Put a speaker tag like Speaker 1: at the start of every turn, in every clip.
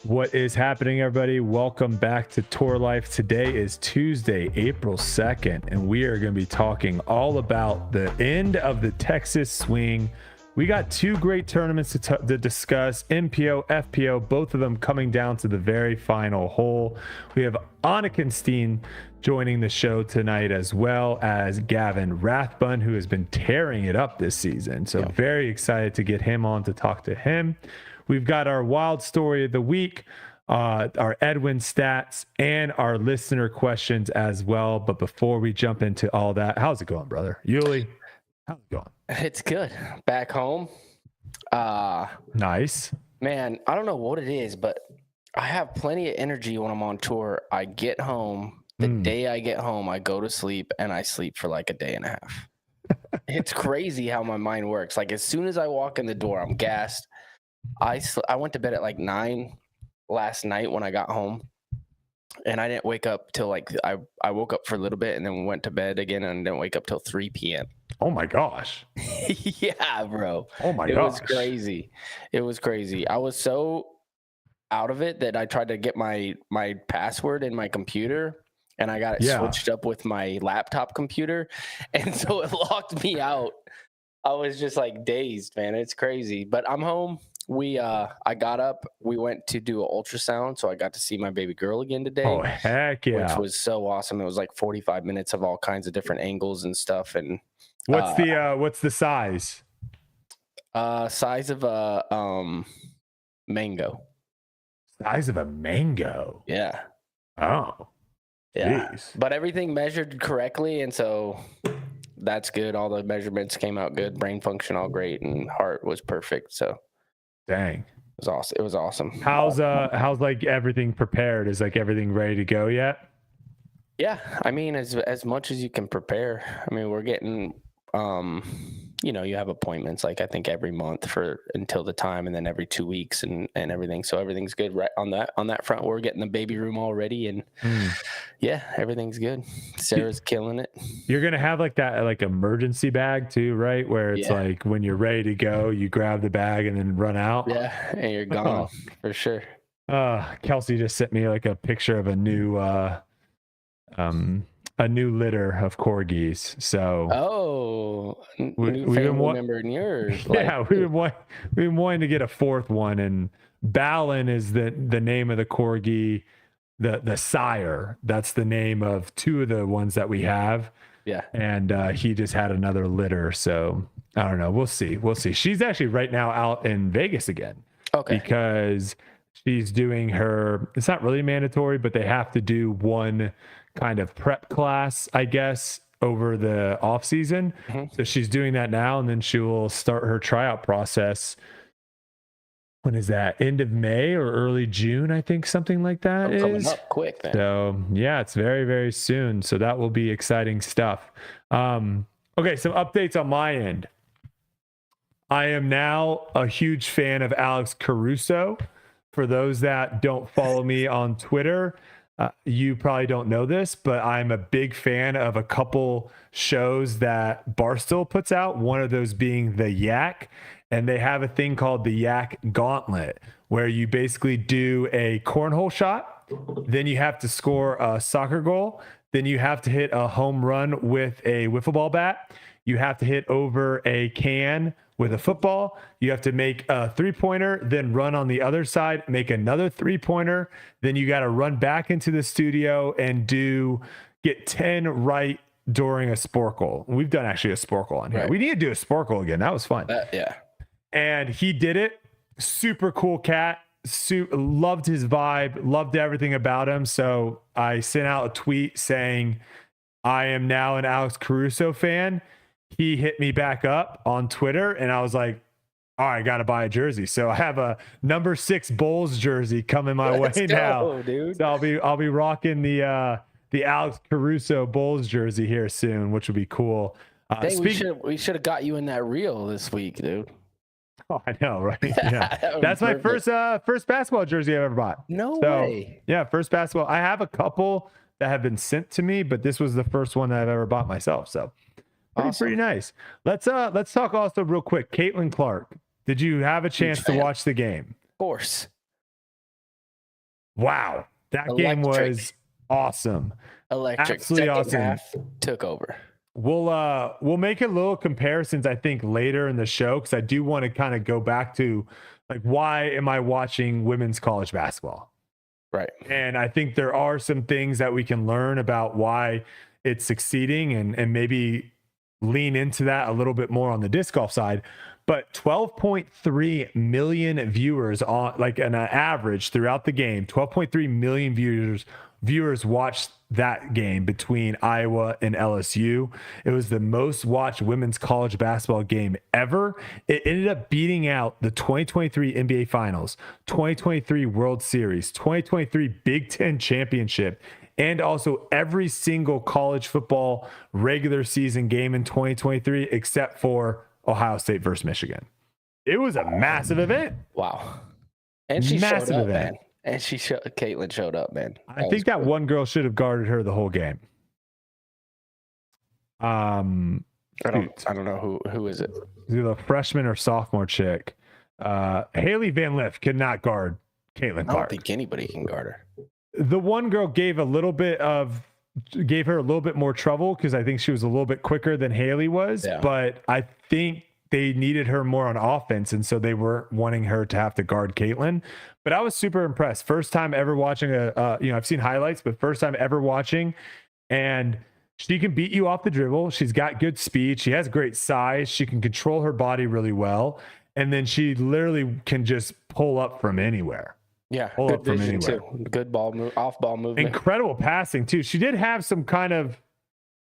Speaker 1: What is happening, everybody? Welcome back to Tour Life. Today is Tuesday, April 2nd, and we are going to be talking all about the end of the Texas Swing. We got two great tournaments to discuss, MPO, FPO, both of them coming down to the very final hole. We have Anniken Steen joining the show tonight, as well as Gavin Rathbun, who has been tearing it up this season. So very excited to get him on to talk to him. We've got our wild story of the week, our EDWIN stats, and our listener questions as well. But before we jump into all that, how's it going, brother? Uli, how's it going?
Speaker 2: It's good. Back home.
Speaker 1: Nice.
Speaker 2: Man, I don't know what it is, but I have plenty of energy when I'm on tour. I get home. The day I get home, I go to sleep, and I sleep for like a day and a half. It's crazy how my mind works. Like, as soon as I walk in the door, I'm gassed. I went to bed at like 9 last night when I got home, and I didn't wake up till like I woke up for a little bit and then went to bed again and didn't wake up till 3 p.m.
Speaker 1: Oh my gosh.
Speaker 2: Yeah, bro.
Speaker 1: Oh my
Speaker 2: gosh.
Speaker 1: gosh.
Speaker 2: It was crazy. It was crazy. I was so out of it that I tried to get my password in my computer, and I got it switched up with my laptop computer, and so it locked me out. I was just like dazed, man. It's crazy. But I'm home. I got up, we went to do an ultrasound, so I got to see my baby girl again today.
Speaker 1: Oh, heck yeah.
Speaker 2: Which was so awesome. It was like 45 minutes of all kinds of different angles and stuff. And
Speaker 1: what's the size?
Speaker 2: Size of a mango.
Speaker 1: Size of a mango.
Speaker 2: Yeah.
Speaker 1: Oh.
Speaker 2: Yeah.
Speaker 1: Geez.
Speaker 2: But everything measured correctly, and so that's good. All the measurements came out good. Brain function all great, and heart was perfect. So
Speaker 1: dang.
Speaker 2: It was awesome. It was awesome.
Speaker 1: How's like everything prepared? Is like everything ready to go yet?
Speaker 2: Yeah, I mean, as much as you can prepare. I mean, we're getting you have appointments like I think every month until the time, and then every 2 weeks and everything. So everything's good right on that front. We're getting the baby room all ready, and yeah, everything's good. Sarah's killing it.
Speaker 1: You're gonna have like that like emergency bag too, right? Where it's like when you're ready to go, you grab the bag and then run out.
Speaker 2: Yeah, and you're gone for sure.
Speaker 1: Kelsey just sent me like a picture of a new litter of corgis. So
Speaker 2: new family member in yours.
Speaker 1: Yeah, we've been wanting to get a fourth one, and Balin is the name of the corgi, the sire. That's the name of two of the ones that we have.
Speaker 2: Yeah.
Speaker 1: And he just had another litter, so I don't know. We'll see. She's actually right now out in Vegas again.
Speaker 2: Okay.
Speaker 1: Because she's doing it's not really mandatory, but they have to do one kind of prep class, I guess, over the off season. So she's doing that now, and then she will start her tryout process. When is that? End of May or early June, I think, something like that is
Speaker 2: coming up quick then.
Speaker 1: So yeah, it's very, very soon. So that will be exciting stuff. Okay, some updates on my end. I am now a huge fan of Alex Caruso. For those that don't follow me on Twitter, you probably don't know this, but I'm a big fan of a couple shows that Barstool puts out, one of those being The Yak. And they have a thing called the Yak Gauntlet, where you basically do a cornhole shot, then you have to score a soccer goal, then you have to hit a home run with a wiffle ball bat, you have to hit over a can with a football, you have to make a three-pointer, then run on the other side, make another three-pointer, then you got to run back into the studio and get 10 right during a sporkle. We've done actually a sporkle on here. Right. We need to do a sporkle again. That was fun.
Speaker 2: Yeah.
Speaker 1: And he did it. Super cool cat. Loved his vibe. Loved everything about him. So I sent out a tweet saying, I am now an Alex Caruso fan. He hit me back up on Twitter, and I was like, all right, I got to buy a jersey. So I have a number 6 Bulls jersey coming my way now. Dude. So I'll be rocking the Alex Caruso Bulls jersey here soon, which will be cool.
Speaker 2: We should have got you in that reel this week, dude.
Speaker 1: Oh, I know, right? Yeah, that's my first basketball jersey I've ever bought.
Speaker 2: No way.
Speaker 1: Yeah, first basketball. I have a couple that have been sent to me, but this was the first one that I've ever bought myself. So pretty nice. Let's talk also real quick. Caitlin Clark. Did you have a chance to watch the game?
Speaker 2: Of course.
Speaker 1: Wow. That game was awesome.
Speaker 2: Electric.
Speaker 1: Absolutely
Speaker 2: Second
Speaker 1: awesome.
Speaker 2: half took over.
Speaker 1: We'll make a little comparisons, I think, later in the show, because I do want to kind of go back to like, why am I watching women's college basketball?
Speaker 2: Right.
Speaker 1: And I think there are some things that we can learn about why it's succeeding, and maybe lean into that a little bit more on the disc golf side. But 12.3 million viewers on like an average throughout the game, 12.3 million viewers watched that game between Iowa and LSU. It was the most watched women's college basketball game ever. It ended up beating out the 2023 NBA Finals, 2023 World Series, 2023 Big Ten Championship, and also every single college football regular season game in 2023, except for Ohio State versus Michigan. It was a massive event.
Speaker 2: Wow. And she
Speaker 1: Massive
Speaker 2: showed up,
Speaker 1: event.
Speaker 2: man. And Caitlin showed up, man.
Speaker 1: I think that one girl should have guarded her the whole game.
Speaker 2: I don't know who is it.
Speaker 1: Either a freshman or sophomore chick. Haley Van Liff could not guard Caitlin Clark.
Speaker 2: I don't think anybody can guard her.
Speaker 1: The one girl gave her a little bit more trouble because I think she was a little bit quicker than Haley was.
Speaker 2: Yeah.
Speaker 1: But I think they needed her more on offense, and so they weren't wanting her to have to guard Caitlin. But I was super impressed. First time ever watching I've seen highlights, but first time ever watching, and she can beat you off the dribble. She's got good speed. She has great size. She can control her body really well. And then she literally can just pull up from anywhere.
Speaker 2: Yeah,
Speaker 1: Pull
Speaker 2: good
Speaker 1: up from
Speaker 2: vision
Speaker 1: anywhere.
Speaker 2: too. Good off ball movement.
Speaker 1: Incredible passing too. She did have some kind of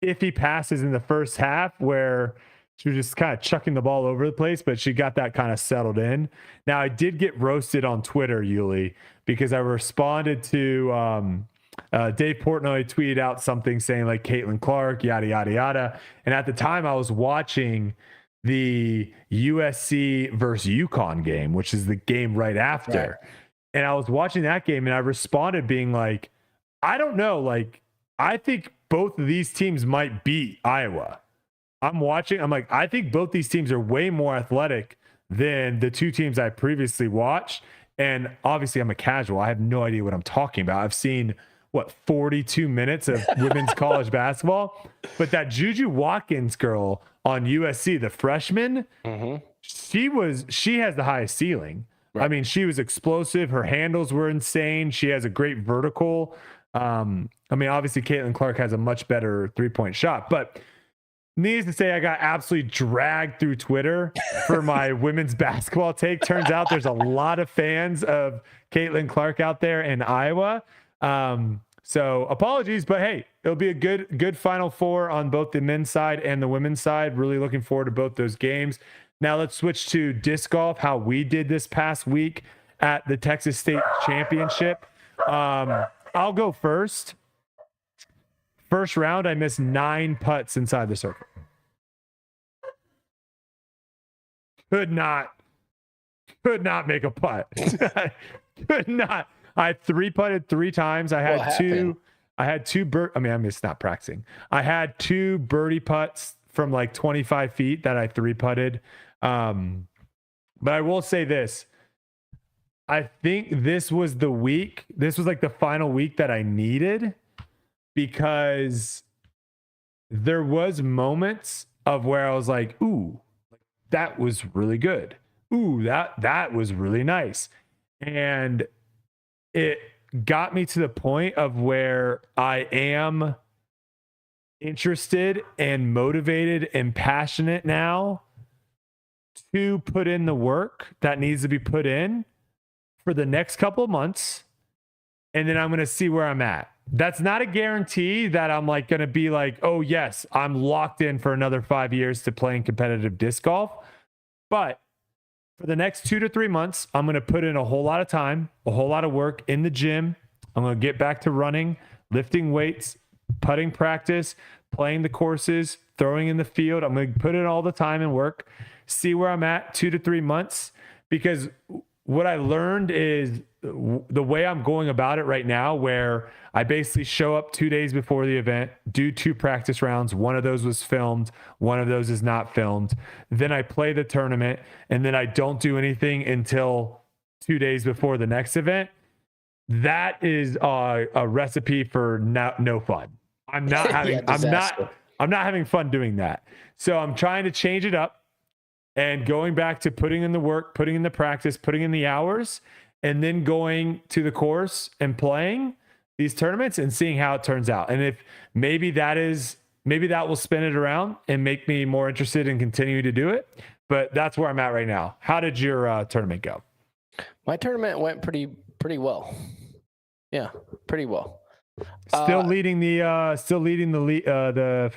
Speaker 1: iffy passes in the first half where she was just kind of chucking the ball over the place, but she got that kind of settled in. Now, I did get roasted on Twitter, Uli, because I responded to Dave Portnoy tweeted out something saying like Caitlin Clark, yada, yada, yada. And at the time I was watching the USC versus UConn game, which is the game right after. Right. And I was watching that game and I responded being like, I don't know. Like, I think both of these teams might beat Iowa. I'm like, I think both these teams are way more athletic than the two teams I previously watched. And obviously I'm a casual. I have no idea what I'm talking about. I've seen 42 minutes of women's college basketball, but that Juju Watkins girl on USC, the freshman, she has the highest ceiling. Right. I mean, she was explosive. Her handles were insane. She has a great vertical. I mean, obviously Caitlin Clark has a much better 3-point shot, but needless to say, I got absolutely dragged through Twitter for my women's basketball take. Turns out there's a lot of fans of Caitlin Clark out there in Iowa. So apologies, but hey, it'll be a good Final Four on both the men's side and the women's side. Really looking forward to both those games. Now let's switch to disc golf, how we did this past week at the Texas State Championship. I'll go first. First round, I missed 9 putts inside the circle. Could not make a putt. Could not. I 3-putted 3 times. I had I'm just not practicing. I had 2 birdie putts from like 25 feet that I 3-putted. But I will say this. I think this was the week. This was like the final week that I needed, because there was moments of where I was like, ooh, that was really good. Ooh, that was really nice. And it got me to the point of where I am interested and motivated and passionate now to put in the work that needs to be put in for the next couple of months. And then I'm going to see where I'm at. That's not a guarantee that I'm like going to be like, oh yes, I'm locked in for another 5 years to playing competitive disc golf. But for the next 2 to 3 months, I'm going to put in a whole lot of time, a whole lot of work in the gym. I'm going to get back to running, lifting weights, putting practice, playing the courses, throwing in the field. I'm going to put in all the time and work, see where I'm at 2 to 3 months, because what I learned is the way I'm going about it right now, where I basically show up 2 days before the event, do 2 practice rounds. One of those was filmed. One of those is not filmed. Then I play the tournament, and then I don't do anything until 2 days before the next event. that is a recipe for no fun. I'm not having I'm not having fun doing that. So I'm trying to change it up and going back to putting in the work, putting in the practice, putting in the hours, and then going to the course and playing these tournaments and seeing how it turns out. And if maybe that will spin it around and make me more interested in continuing to do it. But that's where I'm at right now. How did your tournament go?
Speaker 2: My tournament went pretty well. Yeah, pretty well.
Speaker 1: Still leading the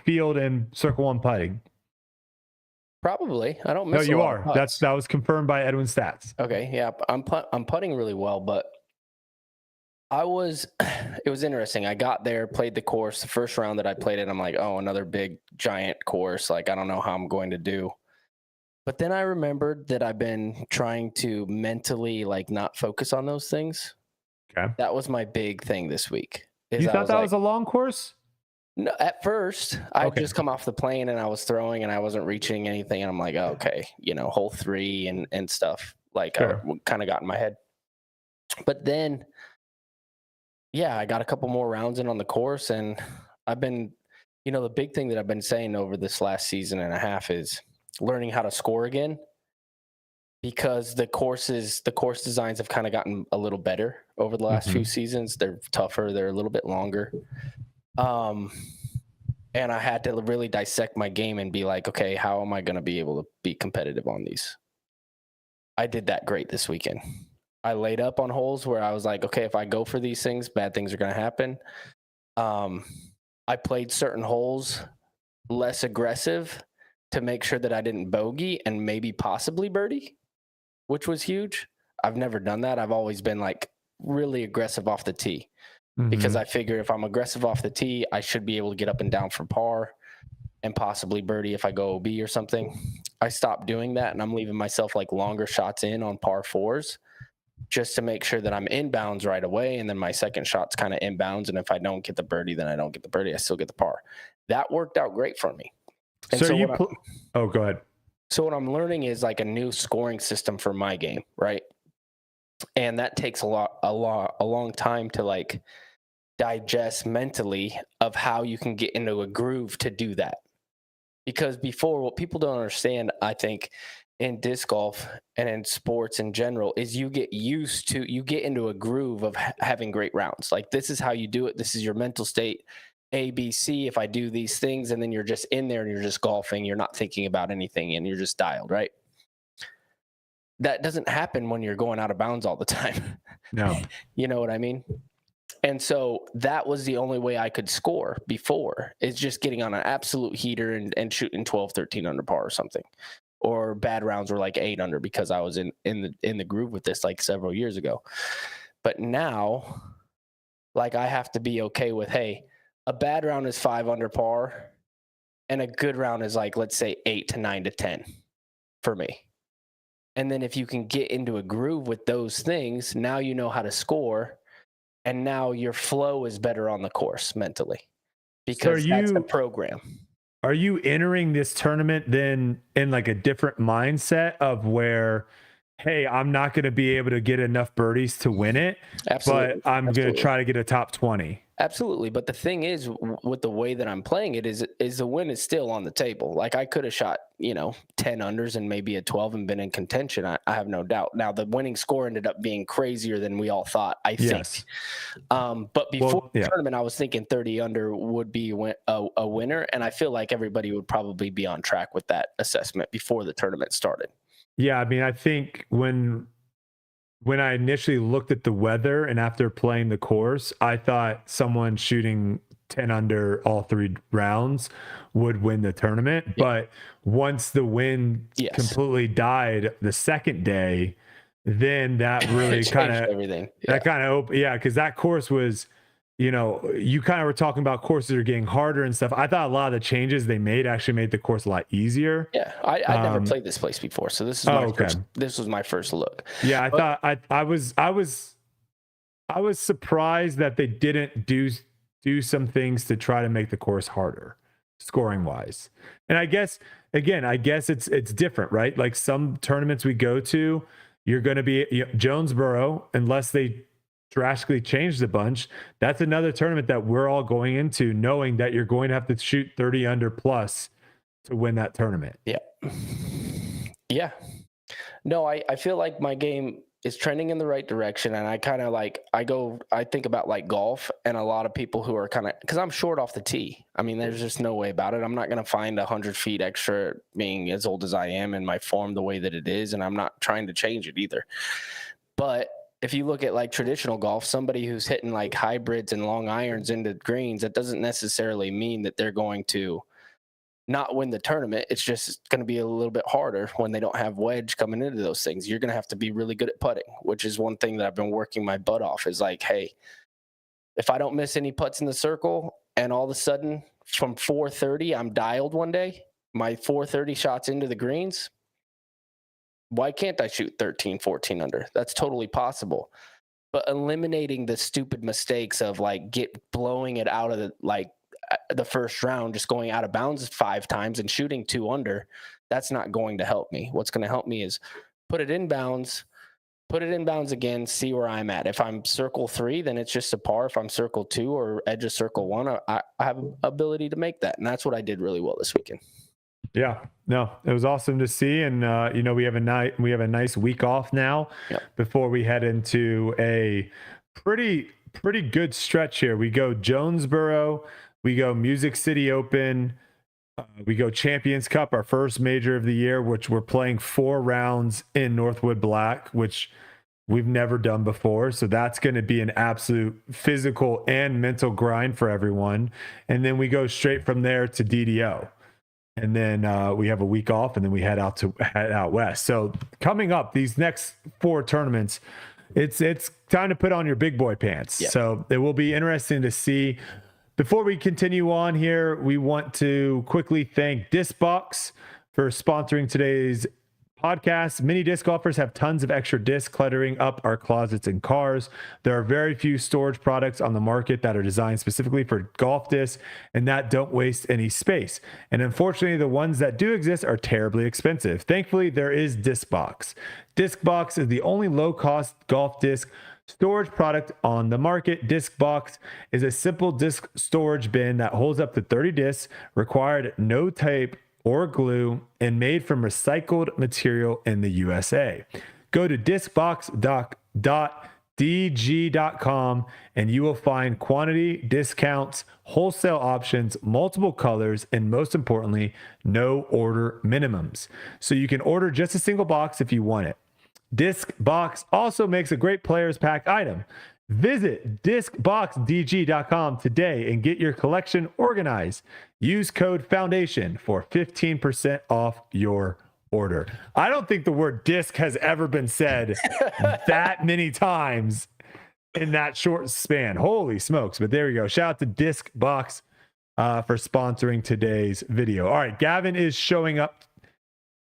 Speaker 1: field in Circle 1 putting.
Speaker 2: Probably. I don't miss.
Speaker 1: No, you are. That was confirmed by EDWIN stats.
Speaker 2: Okay, yeah, I'm putting really well, but it was interesting. I got there, played the course. The first round that I played it, I'm like, oh, another big giant course. Like, I don't know how I'm going to do. But then I remembered that I've been trying to mentally like not focus on those things.
Speaker 1: Okay.
Speaker 2: That was my big thing this week.
Speaker 1: You thought that was a long course?
Speaker 2: No, at first I just come off the plane and I was throwing and I wasn't reaching anything. And I'm like, oh, okay, hole 3 and stuff. Like, sure. I kind of got in my head. But then, yeah, I got a couple more rounds in on the course, and I've been, the big thing that I've been saying over this last season and a half is learning how to score again, because the course designs have kind of gotten a little better over the last few seasons. They're tougher. They're a little bit longer. And I had to really dissect my game and be like, okay, how am I going to be able to be competitive on these? I did that great this weekend. I laid up on holes where I was like, okay, if I go for these things, bad things are going to happen. I played certain holes less aggressive to make sure that I didn't bogey and maybe possibly birdie, which was huge. I've never done that. I've always been like really aggressive off the tee because I figure if I'm aggressive off the tee, I should be able to get up and down for par and possibly birdie if I go OB or something. I stopped doing that, and I'm leaving myself like longer shots in on par 4s just to make sure that I'm inbounds right away, and then my second shot's kind of inbounds, and if I don't get the birdie, then I don't get the birdie. I still get the par. That worked out great for me. And
Speaker 1: go ahead.
Speaker 2: So what I'm learning is like a new scoring system for my game, right? And that takes a long time to like digest mentally of how you can get into a groove to do that. Because before, what people don't understand, I think, in disc golf and in sports in general, is you get into a groove of having great rounds. Like, this is how you do it. This is your mental state. A, B, C, if I do these things, and then you're just in there and you're just golfing. You're not thinking about anything and you're just dialed, right? That doesn't happen when you're going out of bounds all the time.
Speaker 1: No.
Speaker 2: You know what I mean? And so that was the only way I could score before, is just getting on an absolute heater and shooting 12, 13 under par or something. Or bad rounds were like 8 under because I was in the groove with this like several years ago. But now, like, I have to be okay with, hey, a bad round is 5 under par and a good round is like, let's say 8 to 9 to 10 for me. And then if you can get into a groove with those things, now you know how to score, and now your flow is better on the course mentally, because that's the program.
Speaker 1: Are you entering this tournament then in like a different mindset of where, hey, I'm not going to be able to get enough birdies to win it, but I'm going to try to get a top 20?
Speaker 2: Absolutely. But the thing is, with the way that I'm playing it, is the win is still on the table. Like, I could have shot, 10 unders and maybe a 12 and been in contention. I have no doubt. Now, the winning score ended up being crazier than we all thought, I think.
Speaker 1: Yes.
Speaker 2: But before the tournament, I was thinking 30 under would be a winner. And I feel like everybody would probably be on track with that assessment before the tournament started.
Speaker 1: Yeah. I mean, I think when I initially looked at the weather and after playing the course, I thought someone shooting 10 under all 3 rounds would win the tournament. Yeah. But once the wind completely died the second day, then that really kind of everything. Yeah. That kind of because that course was, you kind of were talking about courses are getting harder and stuff. I thought a lot of the changes they made actually made the course a lot easier.
Speaker 2: Yeah, I never played this place before, so this is this was my first look.
Speaker 1: Yeah, I was surprised that they didn't do some things to try to make the course harder, scoring wise. And I guess it's different, right? Like, some tournaments we go to, you're going to be Jonesboro, unless they drastically changed a bunch. That's another tournament that we're all going into knowing that you're going to have to shoot 30 under plus to win that tournament.
Speaker 2: Yeah. Yeah. No, I feel like my game is trending in the right direction. And I kind of like, I think about like golf and a lot of people who are kind of, because I'm short off the tee. I mean, there's just no way about it. I'm not going to find 100 feet extra being as old as I am and my form the way that it is. And I'm not trying to change it either. But if you look at like traditional golf, somebody who's hitting like hybrids and long irons into greens, that doesn't necessarily mean that they're going to not win the tournament. It's just going to be a little bit harder when they don't have wedge coming into those things. You're going to have to be really good at putting, which is one thing that I've been working my butt off is like, hey, if I don't miss any putts in the circle and all of a sudden from 430, I'm dialed one day, my 430 shots into the greens, why can't I shoot 13, 14 under? That's totally possible. But eliminating the stupid mistakes of like blowing it out of the first round, just going out of bounds 5 times and shooting 2 under, that's not going to help me. What's going to help me is put it in bounds again, see where I'm at. If I'm circle 3, then it's just a par. If I'm circle 2 or edge of circle 1, I have ability to make that. And that's what I did really well this weekend.
Speaker 1: Yeah, no, it was awesome to see. And, we have a nice week off now before we head into a pretty good stretch here. We go Jonesboro, we go Music City Open, we go Champions Cup, our first major of the year, which we're playing 4 rounds in Northwood Black, which we've never done before. So that's going to be an absolute physical and mental grind for everyone. And then we go straight from there to DDO. And then we have a week off, and then we head out west. So coming up, these next 4 tournaments, it's time to put on your big boy pants. Yeah. So it will be interesting to see. Before we continue on here, we want to quickly thank Discbox for sponsoring today's podcast. Many disc golfers have tons of extra discs cluttering up our closets and cars. There are very few storage products on the market that are designed specifically for golf discs and that don't waste any space. And unfortunately, the ones that do exist are terribly expensive. Thankfully, there is Discbox. Discbox is the only low-cost golf disc storage product on the market. Discbox is a simple disc storage bin that holds up to 30 discs, required no tape or glue, and made from recycled material in the USA. Go to discbox.dg.com and you will find quantity, discounts, wholesale options, multiple colors, and most importantly, no order minimums. So you can order just a single box if you want it. Discbox also makes a great players pack item. Visit discboxdg.com today and get your collection organized. Use code FOUNDATION for 15% off your order. I don't think the word disc has ever been said that many times in that short span. Holy smokes. But there we go. Shout out to Discbox for sponsoring today's video. All right, Gavin is showing up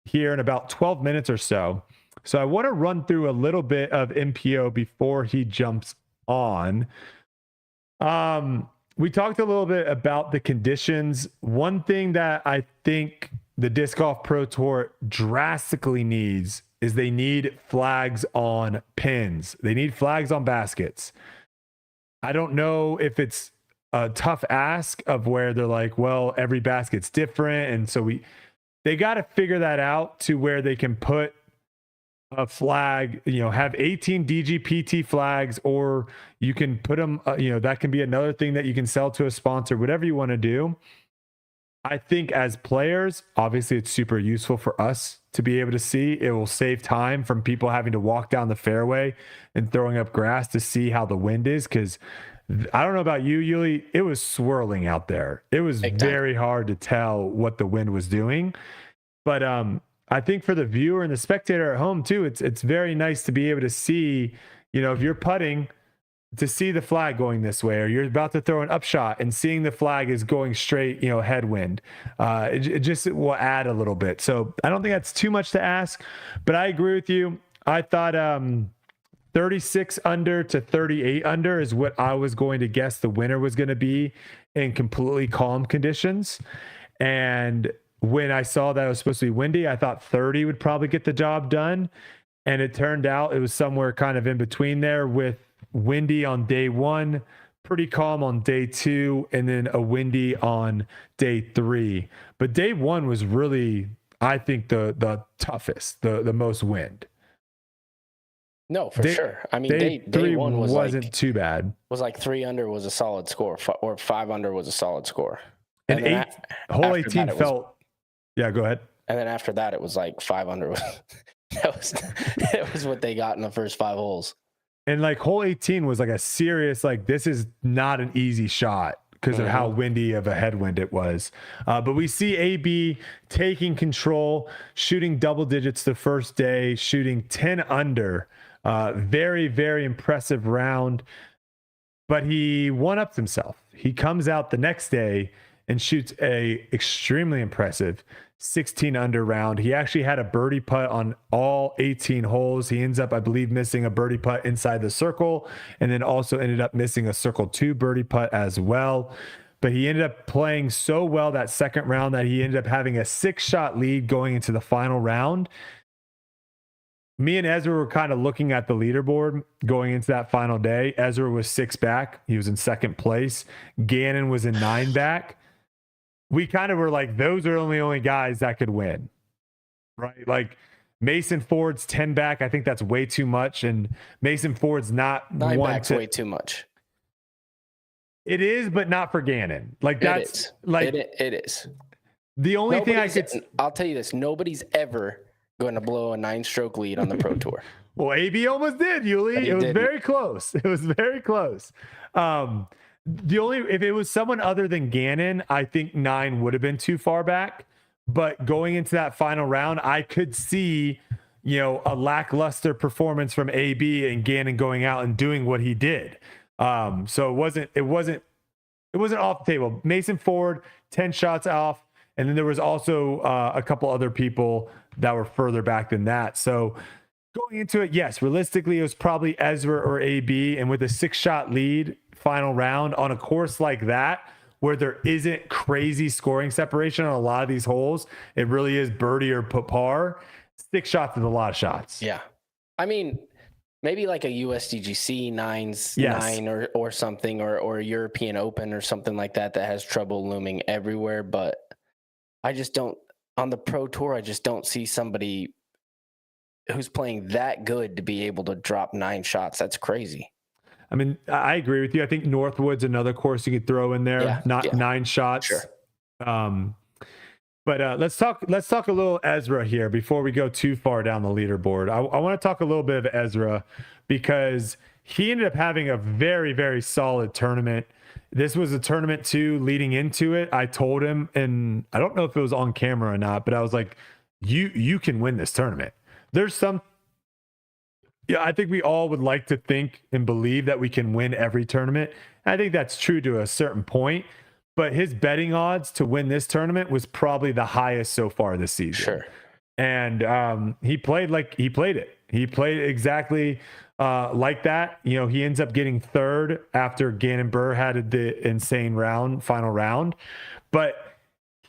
Speaker 1: here in about 12 minutes or so. So I want to run through a little bit of MPO before he jumps on. We talked a little bit about the conditions. One thing that I think the Disc Golf Pro Tour drastically needs is they need flags on pins. They need flags on baskets. I don't know if it's a tough ask of where they're like, well, every basket's different. And so they got to figure that out to where they can put a flag, have 18 DGPT flags, or you can put them, that can be another thing that you can sell to a sponsor, whatever you want to do. I think as players, obviously it's super useful for us to be able to see. It will save time from people having to walk down the fairway and throwing up grass to see how the wind is. Cause I don't know about you, Uli, it was swirling out there. It was very hard to tell what the wind was doing, but, I think for the viewer and the spectator at home too, it's very nice to be able to see, if you're putting, to see the flag going this way, or you're about to throw an upshot and seeing the flag is going straight, headwind. It just will add a little bit. So I don't think that's too much to ask, but I agree with you. I thought 36 under to 38 under is what I was going to guess the winner was going to be in completely calm conditions. And when I saw that it was supposed to be windy, I thought 30 would probably get the job done. And it turned out it was somewhere kind of in between there with windy on day 1, pretty calm on day 2, and then a windy on day 3. But day 1 was really, I think, the toughest, the most wind.
Speaker 2: No, for sure. I mean,
Speaker 1: day 3
Speaker 2: one
Speaker 1: wasn't too bad.
Speaker 2: Was like 3 under was a solid score, or 5 under was a solid score.
Speaker 1: And hole 18 felt. Yeah, go ahead.
Speaker 2: And then after that, it was like 5 under. That was what they got in the first 5 holes.
Speaker 1: And like hole 18 was like a serious, like, this is not an easy shot because of how windy of a headwind it was. But we see AB taking control, shooting double digits the first day, shooting 10 under. Very, very impressive round. But he one-upped himself. He comes out the next day and shoots a extremely impressive 16 under round. He actually had a birdie putt on all 18 holes. He ends up, I believe, missing a birdie putt inside the circle, and then also ended up missing a circle 2 birdie putt as well. But he ended up playing so well that second round that he ended up having a 6-shot lead going into the final round. Me and Ezra were kind of looking at the leaderboard going into that final day. Ezra was 6 back. He was in second place. Gannon was in 9 back. We kind of were like, those are only guys that could win, right? Like Mason Ford's 10 back. I think that's way too much. And Mason Ford's not
Speaker 2: 9 back's way too much.
Speaker 1: It is, but not for Gannon. Like that's like
Speaker 2: it is.
Speaker 1: The only thing
Speaker 2: I'll tell you this: nobody's ever going to blow a 9-stroke lead on the Pro Tour.
Speaker 1: Well, AB almost did, Uli. It was very close. It was very close. If it was someone other than Gannon, I think 9 would have been too far back. But going into that final round, I could see, a lackluster performance from AB and Gannon going out and doing what he did. So it wasn't off the table. Mason Ford, 10 shots off. And then there was also a couple other people that were further back than that. So going into it, yes, realistically, it was probably Ezra or AB. And with a 6-shot lead final round on a course like that, where there isn't crazy scoring separation on a lot of these holes, it really is birdie or put par. 6 shots is a lot of shots.
Speaker 2: Yeah. I mean, maybe like a USDGC 9 or something, or a European Open or something like that has trouble looming everywhere. But I just don't, on the Pro Tour, I just don't see somebody who's playing that good to be able to drop 9 shots. That's crazy.
Speaker 1: I mean, I agree with you. I think Northwood's another course you could throw in there, 9 shots.
Speaker 2: Sure.
Speaker 1: But let's talk a little Ezra here before we go too far down the leaderboard. I want to talk a little bit of Ezra because he ended up having a very, very solid tournament. This was a tournament too leading into it. I told him, and I don't know if it was on camera or not, but I was like, you can win this tournament. I think we all would like to think and believe that we can win every tournament. I think that's true to a certain point, but his betting odds to win this tournament was probably the highest so far this season.
Speaker 2: Sure.
Speaker 1: And he played it. He played exactly like that. He ends up getting 3rd after Gannon Burr had the insane final round, but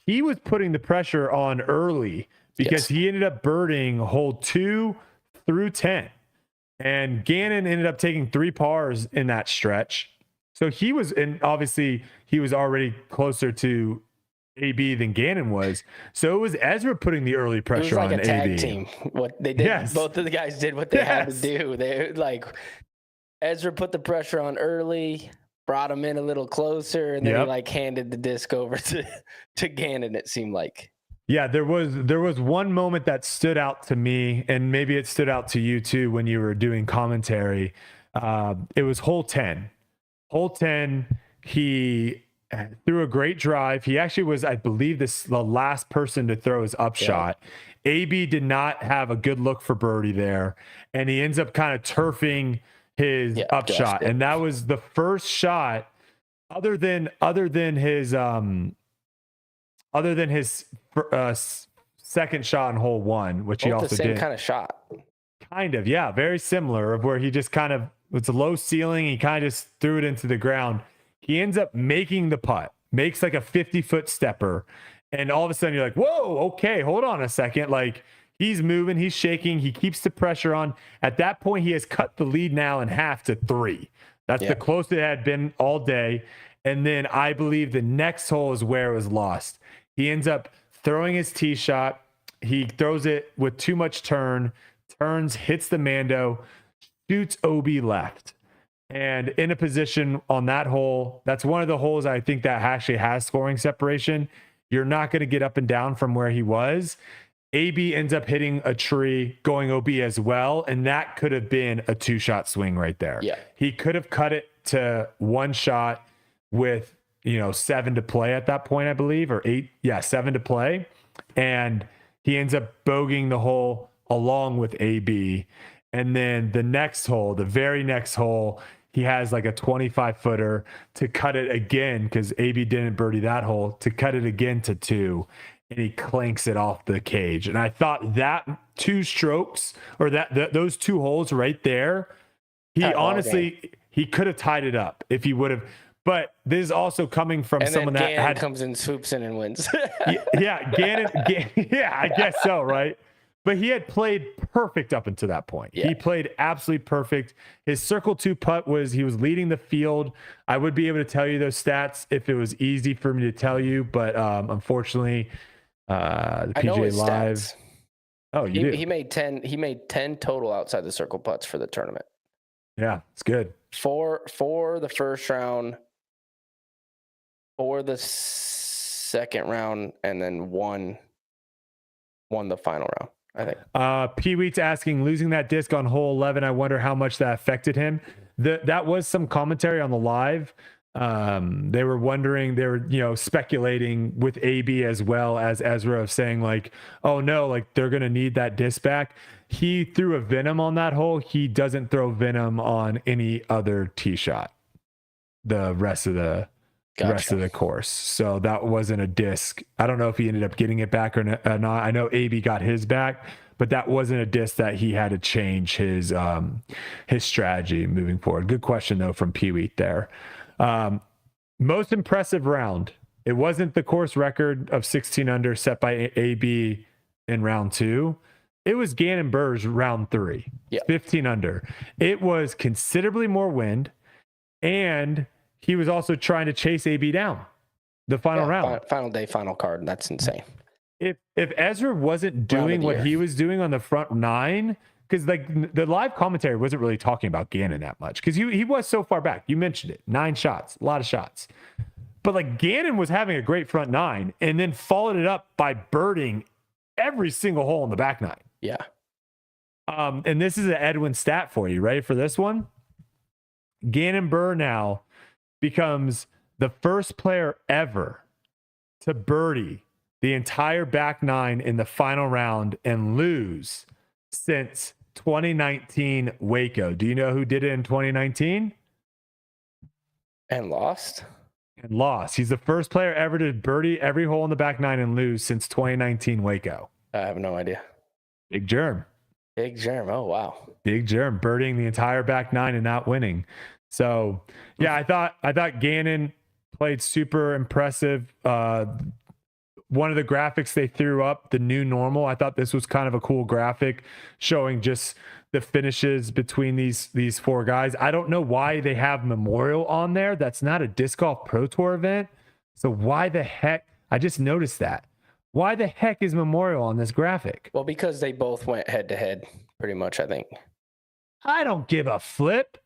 Speaker 1: he was putting the pressure on early because he ended up birding hole 2 through 10. And Gannon ended up taking 3 pars in that stretch. So he was already closer to AB than Gannon was. So it was Ezra putting the early pressure on AB. It was like a tag
Speaker 2: team. What they did, both of the guys did what they had to do. They Ezra put the pressure on early, brought him in a little closer, and then he handed the disc over to Gannon, it seemed like.
Speaker 1: Yeah, there was one moment that stood out to me, and maybe it stood out to you too when you were doing commentary. It was hole 10. Hole 10, he threw a great drive. He actually was, I believe, the last person to throw his upshot. Yeah. AB did not have a good look for birdie there, and he ends up kind of turfing his upshot. And that was the first shot other than his second shot in hole 1, which he also did.
Speaker 2: The same kind of shot.
Speaker 1: Kind of, yeah, very similar, of where he just kind of, it's a low ceiling, he kind of just threw it into the ground. He ends up making the putt, makes like a 50-foot stepper, and all of a sudden you're like, whoa, okay, hold on a second. Like, He's moving, he's shaking, he keeps the pressure on. At that point, he has cut the lead now in half to 3. That's the closest it had been all day. And then I believe the next hole is where it was lost. He ends up throwing his tee shot. He throws it with too much turns, hits the Mando, shoots OB left. And in a position on that hole, that's one of the holes I think that actually has scoring separation. You're not going to get up and down from where he was. AB ends up hitting a tree, going OB as well, and that could have been a 2-shot swing right there.
Speaker 2: Yeah.
Speaker 1: He could have cut it to 1 shot with, 7 to play at that point, I believe, or 8. Yeah, 7 to play. And he ends up bogeying the hole along with AB. And then the next hole, the very next hole, he has like a 25-footer to cut it again because AB didn't birdie that hole, to cut it again to 2. And he clanks it off the cage. And I thought that 2 strokes, or those 2 holes right there, he honestly, he could have tied it up if he would have. But this is also coming from someone that
Speaker 2: Gannon comes in, swoops in, and wins.
Speaker 1: Gannon, I guess so, right? But he had played perfect up until that point. Yeah. He played absolutely perfect. His circle 2 putt he was leading the field. I would be able to tell you those stats if it was easy for me to tell you, but unfortunately, the PGA Live.
Speaker 2: Stats.
Speaker 1: Oh, you do.
Speaker 2: He made 10. He made 10 total outside the circle putts for the tournament.
Speaker 1: Yeah, it's good.
Speaker 2: 4 the first round, 4 the second round, and then one the final round, I think.
Speaker 1: P Wheat's asking, losing that disc on hole 11, I wonder how much that affected him. That was some commentary on the live. They were wondering, they were, speculating with AB as well as Ezra, of saying like, oh no, like they're going to need that disc back. He threw a venom on that hole. He doesn't throw venom on any other tee shot the rest of the course. So that wasn't a disc. I don't know if he ended up getting it back or not. I know AB got his back, but that wasn't a disc that he had to change his strategy moving forward. Good question though from Pee Wee there. Most impressive round. It wasn't the course record of 16 under set by AB in round 2. It was Gannon Burr's round 3, 15 under. It was considerably more wind, and he was also trying to chase AB down the final round.
Speaker 2: Final day, final card. That's insane.
Speaker 1: If Ezra wasn't doing what he was doing on the front 9, because like the live commentary wasn't really talking about Gannon that much, because he was so far back. You mentioned it, 9 shots, a lot of shots. But like Gannon was having a great front 9 and then followed it up by birding every single hole in the back 9.
Speaker 2: Yeah.
Speaker 1: And this is an EDWIN stat for you. Ready for this one? Gannon Burr now becomes the first player ever to birdie the entire back 9 in the final round and lose since 2019 Waco. Do you know who did it in 2019?
Speaker 2: And lost?
Speaker 1: And lost. He's the first player ever to birdie every hole in the back 9 and lose since 2019 Waco.
Speaker 2: I have no idea.
Speaker 1: Big Germ.
Speaker 2: Big Germ. Oh, wow.
Speaker 1: Big Germ birdieing the entire back 9 and not winning. So, yeah, I thought Gannon played super impressive. One of the graphics they threw up, the new normal, I thought this was kind of a cool graphic showing just the finishes between these 4 guys. I don't know why they have Memorial on there. That's not a Disc Golf Pro Tour event. So why the heck? I just noticed that. Why the heck is Memorial on this graphic?
Speaker 2: Well, because they both went head to head pretty much, I think.
Speaker 1: I don't give a flip.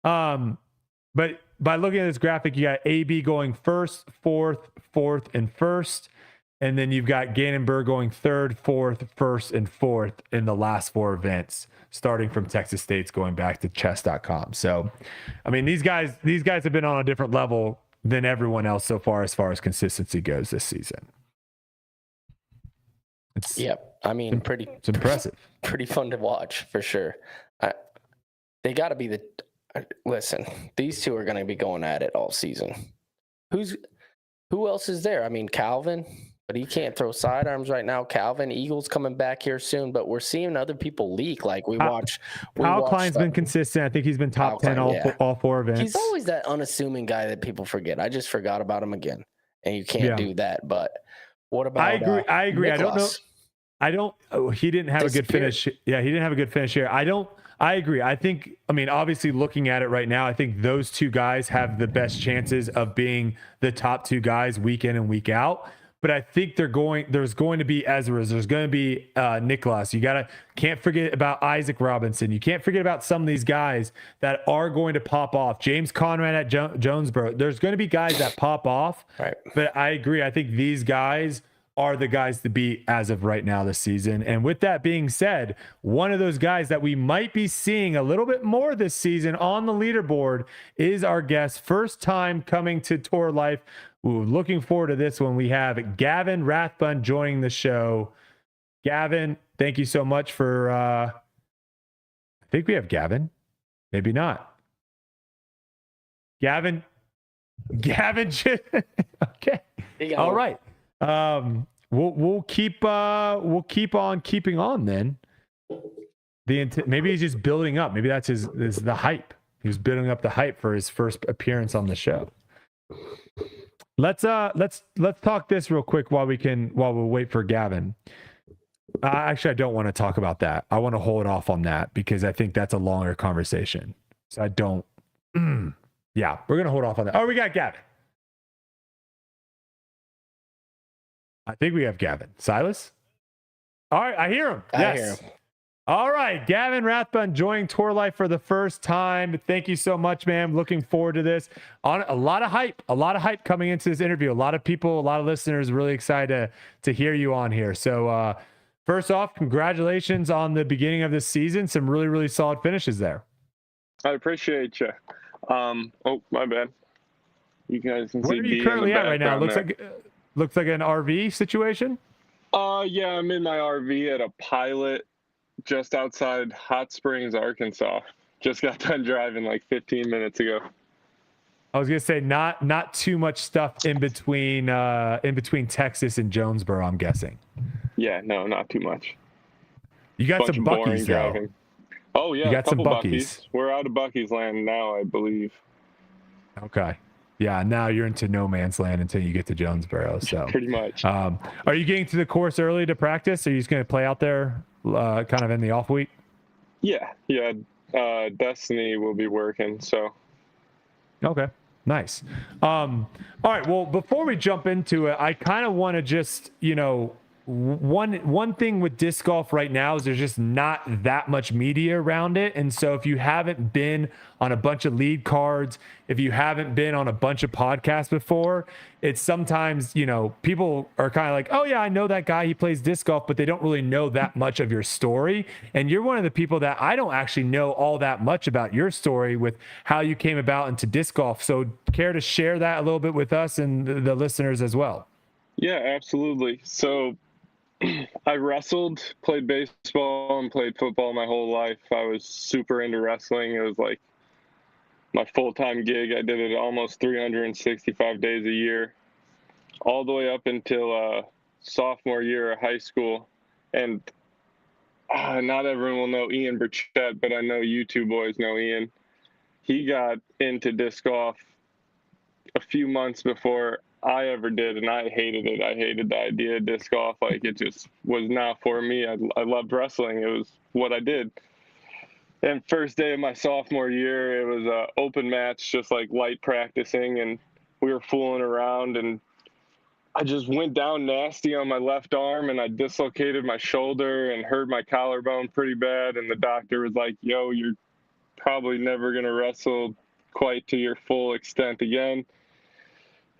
Speaker 1: But by looking at this graphic, you got AB going first, fourth, and first. And then you've got Gannon Burr going third, fourth, first, and fourth in the last 4 events, starting from Texas State's going back to chess.com. So, I mean, these guys have been on a different level than everyone else so far as consistency goes this season. It's impressive. Pretty
Speaker 2: fun to watch for sure. They got to be listen, these 2 are going to be going at it all season. Who else is there? I mean, Calvin, but he can't throw sidearms right now. Calvin, Eagles coming back here soon, but we're seeing other people leak. Like
Speaker 1: Kyle Klein's been consistent. I think he's been top 10 all 4 events.
Speaker 2: He's always that unassuming guy that people forget. I just forgot about him again, and you can't do that. But what about?
Speaker 1: I agree.
Speaker 2: Nicholas?
Speaker 1: He didn't have a good
Speaker 2: Disappeared.
Speaker 1: finish. Yeah, he didn't have a good finish here. I agree. I mean, obviously looking at it right now, I think those two guys have the best chances of being the top two guys week in and week out. But I think there's going to be Ezra's, there's going to be Nicholas. Can't forget about Isaac Robinson. You can't forget about some of these guys that are going to pop off. James Conrad at Jonesboro. There's going to be guys that pop off.
Speaker 2: Right.
Speaker 1: But I agree. I think these guys are the guys to beat as of right now this season. And with that being said, one of those guys that we might be seeing a little bit more this season on the leaderboard is our guest, first time coming to Tour Life. Ooh, looking forward to this one. We have Gavin Rathbun joining the show. Gavin, thank you so much for I think we have Gavin. Maybe not. Gavin. Okay. All right. We'll keep on keeping on then. Maybe he's just building up. Maybe that's the hype. He was building up the hype for his first appearance on the show. Let's talk this real quick while we wait for Gavin. Actually, I don't want to talk about that. I want to hold off on that because I think that's a longer conversation. So I don't. Yeah, we're gonna hold off on that. Oh, we got Gavin. I think we have Gavin. Silas? All right, I hear him. Yes.
Speaker 2: I hear him.
Speaker 1: All right, Gavin Rathbun joining Tour Life for the first time. Thank you so much, man. Looking forward to this. On a lot of hype coming into this interview. A lot of people, a lot of listeners really excited to hear you on here. So first off, congratulations on the beginning of this season. Some really, really solid finishes there.
Speaker 3: I appreciate you. Oh, my bad. You guys can see.
Speaker 1: Where are you currently at right now? Looks like an RV situation.
Speaker 3: Yeah, I'm in my RV at a Pilot just outside Hot Springs, Arkansas. Just got done driving like 15 minutes ago.
Speaker 1: I was gonna say not too much stuff in between Texas and Jonesboro, I'm guessing.
Speaker 3: Yeah, no, not too much.
Speaker 1: You got some Buc-ee's though.
Speaker 3: Driving. Oh yeah,
Speaker 1: you got some Buc-ee's.
Speaker 3: We're out of Buc-ee's land now, I believe.
Speaker 1: Okay. Yeah, now you're into no man's land until you get to Jonesboro. So
Speaker 3: pretty much.
Speaker 1: Are you getting to the course early to practice? Are you just going to play out there kind of in the off week?
Speaker 3: Yeah. Destiny will be working. So.
Speaker 1: Okay, nice. All right. Well, before we jump into it, I kind of want to just, one thing with disc golf right now is there's just not that much media around it. And so if you haven't been on a bunch of lead cards, if you haven't been on a bunch of podcasts before, it's sometimes, people are kind of like, oh yeah, I know that guy, he plays disc golf, but they don't really know that much of your story. And you're one of the people that I don't actually know all that much about your story with how you came about into disc golf. So care to share that a little bit with us and the listeners as well?
Speaker 3: Yeah, absolutely. So I wrestled, played baseball, and played football my whole life. I was super into wrestling. It was like my full-time gig. I did it almost 365 days a year, all the way up until sophomore year of high school. And not everyone will know Ian Burchett, but I know you two boys know Ian. He got into disc golf a few months before I ever did, and I hated it. I hated the idea of disc golf. Like, it just was not for me. I loved wrestling. It was what I did. And first day of my sophomore year, it was an open match, just like light practicing, and we were fooling around, and I just went down nasty on my left arm, and I dislocated my shoulder and hurt my collarbone pretty bad, and the doctor was like, yo, you're probably never going to wrestle quite to your full extent again.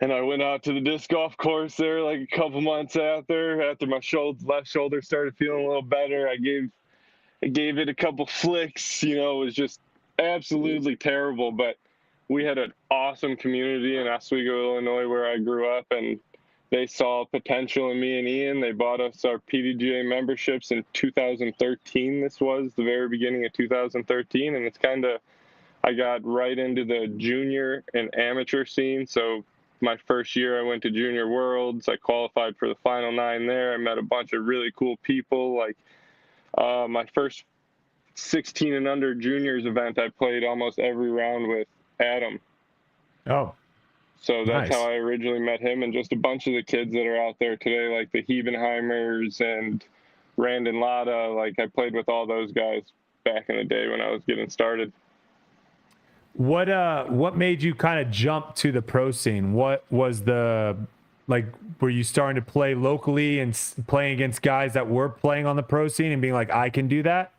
Speaker 3: And I went out to the disc golf course there like a couple months after my left shoulder started feeling a little better. I gave it a couple flicks. It was just absolutely terrible. But we had an awesome community in Oswego, Illinois, where I grew up, and they saw potential in me and Ian. They bought us our PDGA memberships in 2013. This was the very beginning of 2013, and it's I got right into the junior and amateur scene. So my first year I went to Junior Worlds. I qualified for the Final 9 there. I met a bunch of really cool people. Like my first 16 and under juniors event, I played almost every round with Adam.
Speaker 1: Oh.
Speaker 3: So that's
Speaker 1: nice.
Speaker 3: how I originally met him, and just a bunch of the kids that are out there today, like the Hebenheimers and Randon Latta. Like, I played with all those guys back in the day when I was getting started.
Speaker 1: What made you kind of jump to the pro scene? What was were you starting to play locally and playing against guys that were playing on the pro scene and being like, I can do that?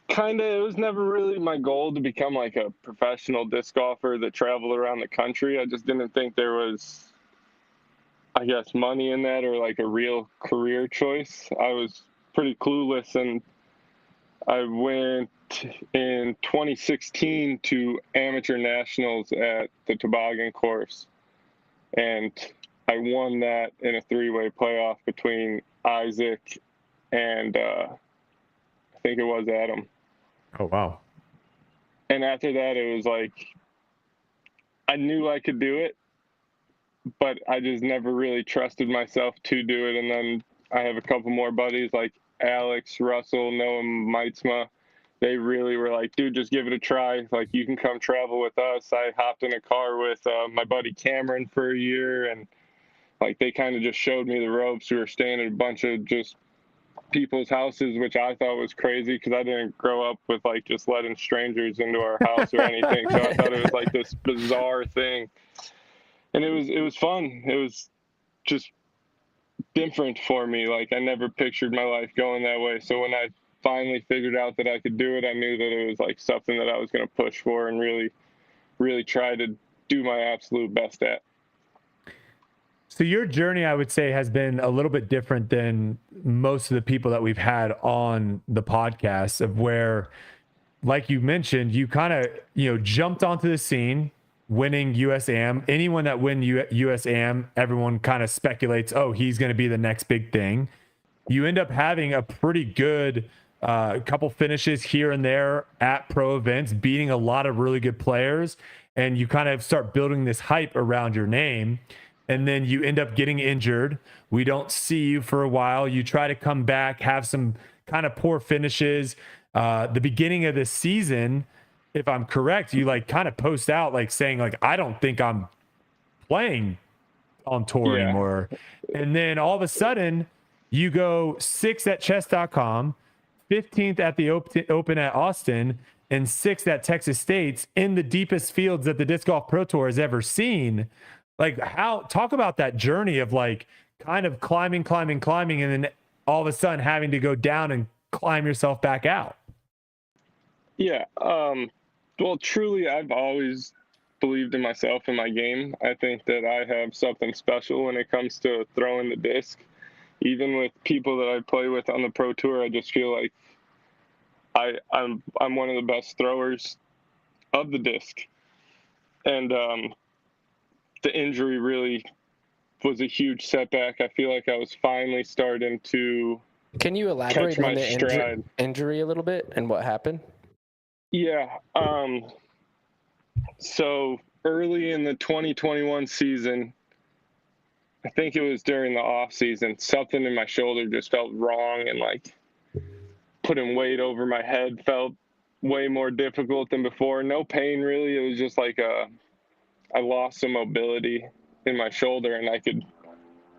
Speaker 3: Kind of. It was never really my goal to become like a professional disc golfer that traveled around the country. I just didn't think there was, I guess, money in that or like a real career choice. I was pretty clueless, and I went in 2016 to amateur nationals at the toboggan course, and I won that in a 3-way playoff between Isaac and I think it was Adam.
Speaker 1: Oh, wow.
Speaker 3: And after that, it was like, I knew I could do it, but I just never really trusted myself to do it. And then I have a couple more buddies like Alex, Russell, Noam, Meitzma. They really were like, dude, just give it a try. Like, you can come travel with us. I hopped in a car with my buddy Cameron for a year, and like, they kind of just showed me the ropes. We were staying at a bunch of just people's houses, which I thought was crazy because I didn't grow up with like just letting strangers into our house or anything. So I thought it was like this bizarre thing, and it was fun. It was just different for me. Like, I never pictured my life going that way. So when I finally figured out that I could do it, I knew that it was like something that I was going to push for and really, really try to do my absolute best at.
Speaker 1: So your journey, I would say, has been a little bit different than most of the people that we've had on the podcast, of where, like you mentioned, you kind of, jumped onto the scene, winning USAM. Anyone that win USAM, everyone kind of speculates, oh, he's going to be the next big thing. You end up having a pretty good couple finishes here and there at pro events, beating a lot of really good players, and you kind of start building this hype around your name. And then you end up getting injured. We don't see you for a while. You try to come back, have some kind of poor finishes. The beginning of the season, if I'm correct, you like kind of post out like saying like, I don't think I'm playing on tour anymore. And then all of a sudden you go 6th at chess.com, 15th at the Open at Austin, and 6th at Texas State's in the deepest fields that the Disc Golf Pro Tour has ever seen. Like, talk about that journey of like kind of climbing, and then all of a sudden having to go down and climb yourself back out.
Speaker 3: Yeah. Well, truly, I've always believed in myself and my game. I think that I have something special when it comes to throwing the disc. Even with people that I play with on the Pro Tour, I just feel like I'm one of the best throwers of the disc. And the injury really was a huge setback. I feel like I was finally starting to
Speaker 2: Can you elaborate on the injury a little bit and what happened?
Speaker 3: Yeah. So early in the 2021 season, I think it was during the off season, something in my shoulder just felt wrong, and like putting weight over my head felt way more difficult than before. No pain really. It was just like I lost some mobility in my shoulder, and I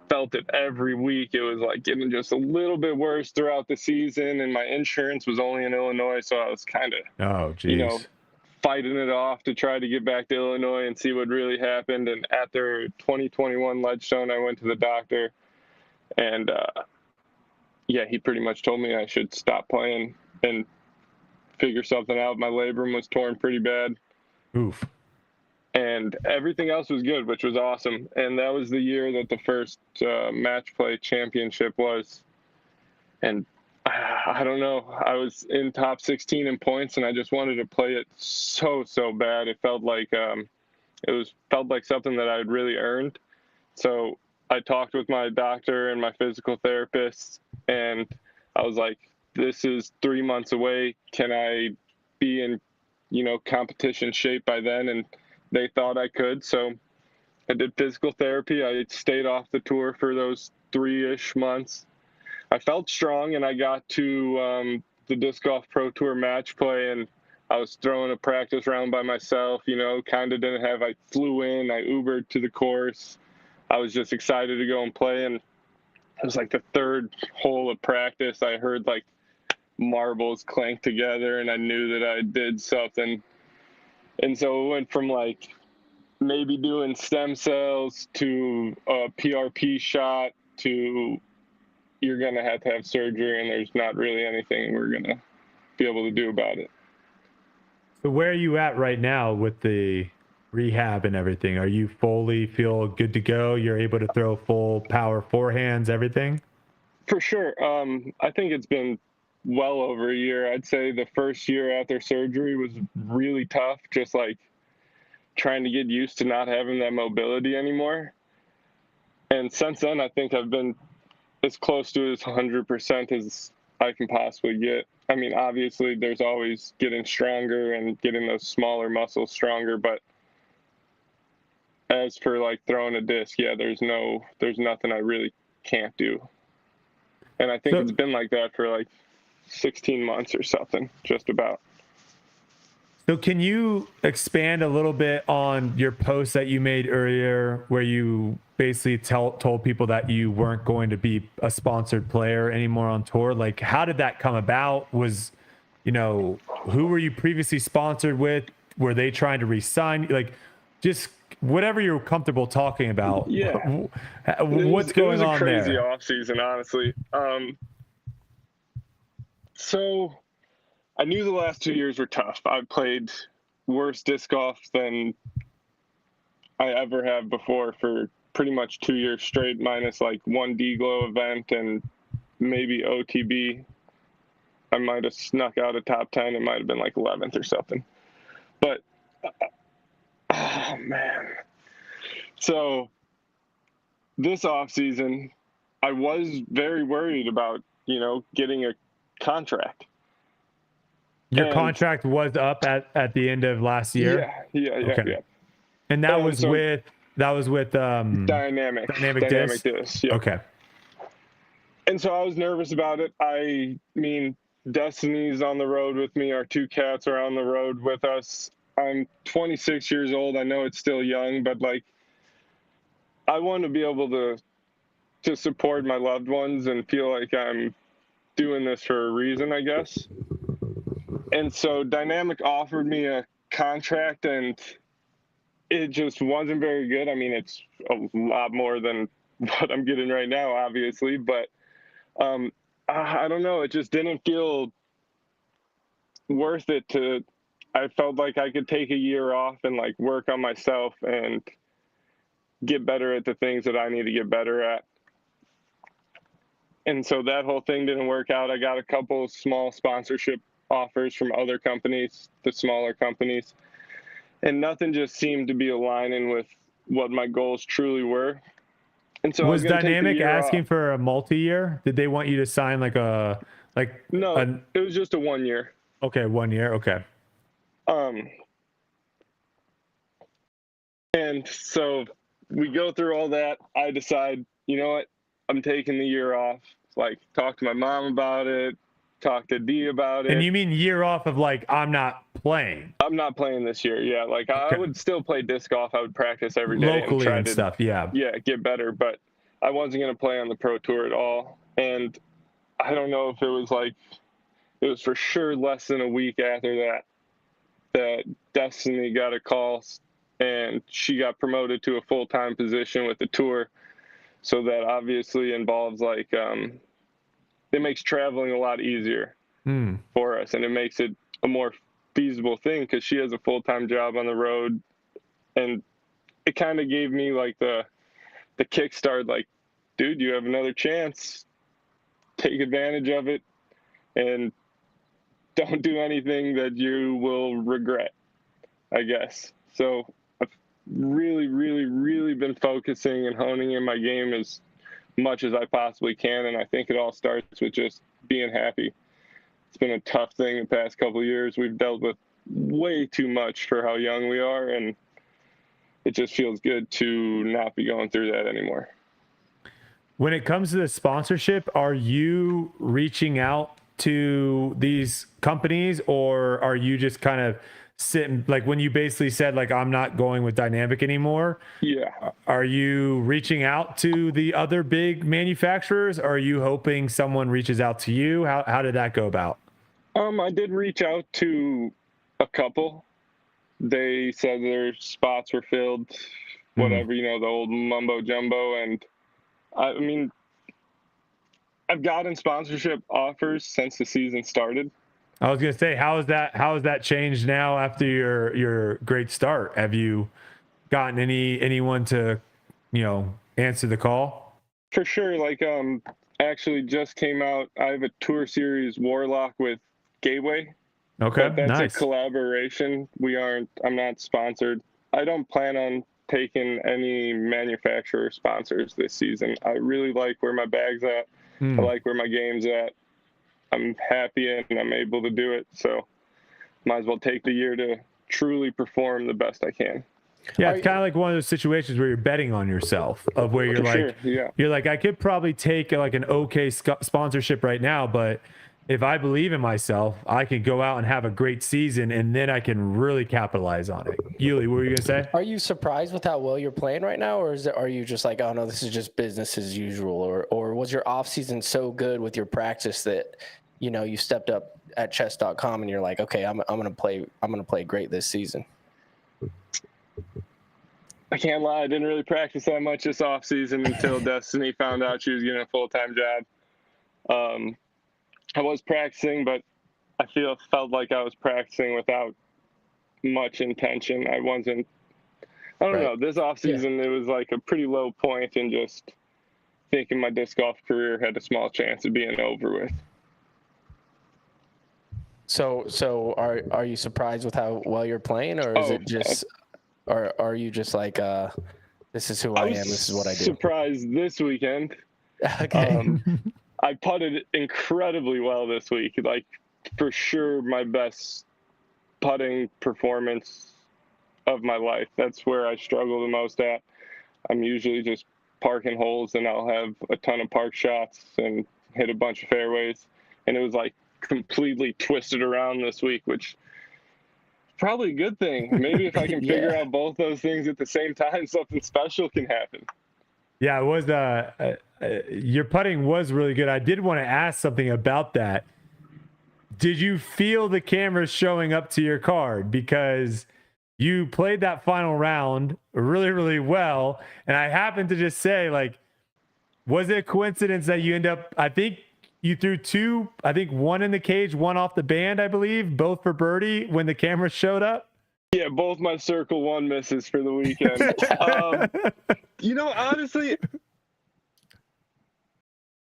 Speaker 3: felt it every week. It was like getting just a little bit worse throughout the season, and my insurance was only in Illinois, so I was kind of, fighting it off to try to get back to Illinois and see what really happened. And after 2021 Ledgestone, I went to the doctor, and he pretty much told me I should stop playing and figure something out. My labrum was torn pretty bad.
Speaker 1: Oof.
Speaker 3: And everything else was good, which was awesome. And that was the year that the first match play championship was. And I don't know, I was in top 16 in points, and I just wanted to play it so bad. It felt like felt like something that I had really earned. So I talked with my doctor and my physical therapist, and I was like, this is 3 months away. Can I be in, competition shape by then? And they thought I could. So I did physical therapy. I stayed off the tour for those 3-ish months. I felt strong, and I got to the Disc Golf Pro Tour match play, and I was throwing a practice round by myself, kind of didn't have, I flew in, I Ubered to the course. I was just excited to go and play, and it was like the third hole of practice. I heard like marbles clank together, and I knew that I did something. And so it went from like maybe doing stem cells to a PRP shot to you're going to have surgery, and there's not really anything we're going to be able to do about it.
Speaker 1: So where are you at right now with the rehab and everything? Are you fully feel good to go? You're able to throw full power forehands, everything?
Speaker 3: For sure. I think it's been well over a year. I'd say the first year after surgery was really tough, just like trying to get used to not having that mobility anymore. And since then, I think I've been as close to as 100% as I can possibly get. I mean, obviously, there's always getting stronger and getting those smaller muscles stronger. But as for like throwing a disc, yeah, there's nothing I really can't do. And I think it's been like that for like 16 months or something, just about.
Speaker 1: So can you expand a little bit on your post that you made earlier where you basically told people that you weren't going to be a sponsored player anymore on tour? Like, how did that come about? Was, who were you previously sponsored with? Were they trying to re-sign? Like, just whatever you're comfortable talking about.
Speaker 3: Yeah.
Speaker 1: What's going on there?
Speaker 3: It was a crazy off season, honestly. So I knew the last 2 years were tough. I played worse disc golf than I ever have before for pretty much 2 years straight, minus like one D-Glow event and maybe OTB. I might have snuck out a top 10. It might have been like 11th or something. But, oh, man. So this offseason, I was very worried about, getting a contract.
Speaker 1: Your contract was up at the end of last year?
Speaker 3: Yeah.
Speaker 1: And that was with
Speaker 3: Dynamic Disc. Yep.
Speaker 1: Okay.
Speaker 3: And so I was nervous about it. I mean, Destiny's on the road with me. Our two cats are on the road with us. I'm 26 years old. I know it's still young, but like I want to be able to support my loved ones and feel like I'm doing this for a reason, I guess. And so Dynamic offered me a contract, and it just wasn't very good. I mean, it's a lot more than what I'm getting right now, obviously, but I don't know. It just didn't feel worth it I felt like I could take a year off and like work on myself and get better at the things that I need to get better at. And so that whole thing didn't work out. I got a couple of small sponsorship offers from other companies, the smaller companies, and nothing just seemed to be aligning with what my goals truly were. And so
Speaker 1: was Dynamic asking for a multi-year? Did they want you to sign no,
Speaker 3: it was just a 1 year.
Speaker 1: Okay, 1 year. Okay.
Speaker 3: And so we go through all that. I decide, you know what? I'm taking the year off. Like, talk to my mom about it. Talk to Dee about it.
Speaker 1: And you mean year off of like, I'm not playing?
Speaker 3: I'm not playing this year. Yeah. Like I would still play disc golf. I would practice every day.
Speaker 1: Locally and stuff. Yeah.
Speaker 3: Yeah. Get better. But I wasn't going to play on the pro tour at all. And I don't know if it was for sure less than a week after that Destiny got a call and she got promoted to a full-time position with the tour. So that obviously involves like, it makes traveling a lot easier for us, and it makes it a more feasible thing because she has a full-time job on the road. And it kind of gave me like the kickstart, like, dude, you have another chance. Take advantage of it and don't do anything that you will regret, I guess. So I've really, really, really been focusing and honing in my game as much as I possibly can, and I think it all starts with just being happy. It's been a tough thing the past couple of years. We've dealt with way too much for how young we are, and it just feels good to not be going through that anymore.
Speaker 1: When it comes to the sponsorship, are you reaching out to these companies, or are you just kind of sitting, like when you basically said like I'm not going with dynamic anymore?
Speaker 3: Yeah.
Speaker 1: Are you reaching out to the other big manufacturers? Or are you hoping someone reaches out to you? How did that go about?
Speaker 3: I did reach out to a couple. They said their spots were filled, whatever, you know, the old mumbo jumbo. And I mean, I've gotten sponsorship offers since the season started.
Speaker 1: I was gonna say, how has that changed now after your great start? Have you gotten anyone to, you know, answer the call?
Speaker 3: For sure. Like, actually just came out. I have a tour series Warlock with Gateway.
Speaker 1: Okay,
Speaker 3: But that's
Speaker 1: nice.
Speaker 3: a collaboration. I'm not sponsored. I don't plan on taking any manufacturer sponsors this season. I really like where my bag's at. I like where my game's at. I'm happy and I'm able to do it. So might as well take the year to truly perform the best I can.
Speaker 1: Yeah, it's kind of like one of those situations where you're betting on yourself, of where you're
Speaker 3: For
Speaker 1: like,
Speaker 3: sure, yeah.
Speaker 1: you're like, I could probably take like an okay sponsorship right now, but if I believe in myself, I can go out and have a great season, and then I can really capitalize on it. Uli, what were you gonna say?
Speaker 2: Are you surprised with how well you're playing right now, or are you just like, oh no, this is just business as usual, or was your off season so good with your practice that, you know, you stepped up at chess.com and you're like, okay, I'm gonna play great this season?
Speaker 3: I can't lie, I didn't really practice that much this off season until Destiny found out she was getting a full-time job. I was practicing, but I felt like I was practicing without much intention. I don't know. This offseason, It was like a pretty low point, and just thinking my disc golf career had a small chance of being over with.
Speaker 2: So are you surprised with how well you're playing, or is it just, or are you just like, this is who I am, this is what I do?
Speaker 3: Surprised this weekend.
Speaker 2: Okay.
Speaker 3: I putted incredibly well this week. Like, for sure, my best putting performance of my life. That's where I struggle the most at. I'm usually just parking holes, and I'll have a ton of park shots and hit a bunch of fairways. And it was like completely twisted around this week, which is probably a good thing. Maybe if I can figure out both those things at the same time, something special can happen.
Speaker 1: Yeah, it was your putting was really good. I did want to ask something about that. Did you feel the cameras showing up to your card? Because you played that final round really, really well. And I happened to just say, like, was it a coincidence that you end up, I think you threw two, I think one in the cage, one off the band, I believe, both for birdie when the cameras showed up?
Speaker 3: Yeah, both my circle one misses for the weekend. You know, honestly,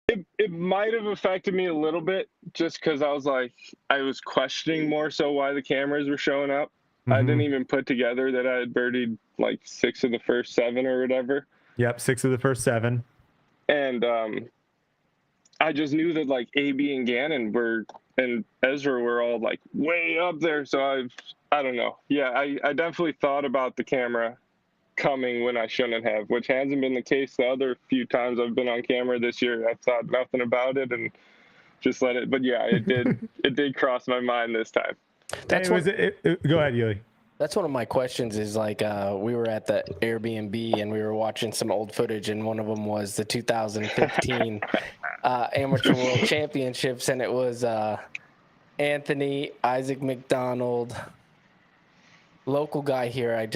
Speaker 3: it might have affected me a little bit, just because I was questioning more so why the cameras were showing up. I didn't even put together that I had birdied like 6 of the first 7 or whatever.
Speaker 1: Yep, 6 of the first 7.
Speaker 3: And I just knew that like AB and Gannon and Ezra were all like way up there. So I don't know. Yeah, I definitely thought about the camera coming when I shouldn't have, which hasn't been the case the other few times I've been on camera this year. I thought nothing about it and just let it. But yeah, it did cross my mind this time.
Speaker 1: Go ahead, Yuli.
Speaker 2: That's one of my questions is like, we were at the Airbnb and we were watching some old footage, and one of them was the 2015 Amateur World Championships, and it was Anthony, Isaac McDonald, local guy here.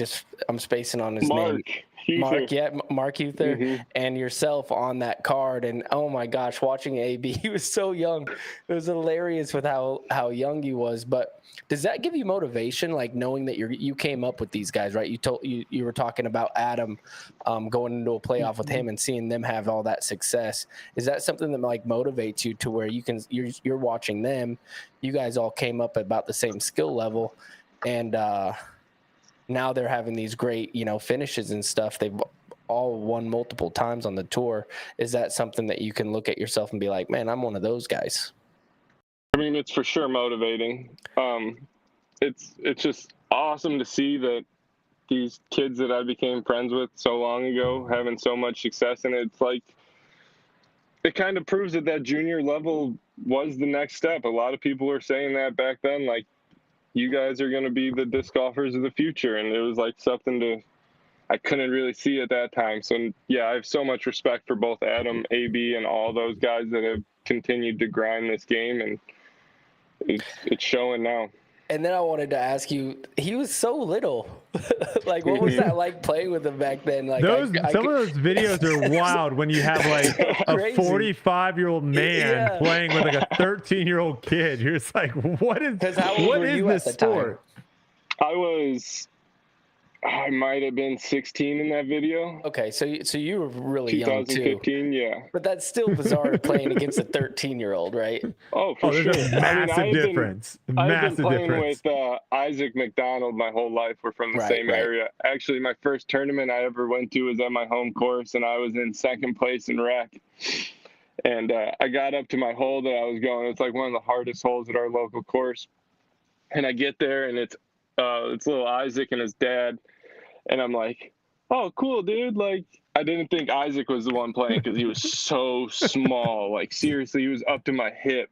Speaker 2: I'm spacing on his name. Mark Huther, and yourself on that card. And oh my gosh, watching AB, he was so young. It was hilarious with how young he was. But does that give you motivation, like knowing that you came up with these guys, right? You were talking about Adam going into a playoff with him and seeing them have all that success. Is that something that like motivates you to where you're watching them? You guys all came up at about the same skill level, and now they're having these great, finishes and stuff. They've all won multiple times on the tour. Is that something that you can look at yourself and be like, man, I'm one of those guys?
Speaker 3: I mean, it's for sure motivating. It's just awesome to see that these kids that I became friends with so long ago having so much success. And it's like, it kind of proves that junior level was the next step. A lot of people were saying that back then, like, you guys are going to be the disc golfers of the future. And it was like something I couldn't really see at that time. So yeah, I have so much respect for both Adam, AB, and all those guys that have continued to grind this game, and it's showing now.
Speaker 2: And then I wanted to ask you, he was so little. Like, what was that like playing with him back then? Like,
Speaker 1: some of those videos are wild when you have like a 45-year-old man playing with like a 13-year-old kid. You're just like, what is this sport?
Speaker 3: I might have been 16 in that video.
Speaker 2: Okay, so you were really young too.
Speaker 3: 2015, yeah.
Speaker 2: But that's still bizarre playing against a 13-year-old, right?
Speaker 3: Oh, for sure.
Speaker 1: There's a massive difference.
Speaker 3: I've been playing with Isaac McDonald my whole life. We're from the same area. Actually, my first tournament I ever went to was at my home course, and I was in second place in rec. And I got up to my hole that I was going. It's like one of the hardest holes at our local course. And I get there, and it's little Isaac and his dad. And I'm like, oh, cool, dude. Like, I didn't think Isaac was the one playing because he was so small. Like, seriously, he was up to my hip.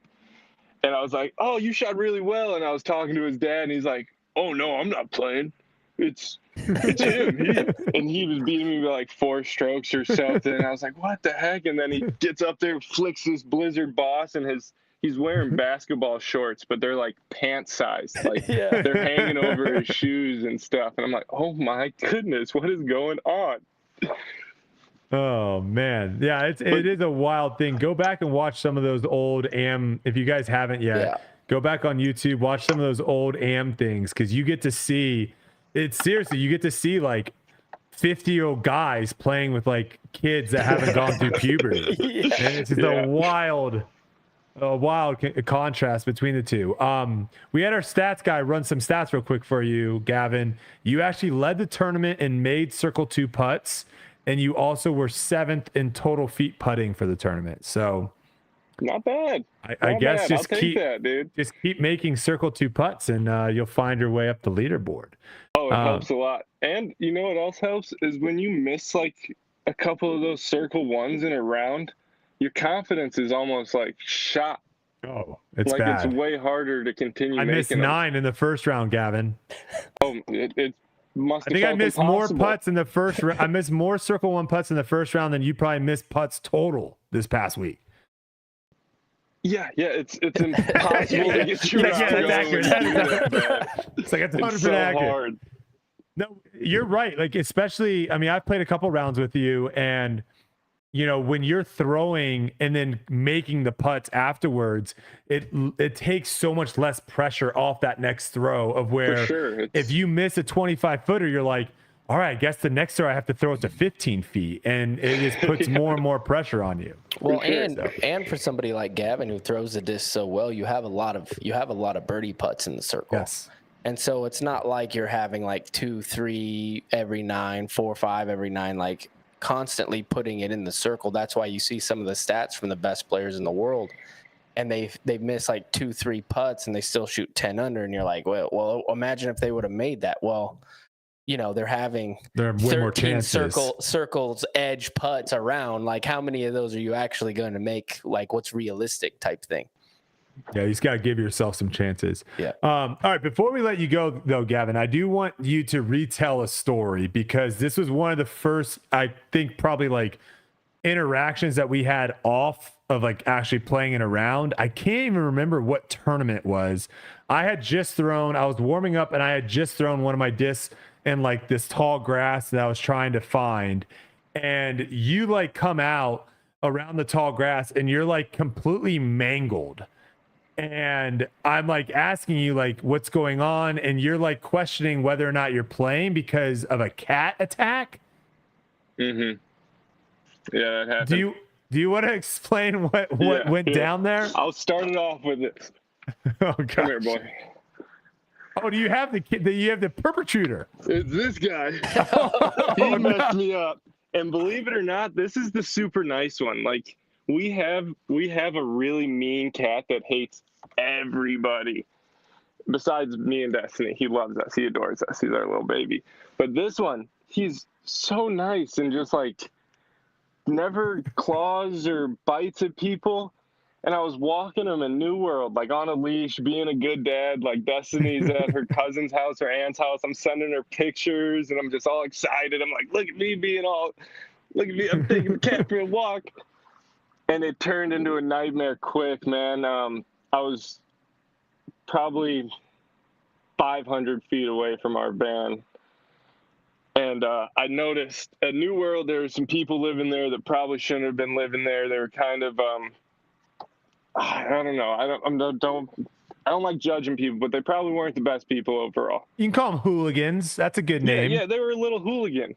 Speaker 3: And I was like, oh, you shot really well. And I was talking to his dad, and he's like, oh, no, I'm not playing. It's him. And he was beating me by like 4 strokes or something. And I was like, what the heck? And then he gets up there, flicks this Blizzard Boss, and he's wearing basketball shorts, but they're like pant sized. Like they're hanging over his shoes and stuff. And I'm like, oh my goodness, what is going on?
Speaker 1: Oh man. Yeah, it is a wild thing. Go back and watch some of those old if you guys haven't yet, go back on YouTube, watch some of those old things, because you get to see you get to see like 50-year-old guys playing with like kids that haven't gone through puberty. And it's just a wild contrast between the two. We had our stats guy run some stats real quick for you, Gavin. You actually led the tournament and made circle 2 putts, and you also were 7th in total feet putting for the tournament. So
Speaker 3: not bad.
Speaker 1: I guess
Speaker 3: just
Speaker 1: keep making circle 2 putts, and you'll find your way up the leaderboard.
Speaker 3: Oh, it helps a lot. And you know what else helps is when you miss like a couple of those circle 1s in a round, your confidence is almost like shot.
Speaker 1: Oh, it's
Speaker 3: like
Speaker 1: bad.
Speaker 3: It's way harder to continue.
Speaker 1: I missed 9 in the first round, Gavin.
Speaker 3: Oh, it must.
Speaker 1: I think I missed more putts in the first round. I missed more circle 1 putts in the first round than you probably missed putts total this past week.
Speaker 3: Yeah, it's impossible to get your
Speaker 1: It's like it's 100% accurate. Hard. No, you're right. Like, especially, I mean, I've played a couple rounds with you, and you know, when you're throwing and then making the putts afterwards, it takes so much less pressure off that next throw, of where if you miss a 25-footer, you're like, all right, I guess the next throw I have to throw it to 15 feet, and it just puts more and more pressure on you.
Speaker 2: Well, and for somebody like Gavin who throws the disc so well, you have a lot of birdie putts in the circle.
Speaker 1: Yes.
Speaker 2: And so it's not like you're having like 2, 3 every 9, 4, 5 every 9, like constantly putting it in the circle. That's why you see some of the stats from the best players in the world, and they miss like 2, 3 putts and they still shoot 10 under, and you're like, well, imagine if they would have made that. Well, you know, they're having 13 circles edge putts around. Like, how many of those are you actually going to make? Like, what's realistic type thing?
Speaker 1: Yeah, you just got to give yourself some chances.
Speaker 2: Yeah.
Speaker 1: All right, before we let you go, though, Gavin, I do want you to retell a story, because this was one of the first, I think, probably like interactions that we had off of like actually playing it around. I can't even remember what tournament it was. I was warming up, and I had just thrown one of my discs in like this tall grass that I was trying to find. And you like come out around the tall grass, and you're like completely mangled. And I'm like asking you like what's going on, and you're like questioning whether or not you're playing because of a cat attack.
Speaker 3: Mm-hmm. Yeah, that happened.
Speaker 1: Do you want to explain what went down there?
Speaker 3: I'll start it off with this.
Speaker 1: Oh,
Speaker 3: come here, boy.
Speaker 1: Oh, do you have the perpetrator?
Speaker 3: It's this guy. He messed me up. And believe it or not, this is the super nice one. Like, we have a really mean cat that hates everybody besides me and Destiny. He loves us. He adores us. He's our little baby. But this one, he's so nice and just like never claws or bites at people. And I was walking him in New World, like on a leash, being a good dad. Like Destiny's at her cousin's house, her aunt's house. I'm sending her pictures, and I'm just all excited. I'm like, look at me look at me, I'm taking the cat for a walk. And it turned into a nightmare quick, man. I was probably 500 feet away from our van. And I noticed at New World, there were some people living there that probably shouldn't have been living there. They were kind of, I don't know. I don't like judging people, but they probably weren't the best people overall.
Speaker 1: You can call them hooligans. That's a good name.
Speaker 3: Yeah, they were a little hooligan.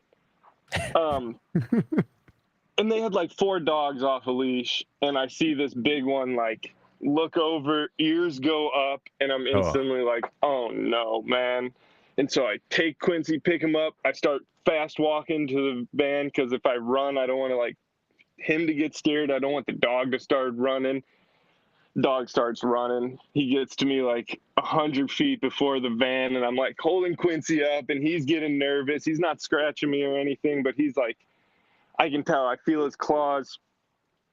Speaker 3: And they had like 4 dogs off a leash, and I see this big one like look over, ears go up, and I'm instantly like, oh no, man. And so I take Quincy, pick him up. I start fast walking to the van because if I run, I don't want to like him to get scared. I don't want the dog to start running. Dog starts running. He gets to me like 100 feet before the van, and I'm like holding Quincy up, and he's getting nervous. He's not scratching me or anything, but he's like, I can tell. I feel his claws.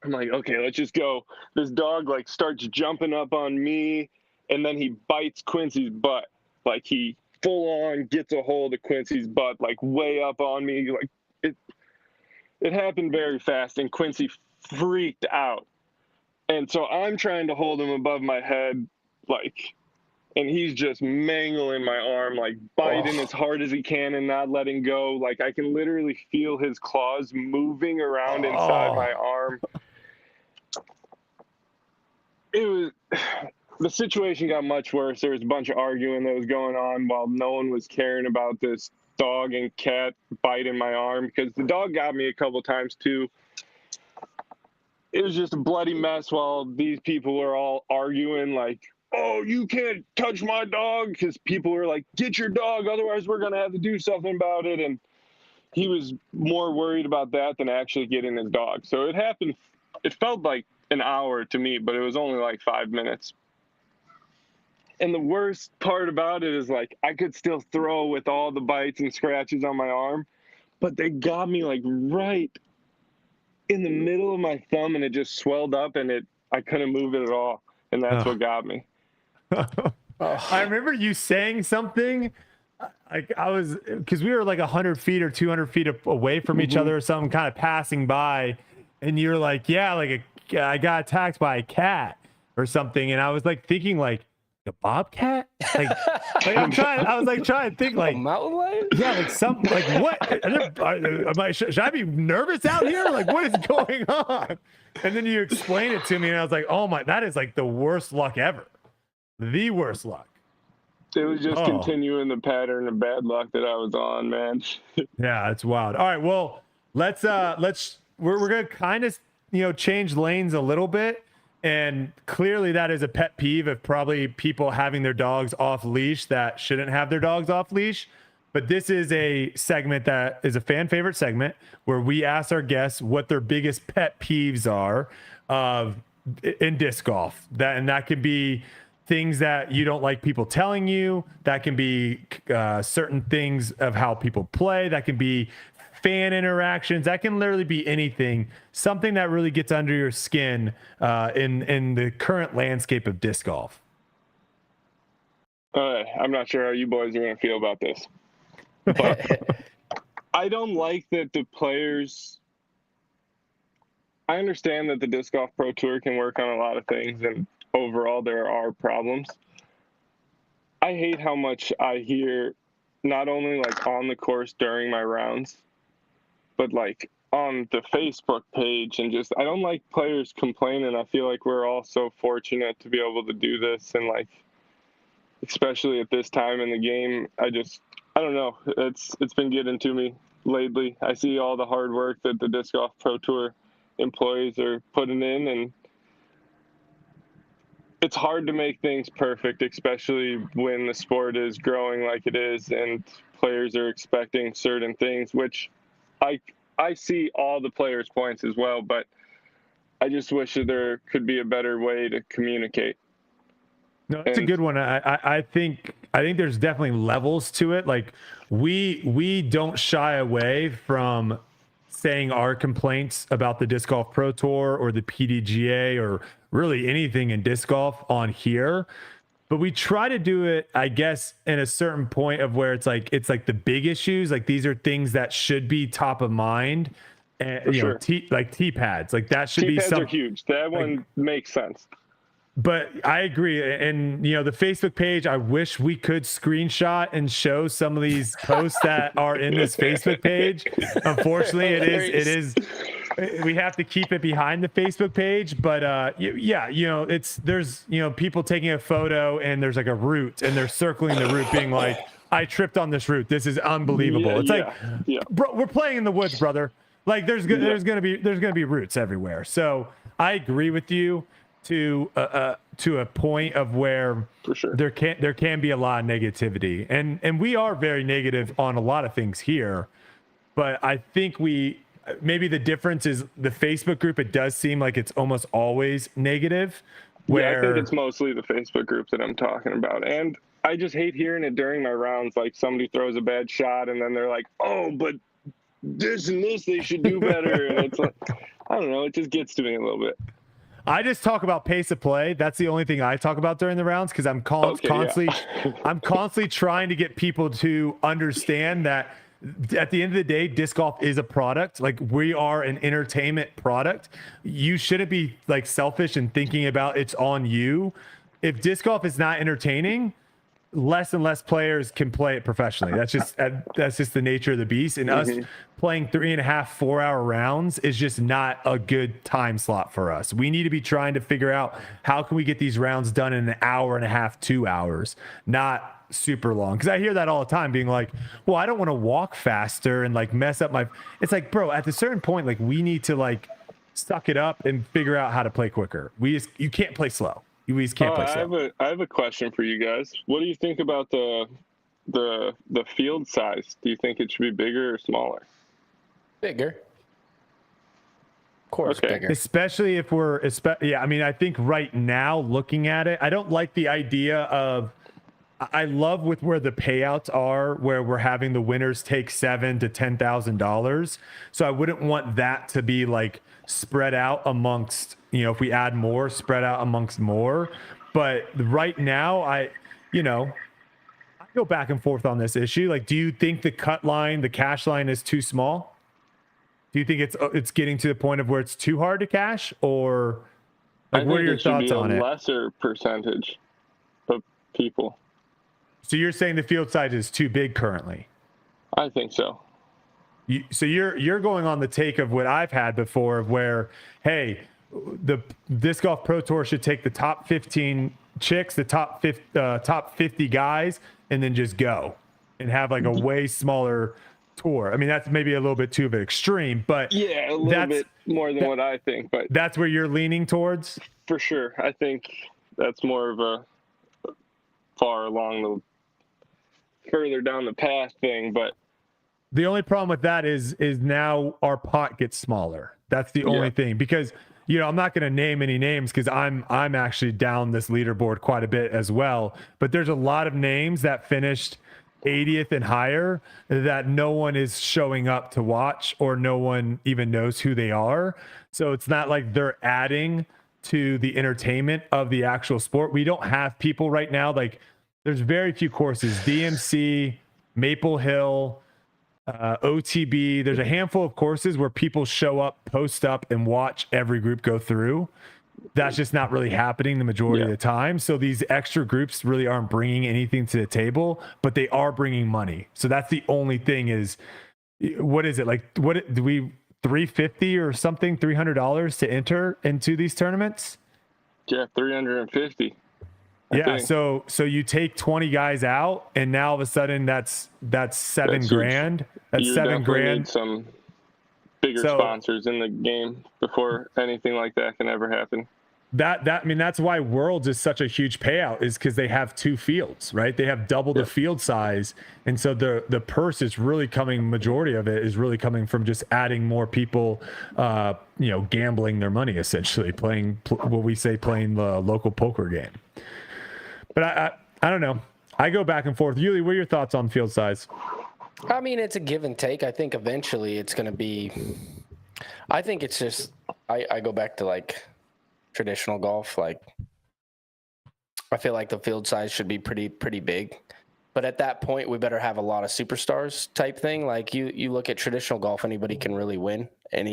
Speaker 3: I'm like, okay, let's just go. This dog like starts jumping up on me, and then he bites Quincy's butt. Like he full on gets a hold of Quincy's butt, like way up on me. Like it happened very fast, and Quincy freaked out. And so I'm trying to hold him above my head, like, and he's just mangling my arm, like biting as hard as he can and not letting go. Like I can literally feel his claws moving around inside my arm. The situation got much worse. There was a bunch of arguing that was going on while no one was caring about this dog and cat biting my arm, because the dog got me a couple times too. It was just a bloody mess while these people were all arguing like, oh, you can't touch my dog, because people were like, get your dog, otherwise we're going to have to do something about it. And he was more worried about that than actually getting his dog. So it happened. It felt like an hour to me, but it was only like 5 minutes. And the worst part about it is like I could still throw with all the bites and scratches on my arm, but they got me like right in the middle of my thumb, and it just swelled up, and I couldn't move it at all. And that's what got me.
Speaker 1: I remember you saying something like because we were like 100 feet or 200 feet away from each other or something, kind of passing by, and you're like, yeah, like I got attacked by a cat or something. And I was like thinking like a bobcat, like I was like trying to think like
Speaker 2: a mountain lion.
Speaker 1: Yeah, like something like what? Should I be nervous out here? Like what is going on? And then you explain it to me, and I was like, oh my, that is like the worst luck ever. The worst luck.
Speaker 3: It was just continuing the pattern of bad luck that I was on, man.
Speaker 1: Yeah, it's wild. All right, well, we're gonna kind of change lanes a little bit. And clearly that is a pet peeve of probably people having their dogs off leash that shouldn't have their dogs off leash. But this is a segment that is a fan favorite segment where we ask our guests what their biggest pet peeves are in disc golf. That can be things that you don't like people telling you. That can be certain things of how people play. That can be fan interactions. That can literally be anything, something that really gets under your skin in the current landscape of disc golf.
Speaker 3: I'm not sure how you boys are going to feel about this, but I don't like that the players, I understand that the Disc Golf Pro Tour can work on a lot of things, and overall there are problems. I hate how much I hear, not only like on the course during my rounds, but like on the Facebook page, and just, I don't like players complaining. I feel like we're all so fortunate to be able to do this. And like, especially at this time in the game, I don't know. It's been getting to me lately. I see all the hard work that the Disc Golf Pro Tour employees are putting in, and it's hard to make things perfect, especially when the sport is growing like it is and players are expecting certain things, which I see all the players' points as well, but I just wish that there could be a better way to communicate.
Speaker 1: No, that's a good one. I think there's definitely levels to it. Like we don't shy away from saying our complaints about the Disc Golf Pro Tour or the PDGA or really anything in disc golf on here. But we try to do it, I guess, in a certain point of where it's like the big issues. Like these are things that should be top of mind. And you know, T pads, like that should be
Speaker 3: T-pads
Speaker 1: some
Speaker 3: are huge. That one makes sense.
Speaker 1: But I agree. And, you know, the Facebook page, I wish we could screenshot and show some of these posts that are in this Facebook page. Unfortunately, it is, we have to keep it behind the Facebook page. But yeah, you know, there's, you know, people taking a photo and there's like a route and they're circling the route being like, I tripped on this route. This is unbelievable. Bro, we're playing in the woods, brother. Like there's going to be roots everywhere. So I agree with you to a point of where
Speaker 3: for sure
Speaker 1: there can be a lot of negativity, and we are very negative on a lot of things here, but I think maybe the difference is the Facebook group. It does seem like it's almost always negative. Where
Speaker 3: I think it's mostly the Facebook group that I'm talking about, and I just hate hearing it during my rounds. Like somebody throws a bad shot, and then they're like, "Oh, but this and this they should do better," and it's like, I don't know. It just gets to me a little bit.
Speaker 1: I just talk about pace of play. That's the only thing I talk about during the rounds because I'm constantly trying to get people to understand that at the end of the day, disc golf is a product. Like we are an entertainment product. You shouldn't be like selfish and thinking about it's on you. If disc golf is not entertaining, less and less players can play it professionally. That's just the nature of the beast. And us playing 3.5, 4 hour rounds is just not a good time slot for us. We need to be trying to figure out how can we get these rounds done in an hour and a half, 2 hours, not super long. Because I hear that all the time being like, well, I don't want to walk faster and like mess up my, it's like, bro, at a certain point, like we need to like suck it up and figure out how to play quicker. You can't play slow. You just can't play slow.
Speaker 3: I have a question for you guys. What do you think about the field size? Do you think it should be bigger or smaller?
Speaker 2: Bigger. Of course, bigger.
Speaker 1: Especially if yeah, I mean, I think right now looking at it, I don't like the idea of, I love with where the payouts are, where we're having the winners take $7,000 to $10,000. So I wouldn't want that to be like spread out amongst, you know, if we add more, spread out amongst more. But right now, I go back and forth on this issue. Like, do you think the cut line, the cash line is too small? Do you think it's getting to the point of where it's too hard to cash, or like, what are your thoughts on it?
Speaker 3: Lesser percentage of people.
Speaker 1: So you're saying the field size is too big currently?
Speaker 3: I think so.
Speaker 1: So you're going on the take of what I've had before, of where, hey, the Disc Golf Pro Tour should take the top 15 chicks, the top 50 guys, and then just go and have like a way smaller tour. I mean, that's maybe a little bit too of an extreme, but
Speaker 3: yeah, a little bit more than what I think. But
Speaker 1: that's where you're leaning towards?
Speaker 3: For sure. I think that's more of a far along the further down the path thing, but
Speaker 1: the only problem with that is now our pot gets smaller. That's the only thing, because, you know, I'm not going to name any names because I'm actually down this leaderboard quite a bit as well, but there's a lot of names that finished 80th and higher that no one is showing up to watch, or no one even knows who they are. So it's not like they're adding to the entertainment of the actual sport. We don't have people right now, like there's very few courses, DMC, Maple Hill, OTB. There's a handful of courses where people show up, post up, and watch every group go through. That's just not really happening the majority of the time. So these extra groups really aren't bringing anything to the table, but they are bringing money. So that's the only thing is, what is it? Like, what do we, $350 or something, $300 to enter into these tournaments?
Speaker 3: Yeah, $350.
Speaker 1: Yeah, so you take 20 guys out, and now all of a sudden that's $7,000. That's $7,000.
Speaker 3: Need some bigger sponsors in the game before anything like that can ever happen.
Speaker 1: I mean, that's why Worlds is such a huge payout, is because they have 2 fields, right? They have double the field size, and so the purse is really coming. Majority of it is really coming from just adding more people, gambling their money, essentially playing the local poker game. But I don't know. I go back and forth. Uli, what are your thoughts on field size?
Speaker 2: I mean, it's a give and take. I think eventually it's going to be. I think it's just. I go back to like traditional golf. Like, I feel like the field size should be pretty big. But at that point, we better have a lot of superstars type thing. Like you look at traditional golf, anybody can really win at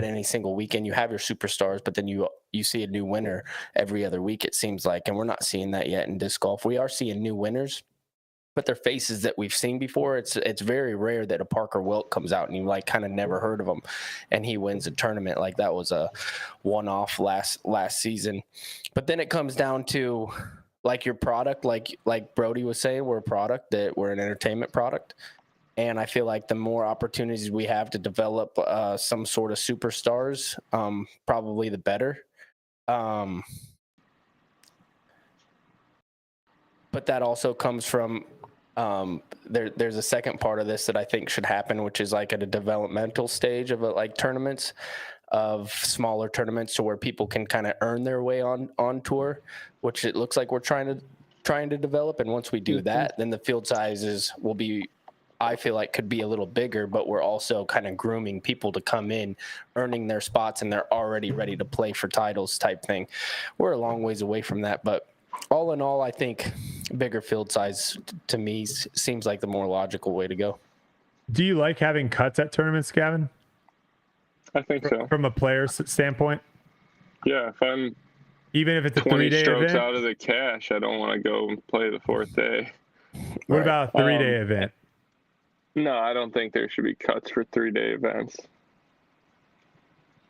Speaker 2: any single weekend. You have your superstars, but then you see a new winner every other week, it seems like. And we're not seeing that yet in disc golf. We are seeing new winners, but they're faces that we've seen before. It's very rare that a Parker Wilk comes out and you like kind of never heard of him and he wins a tournament. Like that was a one-off last season. But then it comes down to like your product, like Brodie was saying, we're a product, that we're an entertainment product. And I feel like the more opportunities we have to develop some sort of superstars, probably the better. But that also comes from there's a second part of this that I think should happen, which is like at a developmental stage of like tournaments, of smaller tournaments, to where people can kind of earn their way on tour, which it looks like we're trying to develop. And once we do that, then the field sizes will be, I feel like, could be a little bigger, but we're also kind of grooming people to come in, earning their spots, and they're already ready to play for titles type thing. We're a long ways away from that, but all in all, I think bigger field size to me seems like the more logical way to go.
Speaker 1: Do you like having cuts at tournaments, Gavin?
Speaker 3: I think so.
Speaker 1: From a player's standpoint?
Speaker 3: Yeah, if I'm
Speaker 1: even if it's a
Speaker 3: 20
Speaker 1: 3-day
Speaker 3: strokes
Speaker 1: event?
Speaker 3: out of the cash, I don't want to go and play the fourth day.
Speaker 1: What about a 3-day event?
Speaker 3: No, I don't think there should be cuts for 3-day events.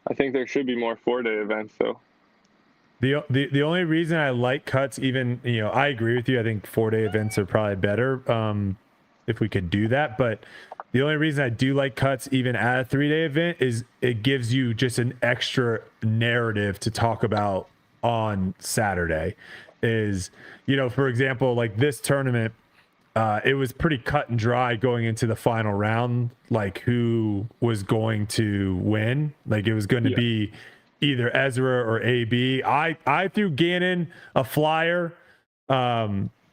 Speaker 3: I think there should be more 4-day events, though.
Speaker 1: The only reason I like cuts, even, I agree with you. I think 4-day events are probably better if we could do that. But the only reason I do like cuts, even at a 3-day event, is it gives you just an extra narrative to talk about on Saturday. Is, for example, like this tournament, it was pretty cut and dry going into the final round, like who was going to win. Like it was going to be either Ezra or AB. I threw Gannon a flyer.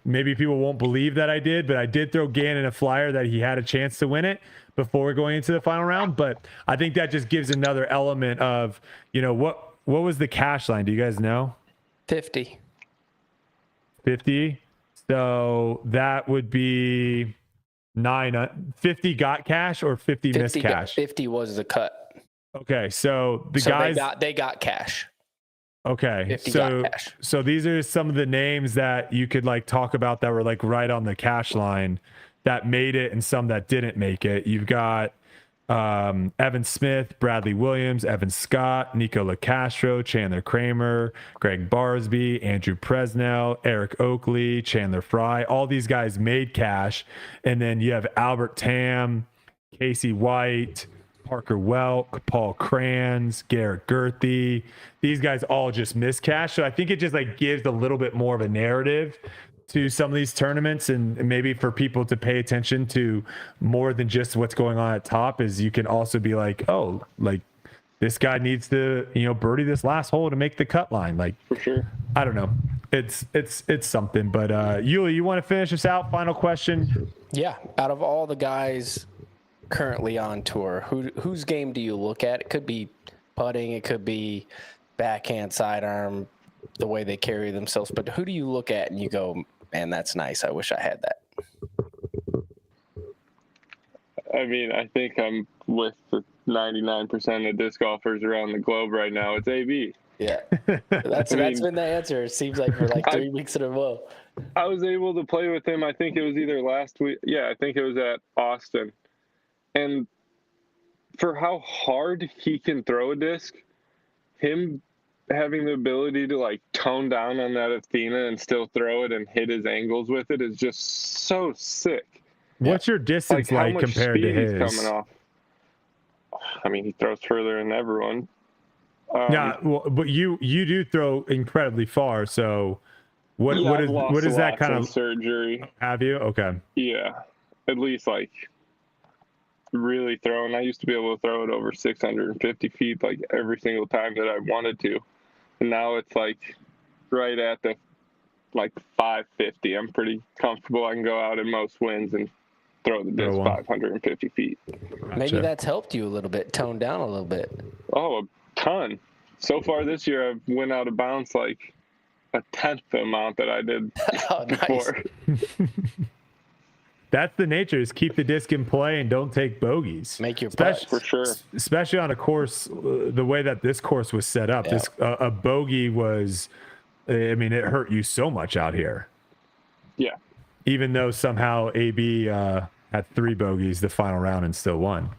Speaker 1: Maybe people won't believe that I did, but I did throw Gannon a flyer that he had a chance to win it before going into the final round. But I think that just gives another element of, what was the cash line? Do you guys know?
Speaker 2: 50.
Speaker 1: So that would be 50 got cash or 50 missed cash?
Speaker 2: 50 was the cut.
Speaker 1: Okay, so guys
Speaker 2: they got cash.
Speaker 1: Okay, so these are some of the names that you could like talk about that were like right on the cash line that made it, and some that didn't make it. You've got Evan Smith, Bradley Williams, Evan Scott, Nico LaCastro, Chandler Kramer, Greg Barsby, Andrew Presnell, Eric Oakley, Chandler Fry. All these guys made cash, and then you have Albert Tam, Casey White, Parker Welk, Paul Kranz, Garrett Gerthy. These guys all just missed cash. So I think it just like gives a little bit more of a narrative to some of these tournaments, and maybe for people to pay attention to more than just what's going on at top. Is you can also be like, oh, like this guy needs to, birdie this last hole to make the cut line. Like,
Speaker 3: for sure.
Speaker 1: I don't know. It's something. But Uli, you want to finish us out? Final question.
Speaker 2: Yeah. Out of all the guys currently on tour, whose game do you look at? It could be putting, it could be backhand, sidearm, the way they carry themselves, but who do you look at and you go, man, that's nice, I wish I had that?
Speaker 3: I mean, I think I'm with the 99% of disc golfers around the globe right now. It's AB.
Speaker 2: Yeah, that's been the answer. It seems like for like 3 weeks in a row.
Speaker 3: I was able to play with him. I think it was either last week. Yeah, I think it was at Austin. And for how hard he can throw a disc, him having the ability to like tone down on that Athena and still throw it and hit his angles with it is just so sick.
Speaker 1: What's your distance like compared to his?
Speaker 3: Coming off. I mean, he throws further than everyone.
Speaker 1: Yeah, well, but you do throw incredibly far. So what is that kind of
Speaker 3: surgery?
Speaker 1: Have you? Okay.
Speaker 3: Yeah, at least like really throwing. I used to be able to throw it over 650 feet like every single time that I wanted to, and now it's like right at the like 550. I'm pretty comfortable. I can go out in most winds and throw the disc 550 feet.
Speaker 1: Gotcha.
Speaker 2: Maybe that's helped you a little bit, tone down a little bit.
Speaker 3: Oh, a ton. So far this year, I've went out of bounds like a tenth the amount that I did before.
Speaker 1: That's the nature, is keep the disc in play and don't take bogeys.
Speaker 2: Make your putts.
Speaker 3: For sure.
Speaker 1: Especially on a course the way that this course was set up.
Speaker 2: Yeah.
Speaker 1: A bogey was, I mean, it hurt you so much out here.
Speaker 3: Yeah.
Speaker 1: Even though somehow AB had 3 bogeys the final round and still won.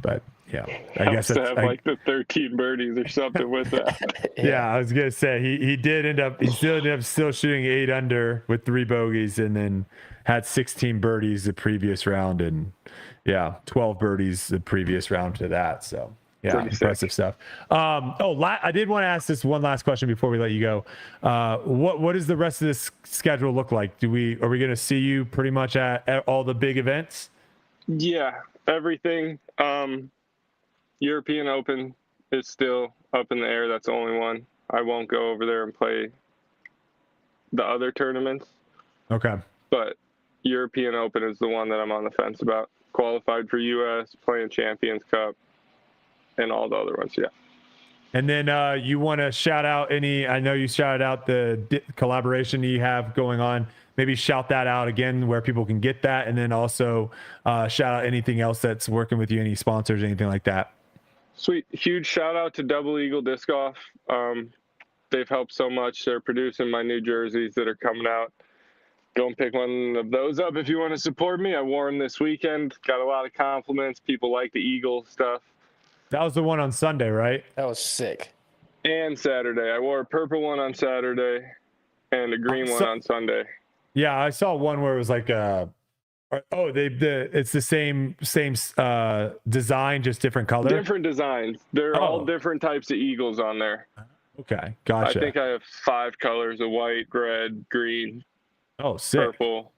Speaker 1: But yeah, I guess
Speaker 3: that's like the 13 birdies or something with that.
Speaker 1: Yeah, I was gonna say he still ended up shooting 8 under with 3 bogeys, and then had 16 birdies the previous round, and 12 birdies the previous round to that. So yeah,
Speaker 3: pretty
Speaker 1: impressive stuff. I did want to ask this one last question before we let you go. What does the rest of this schedule look like? Are we going to see you pretty much at all the big events?
Speaker 3: Yeah, everything. European Open is still up in the air. That's the only one. I won't go over there and play the other tournaments.
Speaker 1: Okay.
Speaker 3: But European Open is the one that I'm on the fence about. Qualified for US, playing Champions Cup, and all the other ones, yeah.
Speaker 1: And then you want to shout out I know you shouted out the collaboration you have going on. Maybe shout that out again where people can get that. And then also shout out anything else that's working with you, any sponsors, anything like that.
Speaker 3: Sweet. Huge shout out to Double Eagle Disc Golf. They've helped so much. They're producing my new jerseys that are coming out. Go and pick one of those up if you want to support me. I wore them this weekend. Got a lot of compliments. People like the Eagle stuff.
Speaker 1: That was the one on Sunday, right?
Speaker 2: That was sick.
Speaker 3: And Saturday. I wore a purple one on Saturday and a green one on Sunday.
Speaker 1: Yeah, I saw one where it was like it's the same design, just different color.
Speaker 3: Different designs. They're all different types of Eagles on there.
Speaker 1: Okay, gotcha.
Speaker 3: I think I have 5 colors of white, red, green,
Speaker 1: sick.
Speaker 3: purple,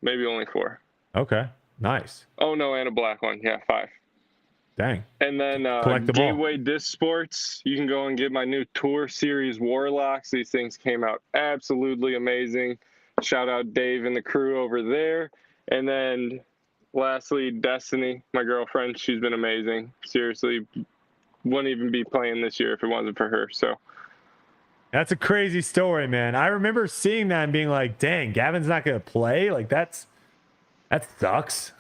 Speaker 3: maybe only 4.
Speaker 1: Okay, nice.
Speaker 3: Oh no, and a black one. Yeah, 5.
Speaker 1: Dang.
Speaker 3: And then Gateway Disc Sports, you can go and get my new Tour Series Warlocks. These things came out absolutely amazing. Shout out Dave and the crew over there. And then lastly, Destiny, my girlfriend. She's been amazing. Seriously, wouldn't even be playing this year if it wasn't for her. So
Speaker 1: that's a crazy story, man. I remember seeing that and being like, dang, Gavin's not going to play? Like, that sucks.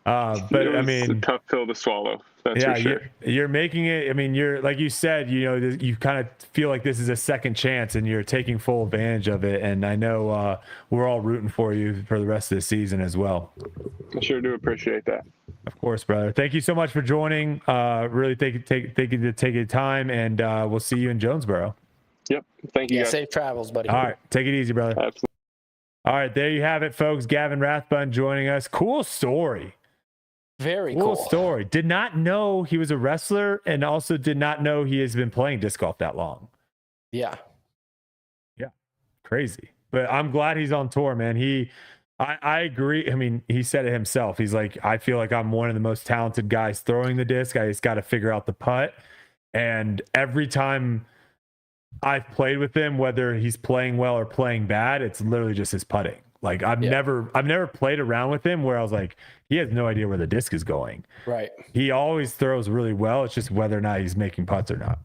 Speaker 1: But I mean,
Speaker 3: a tough pill to swallow. That's for sure.
Speaker 1: You're making it. I mean, you're, like you said, you kind of feel like this is a second chance and you're taking full advantage of it. And I know we're all rooting for you for the rest of the season as well.
Speaker 3: I sure do appreciate that.
Speaker 1: Of course, brother. Thank you so much for joining. Really take your time, and we'll see you in Jonesboro.
Speaker 3: Yep. Thank you.
Speaker 2: Yeah,
Speaker 3: guys.
Speaker 2: safe travels, buddy.
Speaker 1: All right. Take it easy, brother.
Speaker 3: Absolutely.
Speaker 1: All right. There you have it, folks. Gavin Rathbun joining us. Cool story.
Speaker 2: Very
Speaker 1: Cool
Speaker 2: cool
Speaker 1: story. Did not know he was a wrestler, and also did not know he has been playing disc golf that long.
Speaker 2: Yeah.
Speaker 1: Crazy. But I'm glad he's on tour, man. I agree. I mean, he said it himself. He's like, I feel like I'm one of the most talented guys throwing the disc. I just got to figure out the putt. And every time I've played with him, whether he's playing well or playing bad, it's literally just his putting. Like I've never played around with him where I was like, he has no idea where the disc is going.
Speaker 2: Right.
Speaker 1: He always throws really well. It's just whether or not he's making putts or not.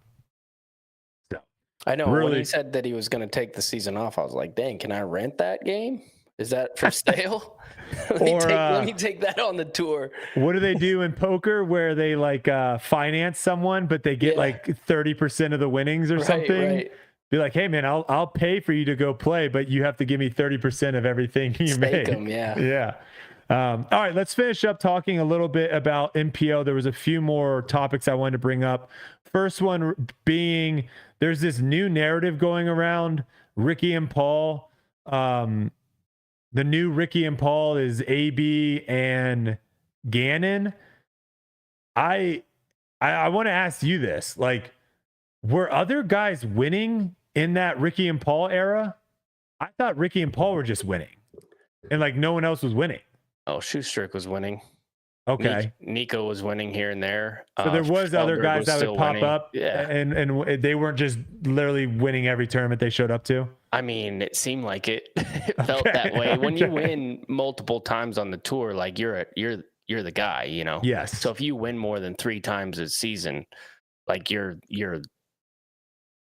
Speaker 1: So
Speaker 2: I know
Speaker 1: really,
Speaker 2: when he said that he was going to take the season off, I was like, dang, can I rent that game? Is that for sale? let me take that on the tour.
Speaker 1: What do they do in poker where they like finance someone, but they get like 30% of the winnings or something? Right. Be like, hey man, I'll pay for you to go play, but you have to give me 30% of everything you make. Yeah. All right, let's finish up talking a little bit about MPO. There was a few more topics I wanted to bring up. First one being, there's this new narrative going around Ricky and Paul. The new Ricky and Paul is AB and Gannon. I want to ask you this, like, were other guys winning in that Ricky and Paul era? I thought Ricky and Paul were just winning and like no one else was winning.
Speaker 2: Oh, Shoestrick was winning.
Speaker 1: Okay.
Speaker 2: Nico was winning here and there.
Speaker 1: So there was other
Speaker 2: Feldberg
Speaker 1: guys
Speaker 2: was
Speaker 1: that would
Speaker 2: still
Speaker 1: pop
Speaker 2: winning.
Speaker 1: up,
Speaker 2: Yeah.
Speaker 1: and they weren't just literally winning every tournament they showed up to.
Speaker 2: I mean, it seemed like it. It felt that way. When you win multiple times on the tour, like you're the guy, you know.
Speaker 1: Yes.
Speaker 2: So if you win more than 3 times a season, like you're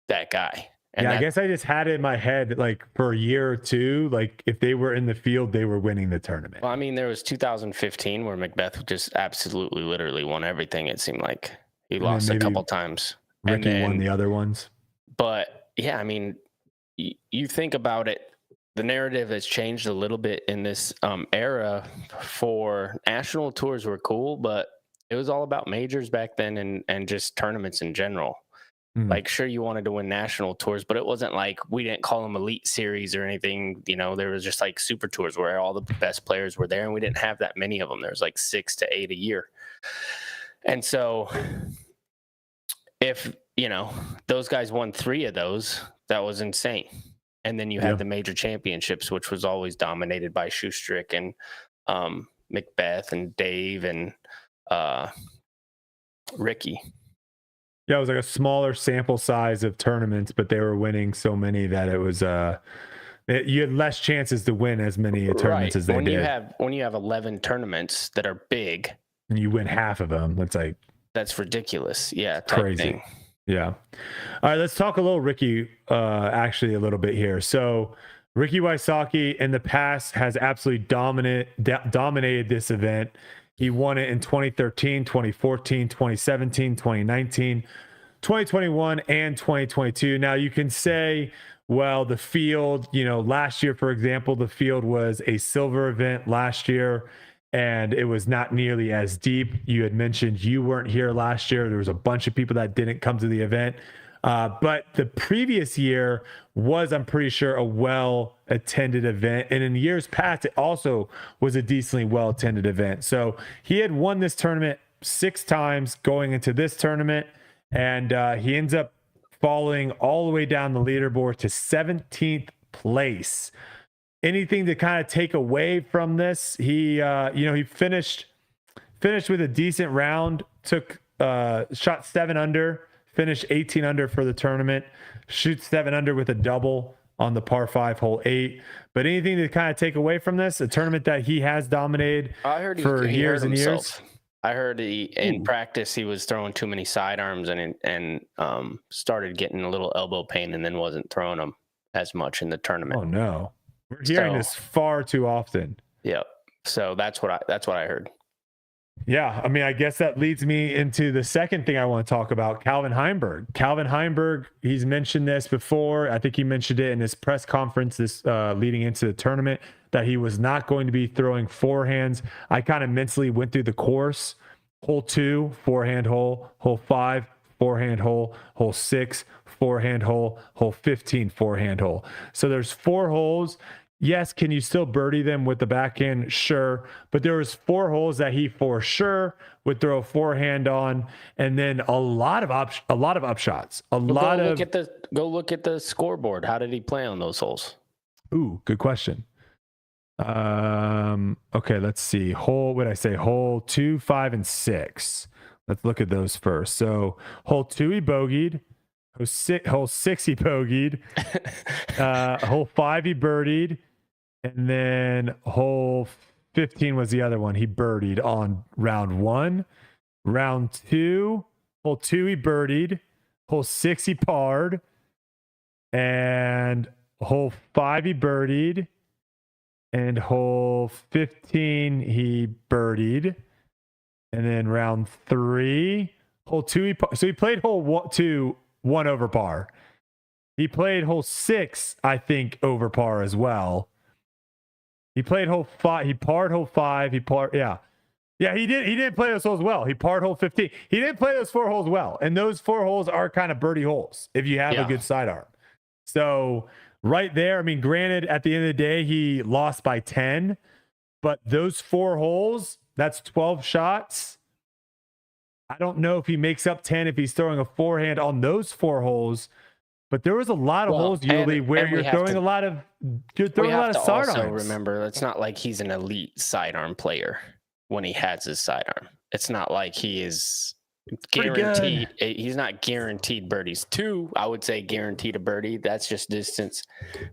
Speaker 2: that guy. And
Speaker 1: I guess I just had it in my head, like for a year or two, like if they were in the field, they were winning the tournament.
Speaker 2: Well, I mean, there was 2015 where Macbeth just absolutely, literally won everything. It seemed like he lost a couple times.
Speaker 1: Ricky won the other ones.
Speaker 2: But yeah, I mean, you think about it, the narrative has changed a little bit in this era. For national tours were cool, but it was all about majors back then and just tournaments in general. Like, sure, you wanted to win national tours, but it wasn't like we didn't call them elite series or anything. You know, there was just like super tours where all the best players were there, and we didn't have that many of them. There was like 6 to 8 a year. And so if, you know, those guys won 3 of those, that was insane. And then you had the major championships, which was always dominated by Shoestrick and Macbeth and Dave and Ricky.
Speaker 1: Yeah, it was like a smaller sample size of tournaments, but they were winning so many that it was you had less chances to win as many tournaments as they did.
Speaker 2: When you have 11 tournaments that are big,
Speaker 1: and you win half of them,
Speaker 2: that's ridiculous. Yeah,
Speaker 1: crazy.
Speaker 2: Thing.
Speaker 1: Yeah. All right, let's talk a little Ricky actually a little bit here. So Ricky Wysocki in the past has absolutely dominated this event. He won it in 2013, 2014, 2017, 2019, 2021, and 2022. Now you can say, well, the field, you know, last year, for example, the field was a silver event last year, and it was not nearly as deep. You had mentioned you weren't here last year. There was a bunch of people that didn't come to the event. But the previous year was, I'm pretty sure, a well-attended event. And in years past, it also was a decently well-attended event. So he had won this tournament 6 times going into this tournament. And he ends up falling all the way down the leaderboard to 17th place. Anything to kind of take away from this? He finished with a decent round, shot 7 under, finished 18 under for the tournament, shoots 7 under with a double on the par 5 hole 8. But anything to kind of take away from this? A tournament that he has dominated for years and years.
Speaker 2: I heard in practice he was throwing too many sidearms and started getting a little elbow pain and then wasn't throwing them as much in the tournament.
Speaker 1: Oh no, we're hearing this far too often.
Speaker 2: Yep. So that's what I heard.
Speaker 1: Yeah, I mean, I guess that leads me into the second thing I want to talk about, Calvin Heimberg. Calvin Heimberg, he's mentioned this before. I think he mentioned it in his press conference leading into the tournament that he was not going to be throwing forehands. I kind of mentally went through the course. Hole 2, forehand hole. Hole 5, forehand hole. Hole 6, forehand hole. Hole 15, forehand hole. So there's 4 holes. Yes, can you still birdie them with the backhand? Sure. But there was 4 holes that he for sure would throw a forehand on, and then a lot of upshots.
Speaker 2: Go look at the scoreboard. How did he play on those holes?
Speaker 1: Ooh, good question. Okay, let's see. Hole 2, 5, and 6. Let's look at those first. So hole 2 he bogeyed. Hole 6 he bogeyed. Hole 5 he birdied. And then hole 15 was the other one. He birdied on round 1. Round 2, hole 2 he birdied. Hole 6 he parred. And hole 5 he birdied. And hole 15 he birdied. And then round 3, hole 2 so he played hole 2 1 over par. He played hole 6, I think, over par as well. He played hole 5. He parred hole 5. He didn't play those holes well. He parred hole 15. He didn't play those 4 holes well. And those 4 holes are kind of birdie holes if you have a good sidearm. So right there, I mean, granted, at the end of the day, he lost by 10. But those 4 holes, that's 12 shots. I don't know if he makes up 10 if he's throwing a forehand on those 4 holes. But there was a lot of holes, Uli, where you're throwing a lot of sidearms.
Speaker 2: Also remember, it's not like he's an elite sidearm player. when he has his sidearm. It's not like he is
Speaker 1: pretty
Speaker 2: guaranteed. He's not guaranteed birdies. 2, I would say guaranteed a birdie. That's just distance.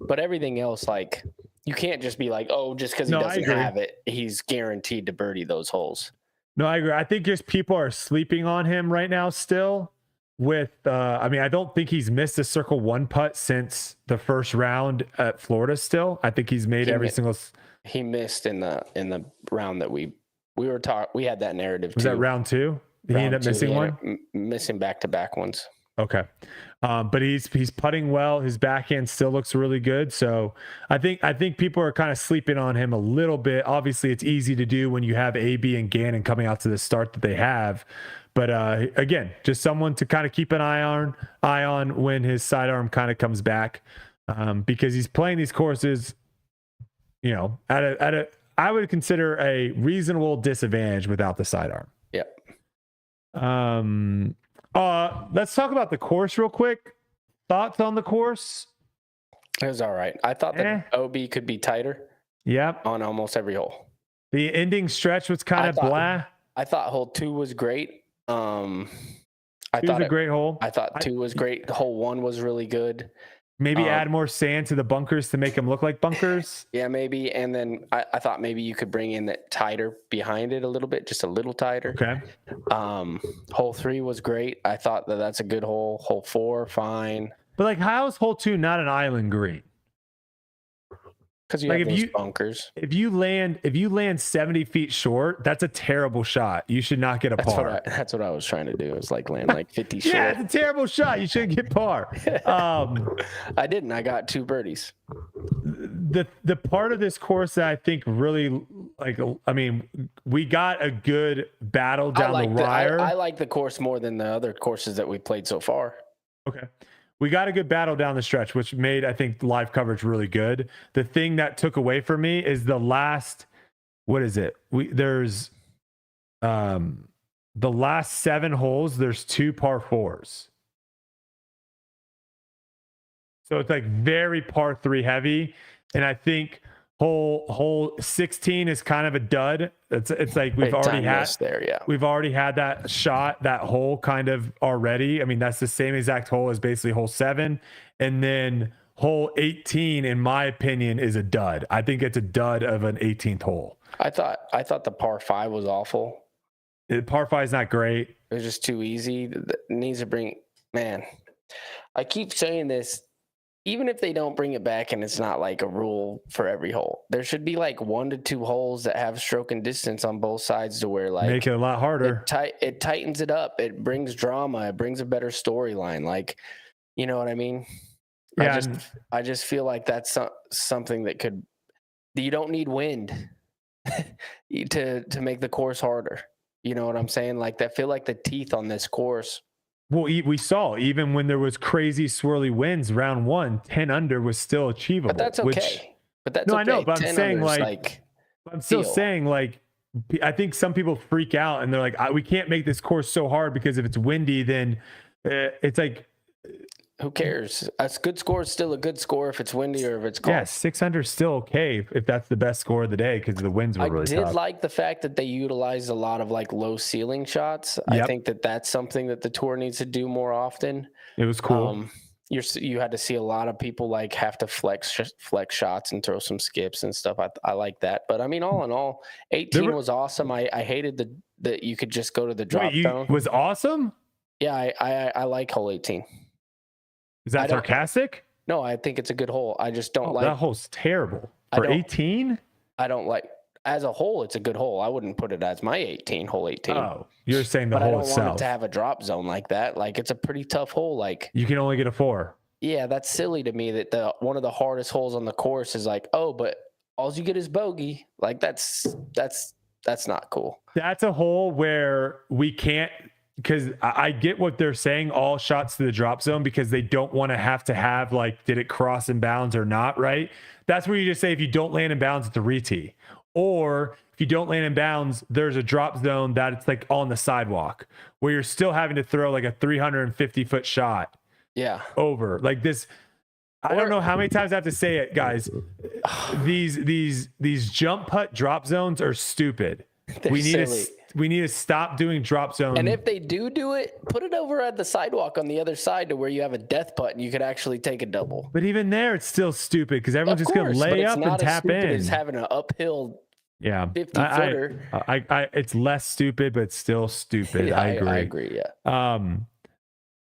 Speaker 2: But everything else, like, you can't just be like, oh, just because he doesn't have it, he's guaranteed to birdie those holes.
Speaker 1: No, I agree. I think just people are sleeping on him right now still. With, I mean, I don't think he's missed a circle 1 putt since the first round at Florida. Still, I think he's made every single.
Speaker 2: He missed in the round that we were talking. We had that narrative.
Speaker 1: Was that round 2? He ended up missing one.
Speaker 2: Missing back-to-back ones.
Speaker 1: Okay, but he's putting well. His backhand still looks really good. So I think people are kind of sleeping on him a little bit. Obviously, it's easy to do when you have AB and Gannon coming out to the start that they have. But again, just someone to kind of keep an eye on when his sidearm kind of comes back, because he's playing these courses, you know, at a I would consider a reasonable disadvantage without the sidearm.
Speaker 2: Yep.
Speaker 1: Let's talk about the course real quick. Thoughts on the course?
Speaker 2: It was all right. I thought that OB could be tighter.
Speaker 1: Yep.
Speaker 2: On almost every hole.
Speaker 1: The ending stretch was kind of blah.
Speaker 2: I thought hole 2 was great. I thought
Speaker 1: it was a great hole.
Speaker 2: I thought 2 was great. Hole 1 was really good.
Speaker 1: Maybe add more sand to the bunkers to make them look like bunkers.
Speaker 2: Yeah, maybe. And then I thought maybe you could bring in that tighter behind it a little bit, just a little tighter.
Speaker 1: Okay.
Speaker 2: Hole 3 was great. I thought that's a good hole. Hole 4, fine.
Speaker 1: But like, how is hole 2 not an island green?
Speaker 2: Because you have those bunkers.
Speaker 1: If you land 70 feet short, that's a terrible shot. You should not get a par.
Speaker 2: That's what I was trying to do. It's like land like 50 short.
Speaker 1: Yeah, it's a terrible shot. You shouldn't get par.
Speaker 2: I didn't. I got 2 birdies.
Speaker 1: The part of this course that I think really, like, I mean, we got a good battle down the wire.
Speaker 2: I like the course more than the other courses that we played so far.
Speaker 1: Okay. We got a good battle down the stretch, which made, I think, live coverage really good. The thing that took away from me is the last, what is it? There's the last 7 holes, there's 2 par 4s. So it's like very par 3 heavy. And I think hole 16 is kind of a dud. It's like we've already had that shot, that hole kind of already. I mean, that's the same exact hole as basically hole 7. And then hole 18, in my opinion, is a dud. I think it's a dud of an 18th hole.
Speaker 2: I thought the par 5 was awful.
Speaker 1: Par 5 is not great.
Speaker 2: It was just too easy. It needs to bring, man, I keep saying this. Even if they don't bring it back and it's not like a rule for every hole, there should be like 1 to 2 holes that have stroke and distance on both sides to where, like,
Speaker 1: make it a lot harder.
Speaker 2: It tightens it up. It brings drama. It brings a better storyline. Like, you know what I mean?
Speaker 1: Yeah.
Speaker 2: I just feel like that's something that you don't need wind to make the course harder. You know what I'm saying? Like, I feel like the teeth on this course.
Speaker 1: Well, we saw even when there was crazy swirly winds, round 1, 10 under was still achievable.
Speaker 2: But that's okay.
Speaker 1: I know, but I'm saying I'm still saying, like, I think some people freak out and they're like, we can't make this course so hard because if it's windy, then it's like,
Speaker 2: who cares? A good score is still a good score if it's windy or if it's cold.
Speaker 1: Yeah, 600 is still okay if that's the best score of the day because the winds were really tough.
Speaker 2: I did like the fact that they utilized a lot of like low ceiling shots. Yep. I think that's something that the tour needs to do more often.
Speaker 1: It was cool.
Speaker 2: You had to see a lot of people like have to flex shots and throw some skips and stuff. I like that. But I mean, all in all, 18 was awesome. I hated that you could just go to the drop zone.
Speaker 1: Was awesome?
Speaker 2: Yeah, I like hole 18.
Speaker 1: Is that sarcastic?
Speaker 2: No, I think it's a good hole. I just don't like
Speaker 1: that hole's terrible. For 18?
Speaker 2: I don't like as a hole, it's a good hole. I wouldn't put it as my 18, hole 18.
Speaker 1: Oh, you're saying the hole itself.
Speaker 2: I don't want it to have a drop zone like that. Like, it's a pretty tough hole. Like,
Speaker 1: you can only get a 4.
Speaker 2: Yeah, that's silly to me that one of the hardest holes on the course is like, oh, but all you get is bogey. Like, that's not cool.
Speaker 1: That's a hole where we can't. Because I get what they're saying, all shots to the drop zone, because they don't want to have like, did it cross in bounds or not, right? That's where you just say if you don't land in bounds, it's a re-tee. Or if you don't land in bounds, there's a drop zone that it's like on the sidewalk where you're still having to throw like a 350-foot shot.
Speaker 2: Yeah.
Speaker 1: Over. Like this, I don't know how many times I have to say it, guys. These jump putt drop zones are stupid. we need to stop doing drop zone.
Speaker 2: And if they do it, put it over at the sidewalk on the other side to where you have a death putt and you could actually take a double.
Speaker 1: But even there, it's still stupid because everyone's just going to lay up and tap in.
Speaker 2: It's having an uphill 50-footer.
Speaker 1: It's less stupid, but still stupid.
Speaker 2: Yeah,
Speaker 1: I agree.
Speaker 2: I agree, yeah.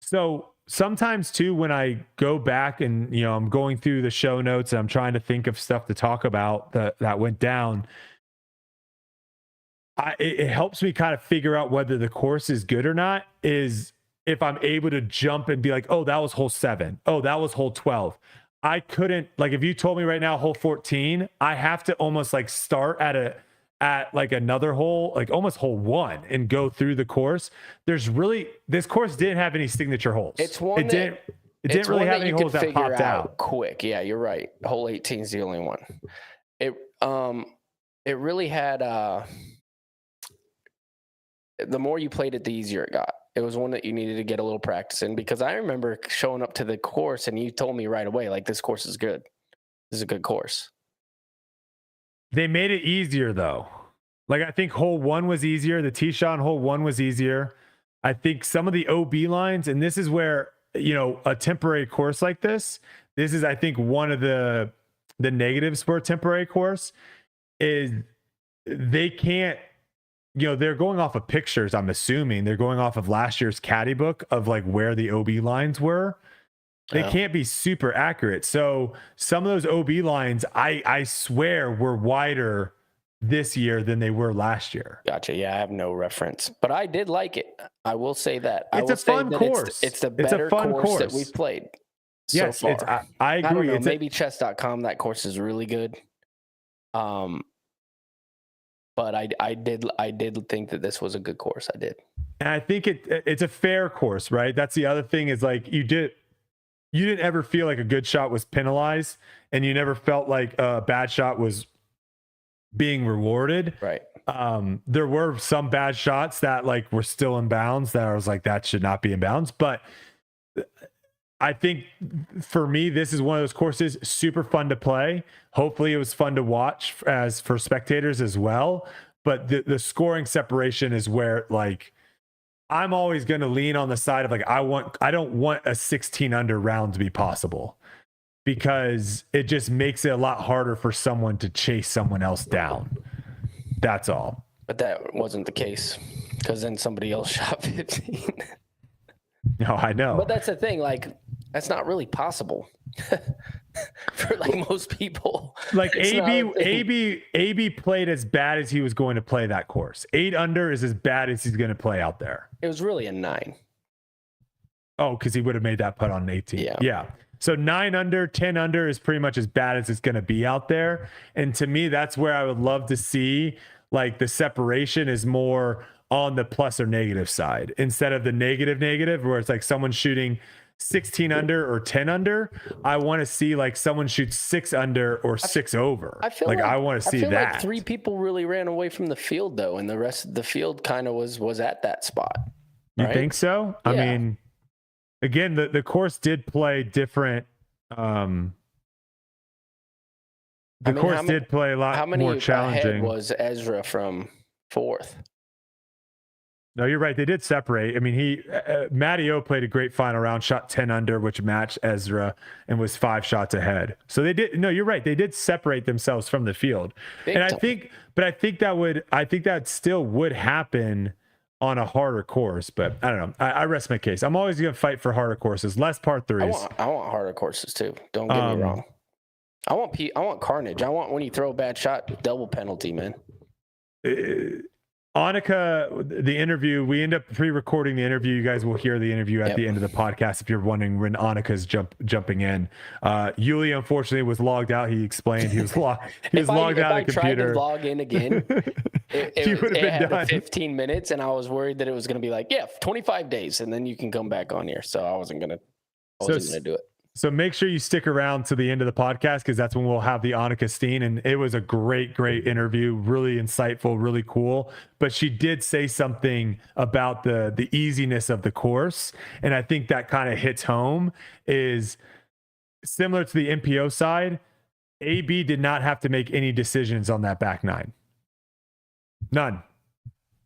Speaker 1: So sometimes too, when I go back and, I'm going through the show notes and I'm trying to think of stuff to talk about that went down, it helps me kind of figure out whether the course is good or not, is if I'm able to jump and be like, oh, that was hole 7. Oh, that was hole 12. I couldn't, like, if you told me right now, hole 14, I have to almost like start at like another hole, like almost hole 1 and go through the course. This course didn't have any signature holes.
Speaker 2: It didn't
Speaker 1: really have any holes that popped out
Speaker 2: quick. Yeah, you're right. Hole 18 is the only one. It really had, the more you played it, the easier it got. It was one that you needed to get a little practice in, because I remember showing up to the course and you told me right away, like, this course is good. This is a good course.
Speaker 1: They made it easier though. Like, I think hole 1 was easier. The tee shot on hole 1 was easier. I think some of the OB lines, and this is where, a temporary course like this is, I think, one of the negatives for a temporary course is they can't, they're going off of pictures. I'm assuming they're going off of last year's caddy book of like where the OB lines were. They can't be super accurate. So some of those OB lines, I swear, were wider this year than they were last year.
Speaker 2: Gotcha. Yeah, I have no reference, but I did like it. I will say that.
Speaker 1: It's a fun course.
Speaker 2: It's the better course that we've played so far.
Speaker 1: I agree.
Speaker 2: I don't know, maybe chess.com, that course is really good. But I did think that this was a good course. I did.
Speaker 1: And I think it's a fair course, right? That's the other thing, is like you didn't ever feel like a good shot was penalized, and you never felt like a bad shot was being rewarded.
Speaker 2: Right.
Speaker 1: There were some bad shots that like were still in bounds that I was like, that should not be in bounds. But I think for me, this is one of those courses, super fun to play. Hopefully it was fun to watch as for spectators as well. But the scoring separation is where, like, I'm always going to lean on the side of like, I don't want a 16 under round to be possible, because it just makes it a lot harder for someone to chase someone else down. That's all.
Speaker 2: But that wasn't the case, because then somebody else shot 15.
Speaker 1: No, I know.
Speaker 2: But that's the thing, like, that's not really possible for like most people.
Speaker 1: Like AB played as bad as he was going to play that course. 8 under is as bad as he's going to play out there.
Speaker 2: It was really a 9.
Speaker 1: Oh, because he would have made that putt on 18. Yeah. So 9 under, 10 under is pretty much as bad as it's going to be out there. And to me, that's where I would love to see, like, the separation is more on the plus or negative side instead of the negative, where it's like someone shooting 16 under or 10 under. I want to see like someone shoots 6 under or 6 over. I feel like I want to see that.
Speaker 2: Like 3 people really ran away from the field though, and the rest of the field kind of was at that spot.
Speaker 1: Right? You think so? Yeah. I mean, again, the course did play different. The course did play a lot more challenging.
Speaker 2: Ahead was Ezra from 4th?
Speaker 1: No, you're right. They did separate. I mean, Matty O played a great final round, shot 10 under, which matched Ezra, and was 5 shots ahead. So they did. No, you're right. They did separate themselves from the field. And I think that still would happen on a harder course. But I don't know. I rest my case. I'm always going to fight for harder courses, less par 3s.
Speaker 2: I want harder courses too. Don't get me wrong. I want carnage. I want, when you throw a bad shot, double penalty, man.
Speaker 1: Annika, the interview, we end up pre-recording the interview. You guys will hear the interview at the end of the podcast if you're wondering when Annika's jumping in. Uli, unfortunately, was logged out. He explained he was logged out of the computer. If I tried to
Speaker 2: log in again, it had 15 minutes, and I was worried that it was going to be like, 25 days, and then you can come back on here. So I wasn't going to do it.
Speaker 1: So make sure you stick around to the end of the podcast, because that's when we'll have the Anniken Steen. And it was a great interview, really insightful, really cool. But she did say something about the easiness of the course. And I think that kind of hits home, is similar to the MPO side. AB did not have to make any decisions on that back 9. None.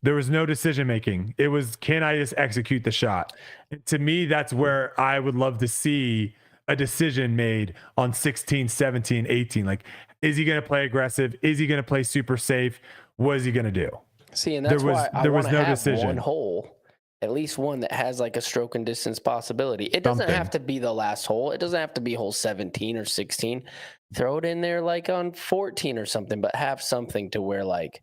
Speaker 1: There was no decision making. It was, can I just execute the shot? And to me, that's where I would love to see a decision made on 16, 17, 18. Like, is he going to play aggressive? Is he going to play super safe? What is he going to do?
Speaker 2: See, and that's why I want to
Speaker 1: no
Speaker 2: have
Speaker 1: decision.
Speaker 2: one hole, at least one that has like a stroke and distance possibility. It doesn't have to be the last hole. It doesn't have to be hole 17 or 16. Throw it in there like on 14 or something, but have something to where like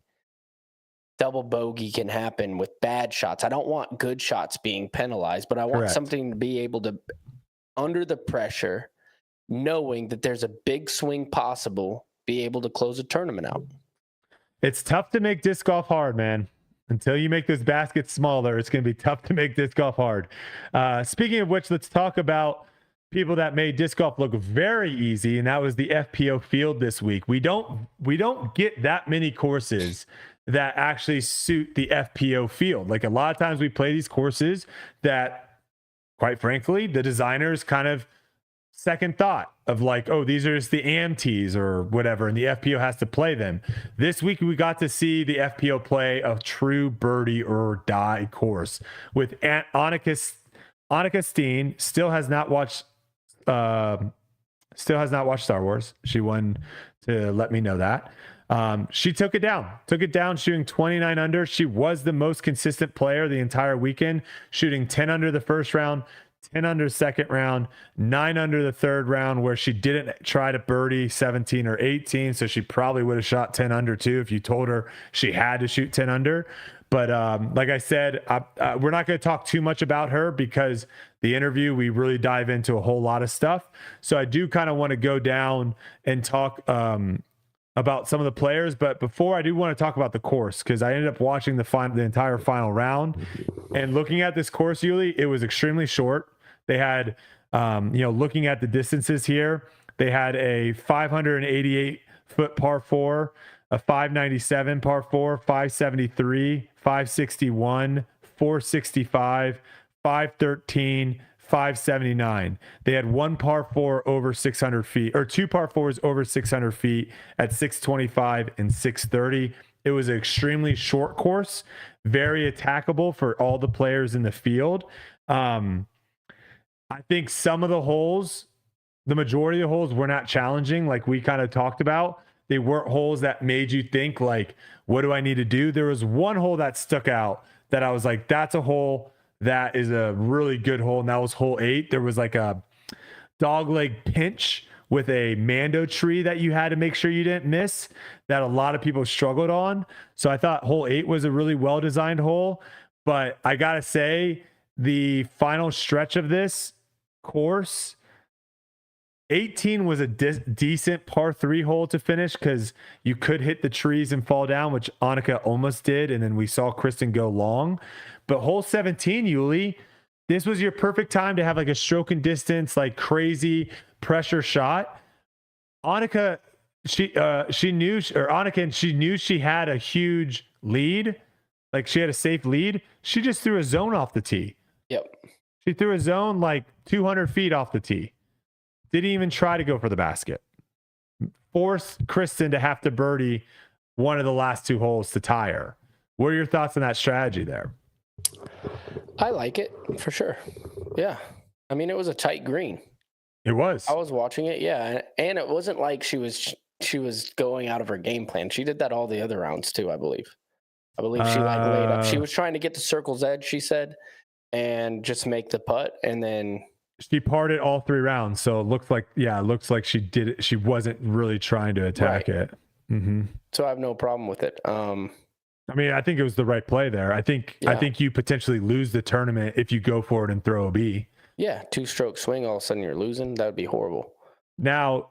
Speaker 2: double bogey can happen with bad shots. I don't want good shots being penalized, but I want something to be able to, under the pressure, knowing that there's a big swing possible, be able to close a tournament out.
Speaker 1: It's tough to make disc golf hard, man. Until you make those baskets smaller, it's going to be tough to make disc golf hard. Speaking of which, let's talk about people that made disc golf look very easy, and that was the FPO field this week. We don't get that many courses that actually suit the FPO field. Like, a lot of times we play these courses that, quite frankly, the designers kind of second thought of like, oh, these are just the AMTs or whatever, and the FPO has to play them. This week we got to see the FPO play a true birdie or die course with Anniken Steen. Still has not watched Star Wars. She wanted to let me know that. She took it down shooting 29 under. She was the most consistent player the entire weekend, shooting 10 under the first round, 10 under the second round, 9 under the third round, where she didn't try to birdie 17 or 18. So she probably would have shot 10 under too if you told her she had to shoot 10 under. But like I said, we're not going to talk too much about her because the interview, we really dive into a whole lot of stuff. So I do kind of want to go down and talk about some of the players. But before, I do want to talk about the course, because I ended up watching the entire final round and looking at this course, Uli, it was extremely short. They had, looking at the distances here, they had a 588 foot par 4, a 597 par 4, 573, 561, 465, 513, 579. They had one par 4 over 600 feet, or two par 4s over 600 feet at 625 and 630. It was an extremely short course, very attackable for all the players in the field. I think some of the holes, the majority of the holes were not challenging, like we kind of talked about. They weren't holes that made you think like, what do I need to do? There was one hole that stuck out that I was like, that's a hole that is a really good hole. And that was hole 8. There was like a dogleg pinch with a mando tree that you had to make sure you didn't miss, that a lot of people struggled on. So I thought hole 8 was a really well-designed hole. But I got to say, the final stretch of this course, 18 was a decent par 3 hole to finish, because you could hit the trees and fall down, which Annika almost did, and then we saw Kristin go long. But hole 17, Uli, this was your perfect time to have like a stroke and distance, like crazy pressure shot. Annika, she knew she had a huge lead, like she had a safe lead. She just threw a zone off the tee.
Speaker 2: Yep.
Speaker 1: She threw a zone like 200 feet off the tee. Didn't even try to go for the basket. Forced Kristin to have to birdie one of the last 2 holes to tie her. What are your thoughts on that strategy there?
Speaker 2: I like it for sure. Yeah. I mean, it was a tight green.
Speaker 1: It was.
Speaker 2: I was watching it. Yeah. And it wasn't like she was going out of her game plan. She did that all the other rounds too, I believe. She like laid up. She was trying to get to circle's edge, she said, and just make the putt. And then
Speaker 1: she parted all 3 rounds. So it looks like she did it. She wasn't really trying to attack it. Mm-hmm.
Speaker 2: So I have no problem with it.
Speaker 1: I mean, I think it was the right play there. I think you potentially lose the tournament if you go for it and throw a B.
Speaker 2: Yeah, 2-stroke swing, all of a sudden you're losing. That would be horrible.
Speaker 1: Now,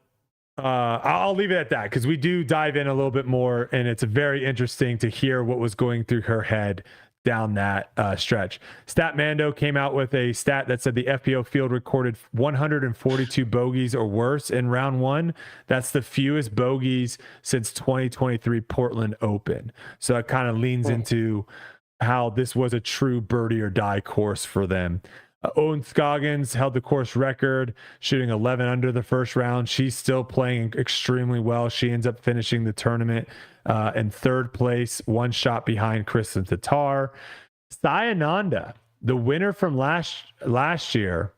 Speaker 1: I'll leave it at that, because we do dive in a little bit more, and it's very interesting to hear what was going through her head down that stretch. Statmando came out with a stat that said the FPO field recorded 142 bogeys or worse in round 1. That's the fewest bogeys since 2023 Portland Open. So it kind of leans into how this was a true birdie or die course for them. Owen Scoggins held the course record, shooting 11 under the first round. She's still playing extremely well. She ends up finishing the tournament in third place, one shot behind Kristin Tattar. Sayananda, the winner from last year.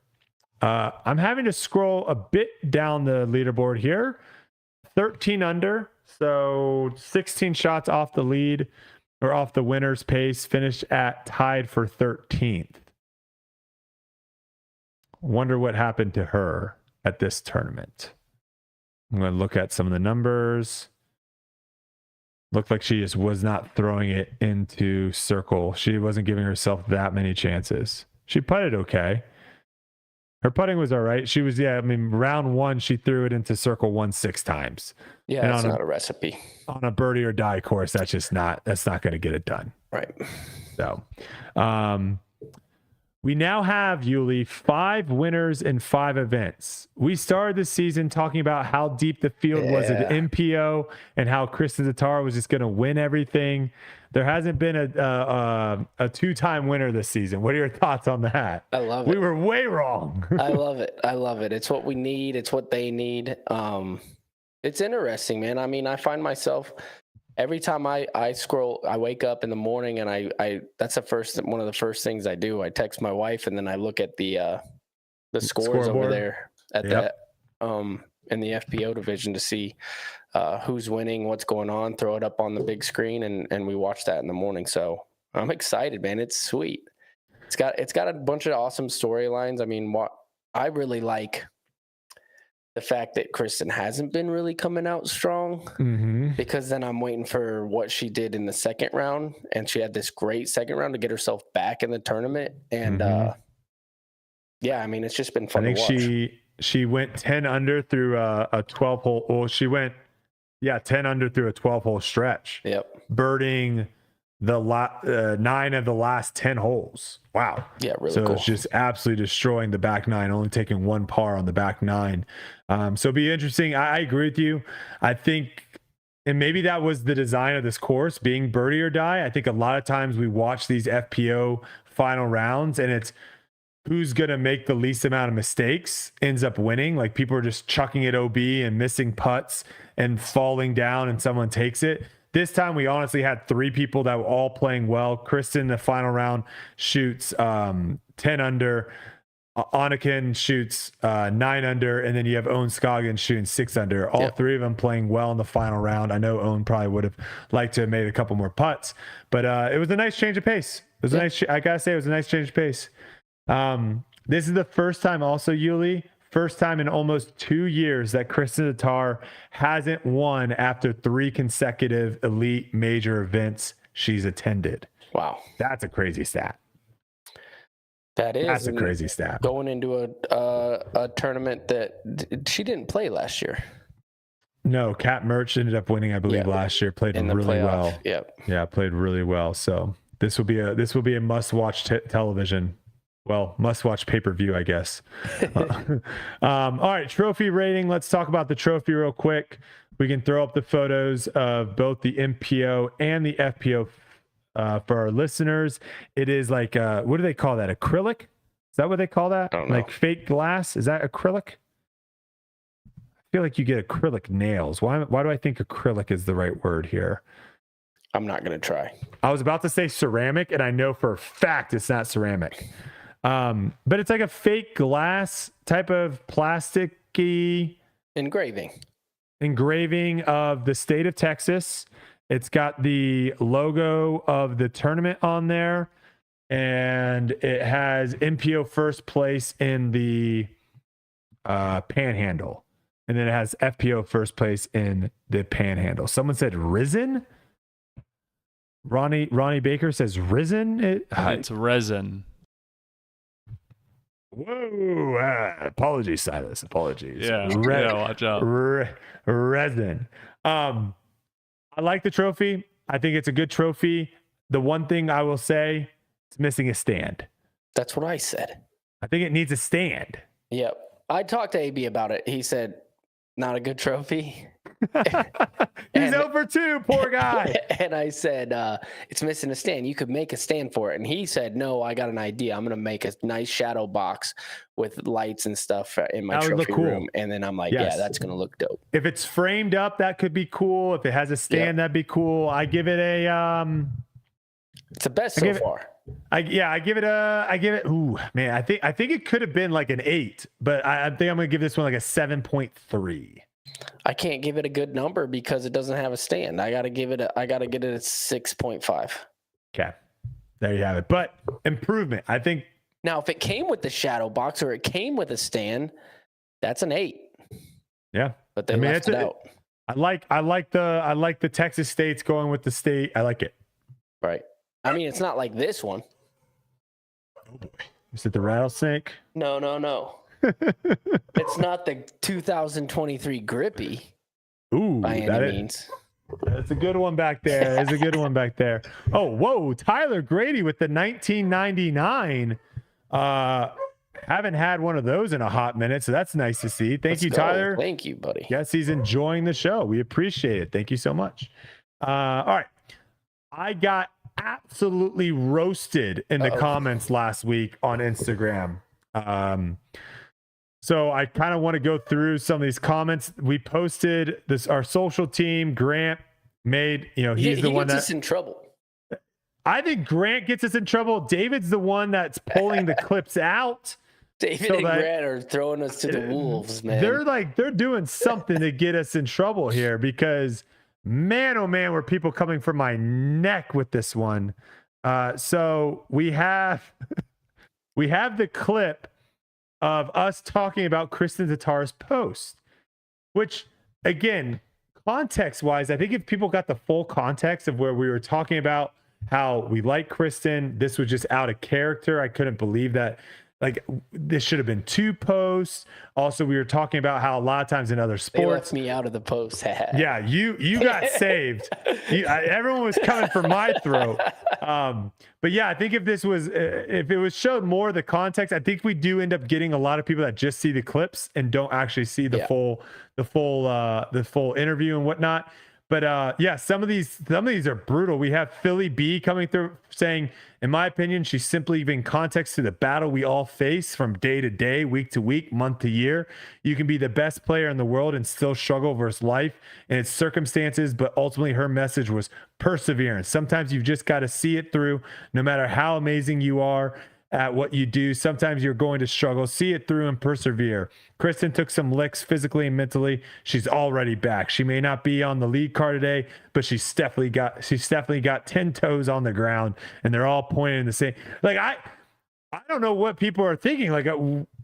Speaker 1: I'm having to scroll a bit down the leaderboard here. 13 under, so 16 shots off the lead or off the winner's pace, finished at tied for 13th. Wonder what happened to her at this tournament. I'm going to look at some of the numbers. Looked like she just was not throwing it into circle. She wasn't giving herself that many chances. She putted okay. Her putting was all right. She was, round one, she threw it into circle 6 times.
Speaker 2: Yeah,
Speaker 1: and
Speaker 2: that's not a recipe.
Speaker 1: On a birdie or die course, that's not going to get it done.
Speaker 2: Right.
Speaker 1: So, we now have, Uli, 5 winners in 5 events. We started this season talking about how deep the field was at MPO and how Kristin Tattar was just going to win everything. There hasn't been a 2-time winner this season. What are your thoughts on that?
Speaker 2: I love it.
Speaker 1: We were way wrong.
Speaker 2: I love it. I love it. It's what we need. It's what they need. It's interesting, man. I mean, I find myself every time I scroll, I wake up in the morning and I that's one of the first things I do. I text my wife and then I look at the scores over there at that in the FPO division to see who's winning, what's going on, throw it up on the big screen and we watch that in the morning. So I'm excited, man. It's sweet. It's got a bunch of awesome storylines. I mean, what I really like the fact that Kristin hasn't been really coming out strong because then I'm waiting for what she did in the second round. And she had this great second round to get herself back in the tournament. And I mean, it's just been fun to watch.
Speaker 1: She went 10 under through a 12 hole. Well, she went 10 under through a 12 hole stretch.
Speaker 2: Yep.
Speaker 1: Birding the 9 of the last 10 holes. Wow.
Speaker 2: Yeah, really
Speaker 1: so
Speaker 2: cool.
Speaker 1: It's just absolutely destroying the back 9, only taking 1 par on the back 9. So it'll be interesting. I agree with you. I think, and maybe that was the design of this course, being birdie or die. I think a lot of times we watch these FPO final rounds and it's who's going to make the least amount of mistakes ends up winning. Like people are just chucking it OB and missing putts and falling down and someone takes it. This time we honestly had 3 people that were all playing well. Kristin, the final round, shoots 10 under. Anniken shoots 9 under, and then you have Owen Scoggins shooting 6 under. All 3 of them playing well in the final round. I know Owen probably would have liked to have made a couple more putts, but it was a nice change of pace. It was I gotta say, it was a nice change of pace. This is the first time also, Uli, first time in almost 2 years that Kristin Tattar hasn't won after 3 consecutive elite major events she's attended.
Speaker 2: Wow.
Speaker 1: That's a crazy stat.
Speaker 2: That's
Speaker 1: a crazy stat.
Speaker 2: Going into a tournament that she didn't play last year.
Speaker 1: No, Kat Mertz ended up winning, I believe, last year. Played really well. Yeah, played really well. So this will be a must-watch television. Well, must-watch pay-per-view, I guess. All right, trophy rating. Let's talk about the trophy real quick. We can throw up the photos of both the MPO and the FPO for our listeners. It is like, what do they call that? Acrylic? Is that what they call that?
Speaker 2: I don't know.
Speaker 1: Like fake glass? Is that acrylic? I feel like you get acrylic nails. Why do I think acrylic is the right word here?
Speaker 2: I'm not going to try.
Speaker 1: I was about to say ceramic, and I know for a fact it's not ceramic. But it's like a fake glass type of plasticky engraving of the state of Texas. It's got the logo of the tournament on there, and it has MPO first place in the Panhandle, and then it has FPO first place in the Panhandle. Someone said Risen. Ronnie Baker says Risen.
Speaker 4: It's resin.
Speaker 1: Whoa! Apologies, Silas. Apologies.
Speaker 4: Yeah, watch out.
Speaker 1: Resin. I like the trophy. I think it's a good trophy. The one thing I will say, it's missing a stand.
Speaker 2: That's what I said.
Speaker 1: I think it needs a stand.
Speaker 2: Yep. I talked to AB about it. He said, not a good trophy.
Speaker 1: He's over 2, poor guy.
Speaker 2: And I said, it's missing a stand. You could make a stand for it. And he said, no, I got an idea. I'm going to make a nice shadow box with lights and stuff in my
Speaker 1: That would look
Speaker 2: trophy
Speaker 1: cool.
Speaker 2: room. And then I'm like,
Speaker 1: Yes.
Speaker 2: yeah, that's going to look dope.
Speaker 1: If it's framed up, that could be cool. If it has a stand, that'd be cool. I give it a
Speaker 2: It's the best so far.
Speaker 1: I give it. Ooh, man, I think it could have been like an 8, but I think I'm gonna give this one like a 7.3.
Speaker 2: I can't give it a good number because it doesn't have a stand. I gotta get it a 6.5.
Speaker 1: Okay, there you have it. But improvement, I think.
Speaker 2: Now, if it came with the shadow box or it came with a stand, that's an 8.
Speaker 1: Yeah,
Speaker 2: but they left it out.
Speaker 1: I like the Texas states going with the state. I like it.
Speaker 2: Right. I mean, it's not like this one.
Speaker 1: Oh boy, is it the rattlesnake?
Speaker 2: No. It's not the 2023 Grippy.
Speaker 1: Ooh,
Speaker 2: by any means.
Speaker 1: That's a good one back there. It's a good one back there. Oh, whoa, Tyler Grady with the 1999. Haven't had one of those in a hot minute, so that's nice to see. Thank you, Tyler.
Speaker 2: Thank you, buddy.
Speaker 1: Yes, he's enjoying the show. We appreciate it. Thank you so much. All right. I got absolutely roasted in the comments last week on Instagram. So I kind of want to go through some of these comments. We posted this, our social team, Grant made, he's the one
Speaker 2: that gets us in trouble.
Speaker 1: I think Grant gets us in trouble. David's the one that's pulling the clips out.
Speaker 2: David and Grant are throwing us to the wolves, man.
Speaker 1: They're doing something to get us in trouble here because man, oh man, were people coming for my neck with this one. So we have the clip of us talking about Kristin Tattar's post, which again, context wise, I think if people got the full context of where we were talking about how we like Kristin, this was just out of character. I couldn't believe that. Like, this should have been 2 posts. Also, we were talking about how a lot of times in other sports,
Speaker 2: they left me out of the post.
Speaker 1: Yeah, you got saved. Everyone was coming for my throat. But yeah, I think if it was showed more of the context, I think we do end up getting a lot of people that just see the clips and don't actually see the full interview and whatnot. But yeah, some of these are brutal. We have Philly B coming through saying, in my opinion, she's simply giving context to the battle we all face from day to day, week to week, month to year. You can be the best player in the world and still struggle versus life and its circumstances, but ultimately her message was perseverance. Sometimes you've just got to see it through, no matter how amazing you are at what you do. Sometimes you're going to struggle. See it through and persevere. Kristin took some licks physically and mentally. She's already back. She may not be on the lead card today, but she's definitely got 10 toes on the ground, and they're all pointing the same. Like, I don't know what people are thinking. Like,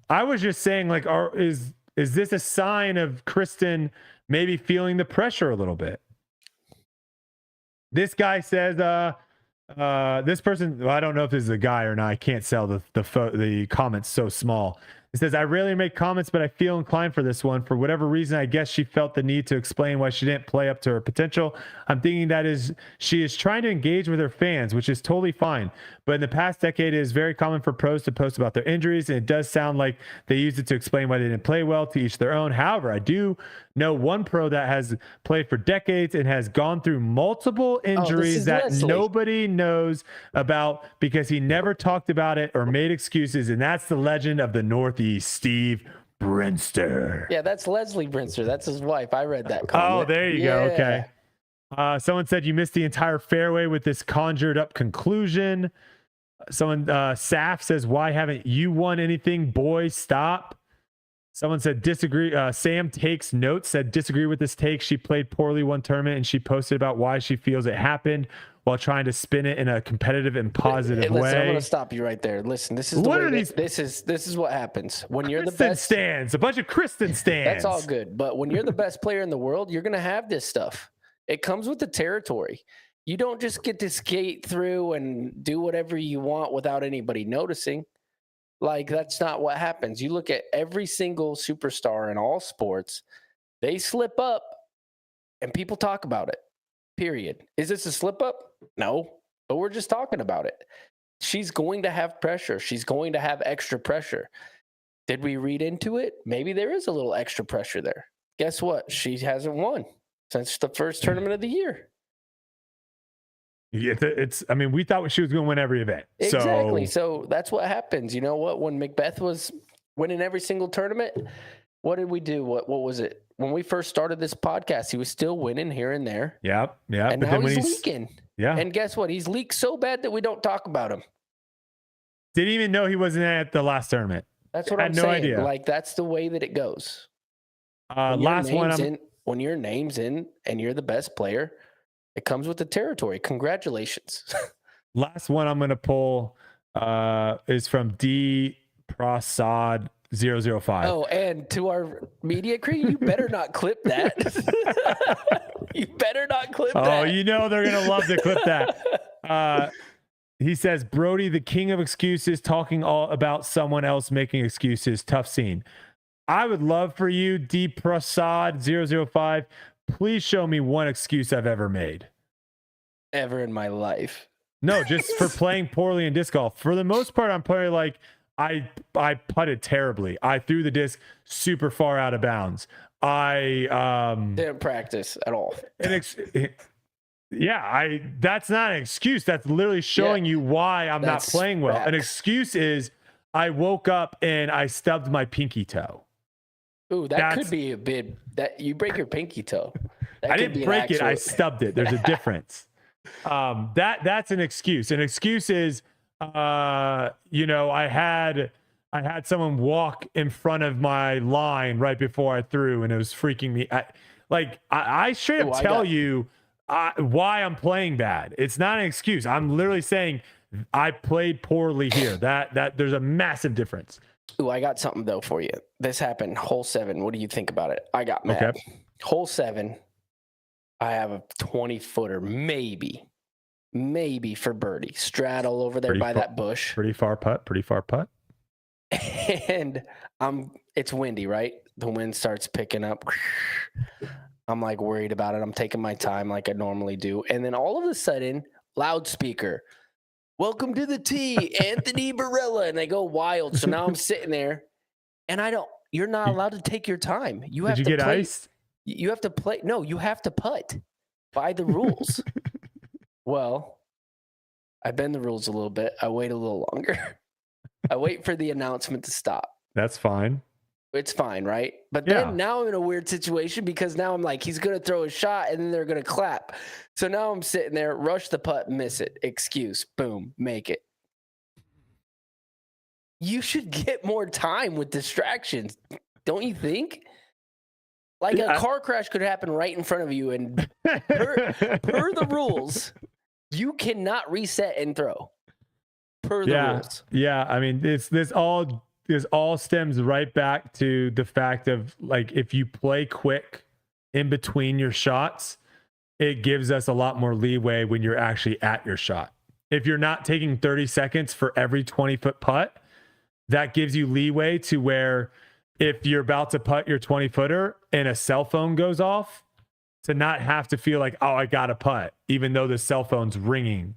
Speaker 1: I was just saying, like, is this a sign of Kristin maybe feeling the pressure a little bit? This guy says, this person, well, I don't know if this is a guy or not. I can't tell the comments so small. It says, I rarely make comments, but I feel inclined for this one. For whatever reason, I guess she felt the need to explain why she didn't play up to her potential. I'm thinking she is trying to engage with her fans, which is totally fine. But in the past decade, it is very common for pros to post about their injuries, and it does sound like they used it to explain why they didn't play well, to each their own. However, I do know one pro that has played for decades and has gone through multiple injuries that nobody knows about because he never talked about it or made excuses, and that's the legend of the Northeast, Steve Brinster.
Speaker 2: Yeah, that's Leslie Brinster. That's his wife. I read that comment.
Speaker 1: Oh, there you go. Okay. Someone said you missed the entire fairway with this conjured up conclusion. Someone, Saf says, why haven't you won anything? Boys, stop. Someone said disagree. Sam Takes Notes said disagree with this take. She played poorly one tournament and she posted about why she feels it happened while trying to spin it in a competitive and positive way.
Speaker 2: I'm going to stop you right there. Listen, this is this is what happens when you're the best.
Speaker 1: Stands, a bunch of Kristin stands.
Speaker 2: That's all good, but when you're the best player in the world, you're going to have this stuff. It comes with the territory. You don't just get to skate through and do whatever you want without anybody noticing. Like, that's not what happens. You look at every single superstar in all sports, they slip up and people talk about it, period. Is this a slip up? No, but we're just talking about it. She's going to have pressure. She's going to have extra pressure. Did we read into it? Maybe there is a little extra pressure there. Guess what? She hasn't won. since the first tournament of the year.
Speaker 1: I mean, we thought she was going to win every event.
Speaker 2: Exactly. So that's what happens. You know what? When Macbeth was winning every single tournament, what did we do? What was it? When we first started this podcast, he was still winning here and there.
Speaker 1: Yep.
Speaker 2: And now he's leaking.
Speaker 1: Yeah.
Speaker 2: And guess what? He's leaked so bad that we don't talk about him.
Speaker 1: Didn't even know he wasn't at the last tournament.
Speaker 2: That's what I'm saying. Idea. Like, that's the way that it goes.
Speaker 1: Last one.
Speaker 2: When your name's in and you're the best player, it comes with the territory. Congratulations.
Speaker 1: Last one I'm going to pull is from D Prasad 005.
Speaker 2: Oh, and to our media crew, you better not clip that. You better not clip that.
Speaker 1: Oh, you know they're going to love to clip that. He says, Brodie, the king of excuses, talking all about someone else making excuses. Tough scene. I would love for you, D Prasad 005. Please show me one excuse I've ever made.
Speaker 2: Ever in my life.
Speaker 1: No, just for playing poorly in disc golf. For the most part, I'm playing like I putted terribly. I threw the disc super far out of bounds. I
Speaker 2: didn't practice at all.
Speaker 1: That's not an excuse. That's literally showing you why I'm not playing well. Facts. An excuse is I woke up and I stubbed my pinky toe.
Speaker 2: Ooh, that's could be a bit that you break your pinky toe.
Speaker 1: I didn't break it. I stubbed it. There's a difference. That's an excuse. An excuse is, I had someone walk in front of my line right before I threw, and it was freaking me. I straight up tell you why I'm playing bad. It's not an excuse. I'm literally saying I played poorly here. That there's a massive difference.
Speaker 2: Ooh, I got something though for you. This happened hole 7. What do you think about it? I got mad. Okay. Hole 7. I have a 20-footer, maybe for birdie. Straddle over there by that bush.
Speaker 1: Pretty far putt.
Speaker 2: And it's windy, right? The wind starts picking up. I'm like worried about it. I'm taking my time like I normally do. And then all of a sudden, loudspeaker, welcome to the tee, Anthony Barela. And they go wild. So now I'm sitting there and you're not allowed to take your time.
Speaker 1: Did you get iced?
Speaker 2: You have to play. No, you have to putt by the rules. Well, I bend the rules a little bit. I wait a little longer. I wait for the announcement to stop.
Speaker 1: That's fine.
Speaker 2: It's fine, right? But then now I'm in a weird situation because now I'm like, he's going to throw a shot and then they're going to clap. So now I'm sitting there, rush the putt, miss it. Excuse, boom, make it. You should get more time with distractions, don't you think? Like a car crash could happen right in front of you, and per the rules, you cannot reset and throw. Per the rules.
Speaker 1: Yeah, I mean, this all stems right back to the fact of, like, if you play quick in between your shots, it gives us a lot more leeway when you're actually at your shot. If you're not taking 30 seconds for every 20-foot putt, that gives you leeway to where if you're about to putt your 20-footer and a cell phone goes off, to not have to feel like, oh, I got to putt, even though the cell phone's ringing.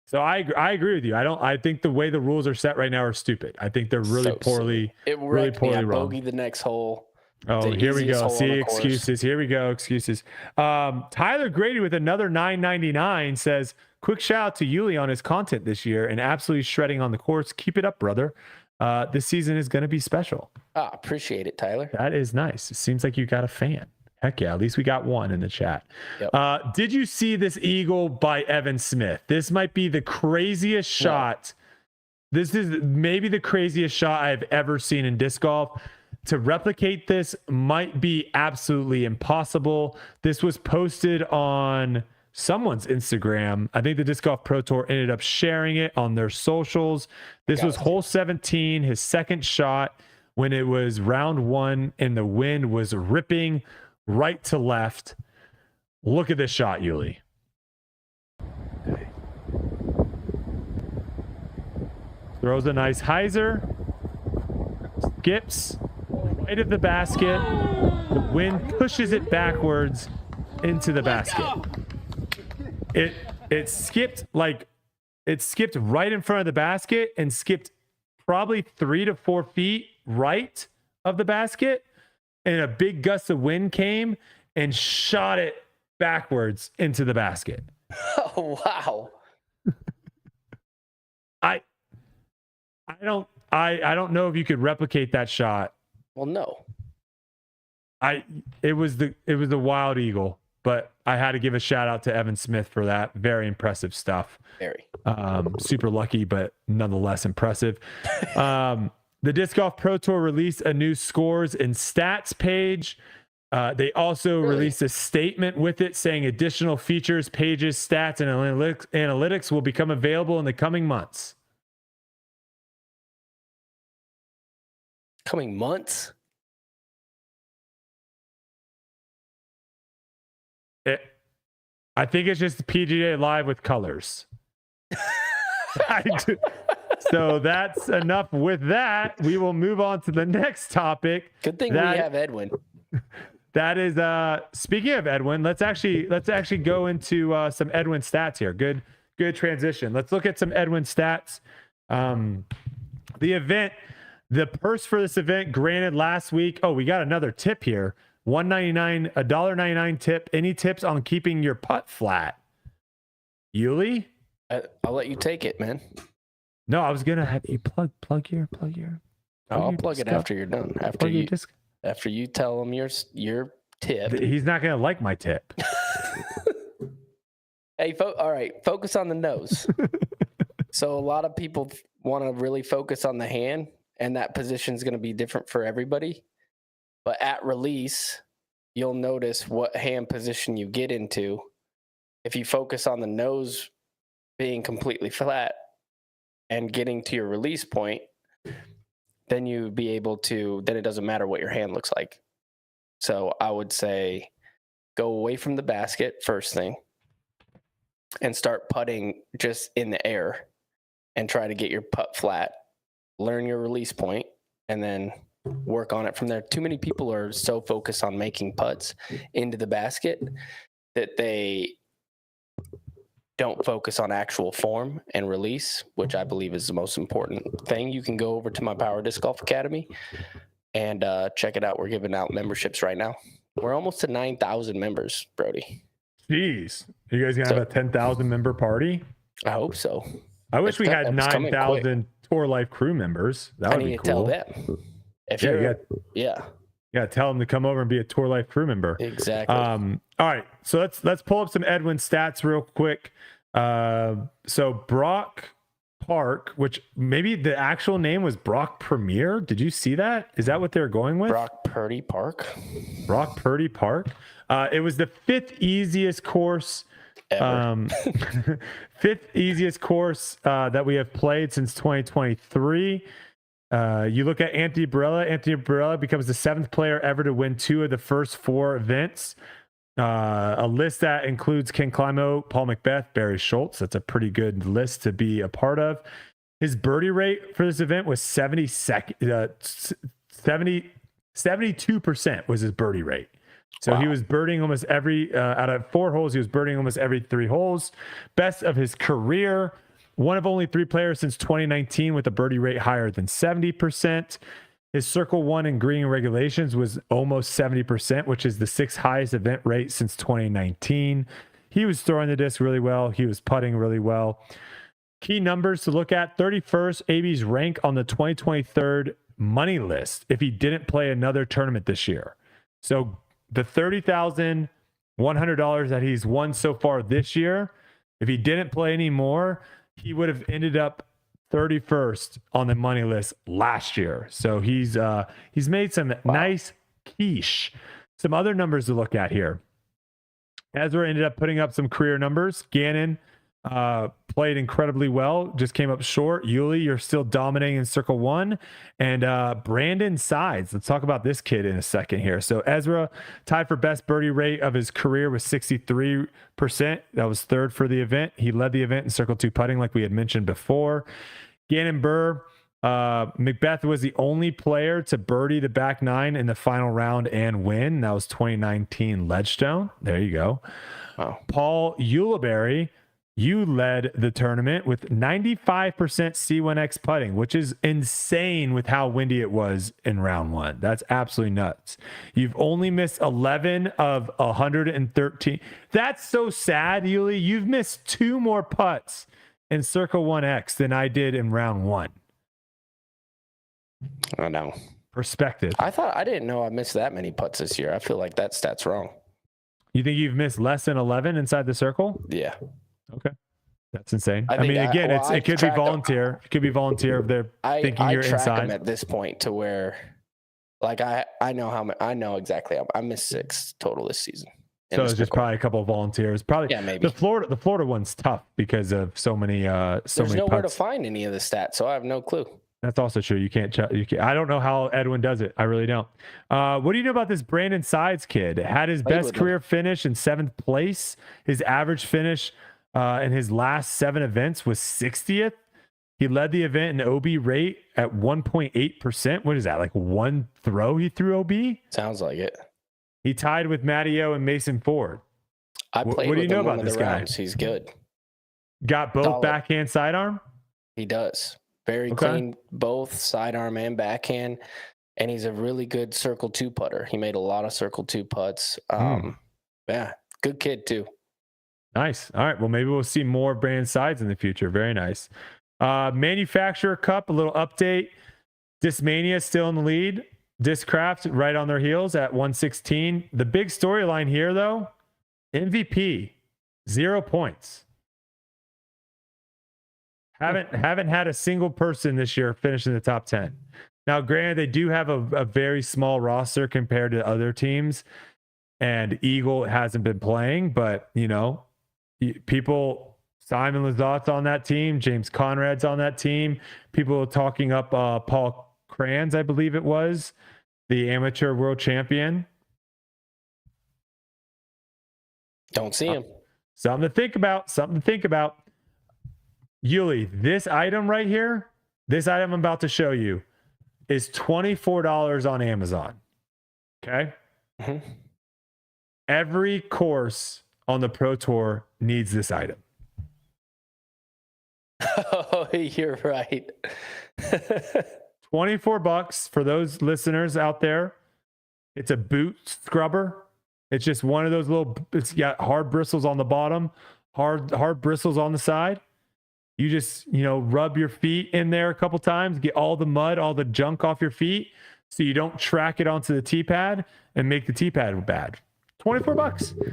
Speaker 1: So I agree with you. I think the way the rules are set right now are stupid. I think they're really poorly wrong.
Speaker 2: Bogey the next hole.
Speaker 1: Oh, here we go. See, excuses. Here we go. Excuses. Tyler Grady with another $9.99 says, quick shout out to Uli on his content this year and absolutely shredding on the course. Keep it up, brother. This season is going to be special.
Speaker 2: Appreciate it, Tyler.
Speaker 1: That is nice. It seems like you got a fan. Heck yeah. At least we got one in the chat. Yep. Did you see this eagle by Evan Smith? This might be the craziest shot. This is maybe the craziest shot I've ever seen in disc golf. To replicate this might be absolutely impossible. This was posted on someone's Instagram. I think the Disc Golf Pro Tour ended up sharing it on their socials. This was hole 17, his second shot, when it was round 1 and the wind was ripping right to left. Look at this shot, Uli. Throws a nice hyzer. Skips right of the basket. The wind pushes it backwards into the basket. It skipped right in front of the basket and skipped probably 3 to 4 feet right of the basket, and a big gust of wind came and shot it backwards into the basket.
Speaker 2: Oh, wow.
Speaker 1: I don't know if you could replicate that shot.
Speaker 2: Well, no.
Speaker 1: It was the Wild Eagle, but I had to give a shout out to Evan Smith for that. Very impressive stuff.
Speaker 2: Very.
Speaker 1: Super lucky, but nonetheless impressive. The Disc Golf Pro Tour released a new scores and stats page. They also released a statement with it saying additional features, pages, stats, and analytics will become available in the coming months.
Speaker 2: Coming months?
Speaker 1: I think it's just PGA Live with colors. So that's enough with that. We will move on to the next topic.
Speaker 2: Good thing we have Edwin.
Speaker 1: That is speaking of Edwin, let's actually go into some Edwin stats here. Good transition. Let's look at some Edwin stats. The purse for this event granted last week. Oh, we got another tip here. $1.99, $1.99 tip. Any tips on keeping your putt flat? Uli?
Speaker 2: I'll let you take it, man.
Speaker 1: No, I was gonna have you plug here.
Speaker 2: I'll plug it after you're done. After you tell him your tip.
Speaker 1: He's not gonna like my tip.
Speaker 2: Hey, all right. Focus on the nose. So a lot of people want to really focus on the hand, and that position is going to be different for everybody. But at release, you'll notice what hand position you get into. If you focus on the nose being completely flat and getting to your release point, then you'd be able to, then it doesn't matter what your hand looks like. So I would say go away from the basket first thing and start putting just in the air and try to get your putt flat. Learn your release point and then work on it from there. Too many people are so focused on making putts into the basket that they don't focus on actual form and release, which I believe is the most important thing. You can go over to my Power Disc Golf Academy and check it out. We're giving out memberships right now. We're almost to 9,000 members, Brodie.
Speaker 1: Jeez. You guys going to have a 10,000 member party?
Speaker 2: I hope so.
Speaker 1: I wish we had 9,000 Tour Life crew members. That would be cool.
Speaker 2: Tell them. If you got to tell them to come over and be a Tour Life crew member. Exactly.
Speaker 1: All right. So let's pull up some Edwin stats real quick. So Brock Park, which maybe the actual name was Brock Premier. Did you see that? Is that what they're going with?
Speaker 2: Brock Purdy Park.
Speaker 1: Brock Purdy Park. It was the fifth easiest course
Speaker 2: ever.
Speaker 1: Fifth easiest course that we have played since 2023. You look at Anthony Barela. Anthony Barela becomes the seventh player ever to win two of the first four events. A list that includes Ken Climo, Paul Macbeth, Barry Schultz. That's a pretty good list to be a part of. His birdie rate for this event was 72% was his birdie rate. So he was birding almost every, out of 4 holes, he was birding almost every 3 holes. Best of his career. One of only 3 players since 2019 with a birdie rate higher than 70%. His Circle 1 in green regulations was almost 70%, which is the 6th highest event rate since 2019. He was throwing the disc really well. He was putting really well. Key numbers to look at: 31st AB's rank on the 2023 money list if he didn't play another tournament this year. So the $30,100 that he's won so far this year, if he didn't play any more, he would have ended up 31st on the money list last year. So he's made some nice quiche. Some other numbers to look at here. Ezra ended up putting up some career numbers. Gannon played incredibly well, just came up short. Uli, you're still dominating in Circle 1. And Brandon Sides, let's talk about this kid in a second here. So Ezra tied for best birdie rate of his career with 63%. That was 3rd for the event. He led the event in Circle 2 putting, like we had mentioned before. Gannon Burr, Macbeth was the only player to birdie the back 9 in the final round and win. That was 2019 Ledgestone. There you go.
Speaker 2: Wow.
Speaker 1: Paul Ulibarri you led the tournament with 95% C1X putting, which is insane with how windy it was in round one. That's absolutely nuts. You've only missed 11 of 113. That's so sad, Uli. You've missed 2 more putts in Circle 1X than I did in round one.
Speaker 2: I know.
Speaker 1: Perspective.
Speaker 2: I didn't know I missed that many putts this year. I feel like that stat's wrong.
Speaker 1: You think you've missed less than 11 inside the circle?
Speaker 2: Yeah.
Speaker 1: Okay. That's insane. I
Speaker 2: think
Speaker 1: mean, again,
Speaker 2: well,
Speaker 1: it could be volunteer. It could be volunteer if they're thinking
Speaker 2: I
Speaker 1: you're
Speaker 2: track
Speaker 1: inside.
Speaker 2: them at this point to where, like, I know how I know exactly. I missed 6 total this season.
Speaker 1: So it's just probably a couple of volunteers. Probably,
Speaker 2: yeah, maybe.
Speaker 1: The Florida one's tough because of so many
Speaker 2: There's
Speaker 1: many
Speaker 2: nowhere
Speaker 1: putts.
Speaker 2: to find any of the stats, so I have no clue.
Speaker 1: That's also true. You can't. I don't know how Edwin does it. I really don't. What do you know about this Brandon Sides kid? Had his best career finish in 7th place. His average finish in his last 7 events was 60th. He led the event in OB rate at 1.8%. What is that? Like 1 throw he threw OB?
Speaker 2: Sounds like it.
Speaker 1: He tied with Matteo and Mason Ford.
Speaker 2: I played
Speaker 1: what do you
Speaker 2: with
Speaker 1: know
Speaker 2: him
Speaker 1: about
Speaker 2: one
Speaker 1: this
Speaker 2: of the
Speaker 1: guy?
Speaker 2: rounds. He's good.
Speaker 1: Got both
Speaker 2: Solid.
Speaker 1: backhand sidearm?
Speaker 2: He does. Very clean, both sidearm and backhand. And he's a really good circle 2 putter. He made a lot of circle 2 putts. Yeah, good kid too.
Speaker 1: Nice. All right. Well, maybe we'll see more Brand Sides in the future. Very nice. Manufacturer Cup, a little update. Discmania still in the lead. Discraft right on their heels at 116. The big storyline here, though, MVP, 0 points. Haven't had a single person this year finish in the top 10. Now, granted, they do have a very small roster compared to other teams, and Eagle hasn't been playing, but, you know, people, Simon Lazat's on that team, James Conrad's on that team. People are talking up Paul Kranz, I believe it was, the amateur world champion.
Speaker 2: Don't see him.
Speaker 1: Something to think about. Uli, this item right here, this item I'm about to show you is $24 on Amazon. Okay?
Speaker 2: Mm-hmm.
Speaker 1: Every course on the Pro Tour needs this item.
Speaker 2: Oh, you're right.
Speaker 1: $24 for those listeners out there. It's a boot scrubber. It's just one of those little, it's got hard bristles on the bottom, hard bristles on the side. You just, rub your feet in there a couple times, get all the mud, all the junk off your feet so you don't track it onto the tee pad and make the tee pad bad. $24.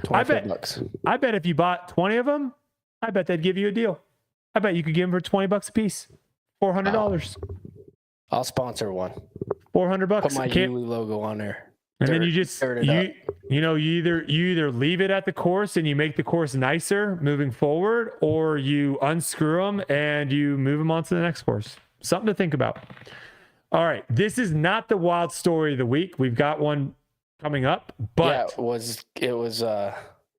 Speaker 2: $24.
Speaker 1: I bet if you bought 20 of them, I bet they'd give you a deal. I bet you could give them for $20 a piece. $400.
Speaker 2: I'll sponsor one.
Speaker 1: $400.
Speaker 2: Put my Uli logo on there.
Speaker 1: And then you just you either leave it at the course and you make the course nicer moving forward, or you unscrew them and you move them on to the next course. Something to think about. All right, this is not the wild story of the week. We've got one coming up, but
Speaker 2: it was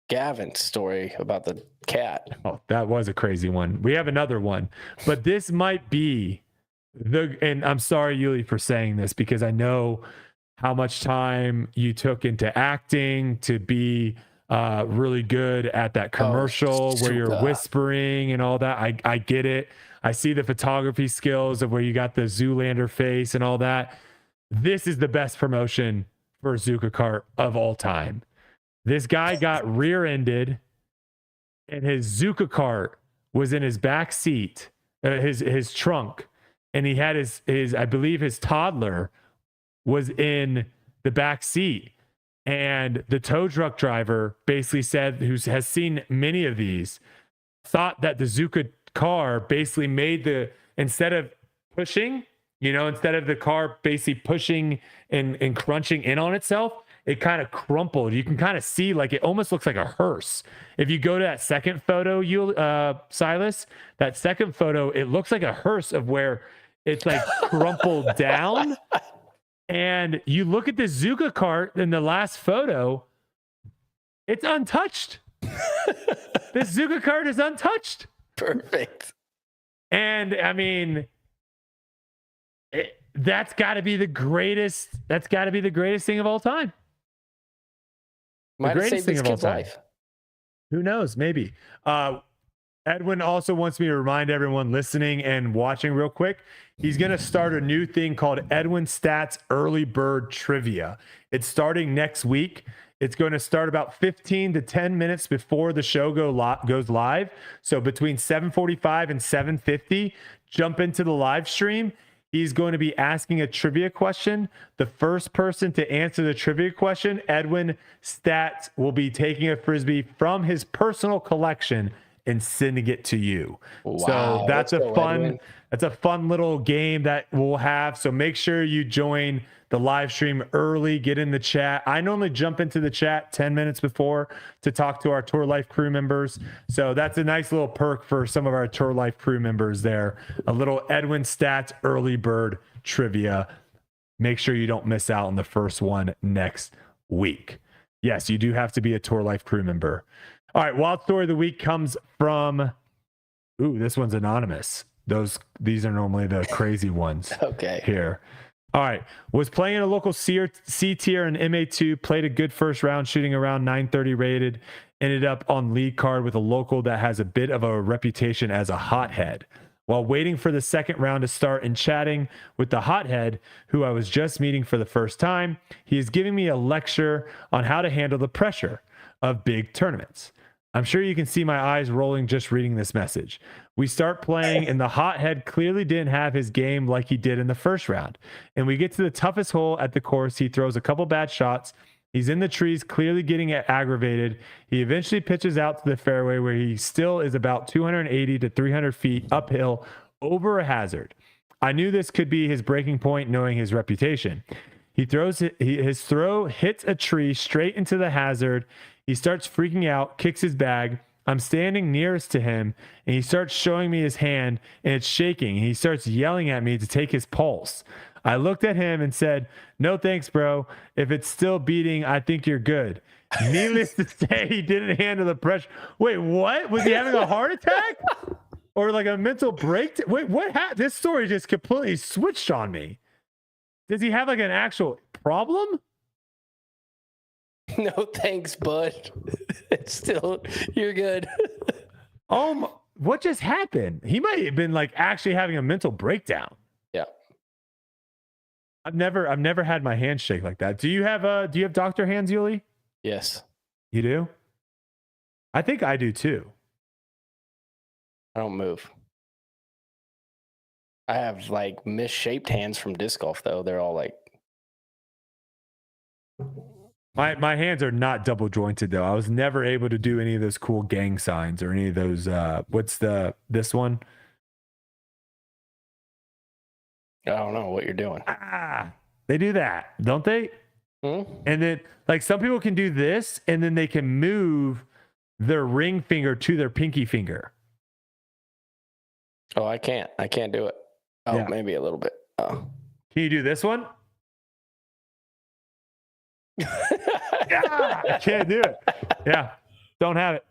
Speaker 2: Gavin's story about the cat.
Speaker 1: Oh, that was a crazy one. We have another one, but this might be and I'm sorry, Uli, for saying this because I know how much time you took into acting to be really good at that commercial where you're whispering and all that. I get it. I see the photography skills of where you got the Zoolander face and all that. This is the best promotion for a Zuca cart of all time. This guy got rear-ended and his Zuca cart was in his back seat, his trunk. And he had his I believe his toddler was in the back seat, and the tow truck driver basically said, who has seen many of these, thought that the Zuca car basically made instead of pushing, instead of the car basically pushing and crunching in on itself, it kind of crumpled. You can kind of see, like, it almost looks like a hearse. If you go to that second photo, Silas, that second photo, it looks like a hearse of where it's like crumpled down. And you look at this Zuca cart in the last photo, it's untouched. This Zuca cart is untouched.
Speaker 2: Perfect.
Speaker 1: And I mean, that's got to be the greatest. That's got to be the greatest thing of all time.
Speaker 2: Might have saved this kid's life.
Speaker 1: Who knows? Maybe. Edwin also wants me to remind everyone listening and watching real quick. He's going to start a new thing called Edwin Stats Early Bird Trivia. It's starting next week. It's going to start about 15 to 10 minutes before the show goes live. So between 7:45 and 7:50, jump into the live stream. He's going to be asking a trivia question. The first person to answer the trivia question, Edwin Stats will be taking a Frisbee from his personal collection and sending it to you.
Speaker 2: Wow,
Speaker 1: so that's
Speaker 2: Edwin.
Speaker 1: That's a fun little game that we'll have. So make sure you join the live stream early, get in the chat. I normally jump into the chat 10 minutes before to talk to our Tour Life crew members. So that's a nice little perk for some of our Tour Life crew members there. A little Edwin Stats Early Bird Trivia. Make sure you don't miss out on the first one next week. Yes, you do have to be a Tour Life crew member. All right, Wild Story of the Week comes from, this one's anonymous. These are normally the crazy ones.
Speaker 2: Okay.
Speaker 1: Here. All right. Was playing in a local C tier in MA2, played a good first round, shooting around 930 rated, ended up on lead card with a local that has a bit of a reputation as a hothead. While waiting for the second round to start and chatting with the hothead, who I was just meeting for the first time, he is giving me a lecture on how to handle the pressure of big tournaments. I'm sure you can see my eyes rolling just reading this message. We start playing, and the hothead clearly didn't have his game like he did in the first round. And we get to the toughest hole at the course. He throws a couple bad shots. He's in the trees, clearly getting aggravated. He eventually pitches out to the fairway where he still is about 280 to 300 feet uphill over a hazard. I knew this could be his breaking point, knowing his reputation. His throw hits a tree straight into the hazard. He starts freaking out, kicks his bag. I'm standing nearest to him, and he starts showing me his hand, and it's shaking. He starts yelling at me to take his pulse. I looked at him and said, "No thanks, bro. If it's still beating, I think you're good." Needless to say, he didn't handle the pressure. Wait, what? Was he having a heart attack? Or like a mental break? Wait, what? This story just completely switched on me. Does he have like an actual problem?
Speaker 2: No thanks, bud. It's still, you're good.
Speaker 1: What just happened? He might have been like actually having a mental breakdown.
Speaker 2: Yeah.
Speaker 1: I've never had my hand shake like that. Do you have doctor hands, Uli?
Speaker 2: Yes.
Speaker 1: You do? I think I do too.
Speaker 2: I don't move. I have like misshaped hands from disc golf though. They're all like,
Speaker 1: My hands are not double jointed though. I was never able to do any of those cool gang signs or any of those this one?
Speaker 2: I don't know what you're doing.
Speaker 1: They do that, don't they?
Speaker 2: Mm-hmm.
Speaker 1: And then like some people can do this and then they can move their ring finger to their pinky finger.
Speaker 2: Oh, I can't do it. Oh,
Speaker 1: Yeah.
Speaker 2: Maybe a little bit. Oh.
Speaker 1: Can you do this one? I can't do it. Yeah. Don't have it,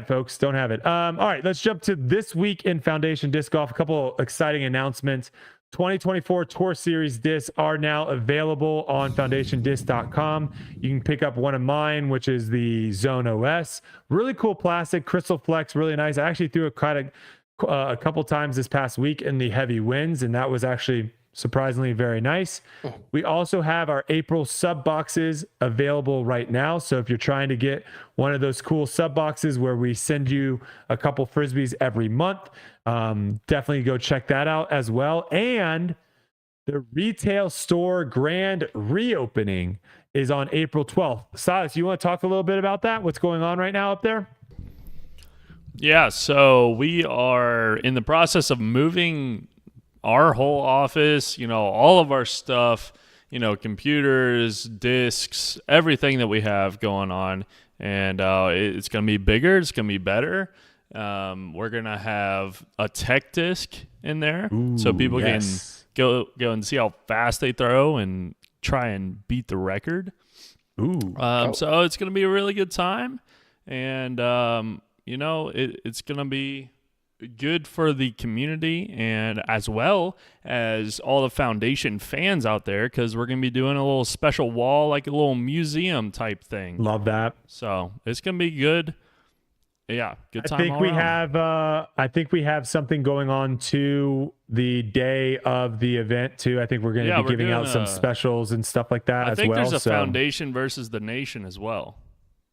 Speaker 1: folks. Don't have it. All right, let's jump to this week in Foundation Disc Golf. A couple exciting announcements. 2024 Tour Series discs are now available on foundationdisc.com. You can pick up one of mine, which is the Zone OS. Really cool plastic, crystal flex, really nice. I actually threw a couple times this past week in the heavy winds, and that was actually surprisingly very nice. We also have our April sub boxes available right now. So if you're trying to get one of those cool sub boxes where we send you a couple Frisbees every month, definitely go check that out as well. And the retail store grand reopening is on April 12th. Silas, you want to talk a little bit about that? What's going on right now up there?
Speaker 4: Yeah, so we are in the process of moving our whole office, all of our stuff, computers, discs, everything that we have going on. And it's going to be bigger. It's going to be better. We're going to have a tech disc in there.
Speaker 1: Ooh,
Speaker 4: so people
Speaker 1: yes.
Speaker 4: can go and see how fast they throw and try and beat the record.
Speaker 1: Ooh.
Speaker 4: So it's going to be a really good time. And, it's going to be good for the community and as well as all the Foundation fans out there, because we're going to be doing a little special wall, like a little museum type thing.
Speaker 1: Love that.
Speaker 4: So it's going to be good. Yeah, good time.
Speaker 1: I think we have something going on to the day of the event too. I think we're going to be giving out some specials and stuff like that
Speaker 4: I
Speaker 1: as
Speaker 4: think
Speaker 1: well.
Speaker 4: there's a foundation versus the nation as well.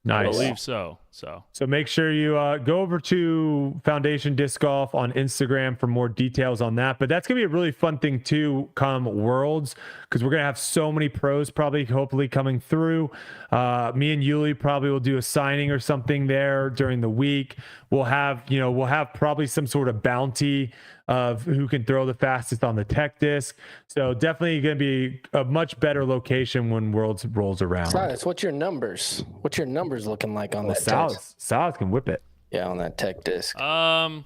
Speaker 1: Nice.
Speaker 4: I believe so.
Speaker 1: So make sure you go over to Foundation Disc Golf on Instagram for more details on that. But that's going to be a really fun thing too come Worlds, because we're going to have so many pros probably hopefully coming through. Me and Uli probably will do a signing or something there during the week. We'll have probably some sort of bounty of who can throw the fastest on the tech disc. So definitely going to be a much better location when Worlds rolls around.
Speaker 2: Silas, what's your numbers? What's your numbers looking like on that tech?
Speaker 1: Silas can whip it.
Speaker 2: Yeah, on that tech disc.
Speaker 4: Probably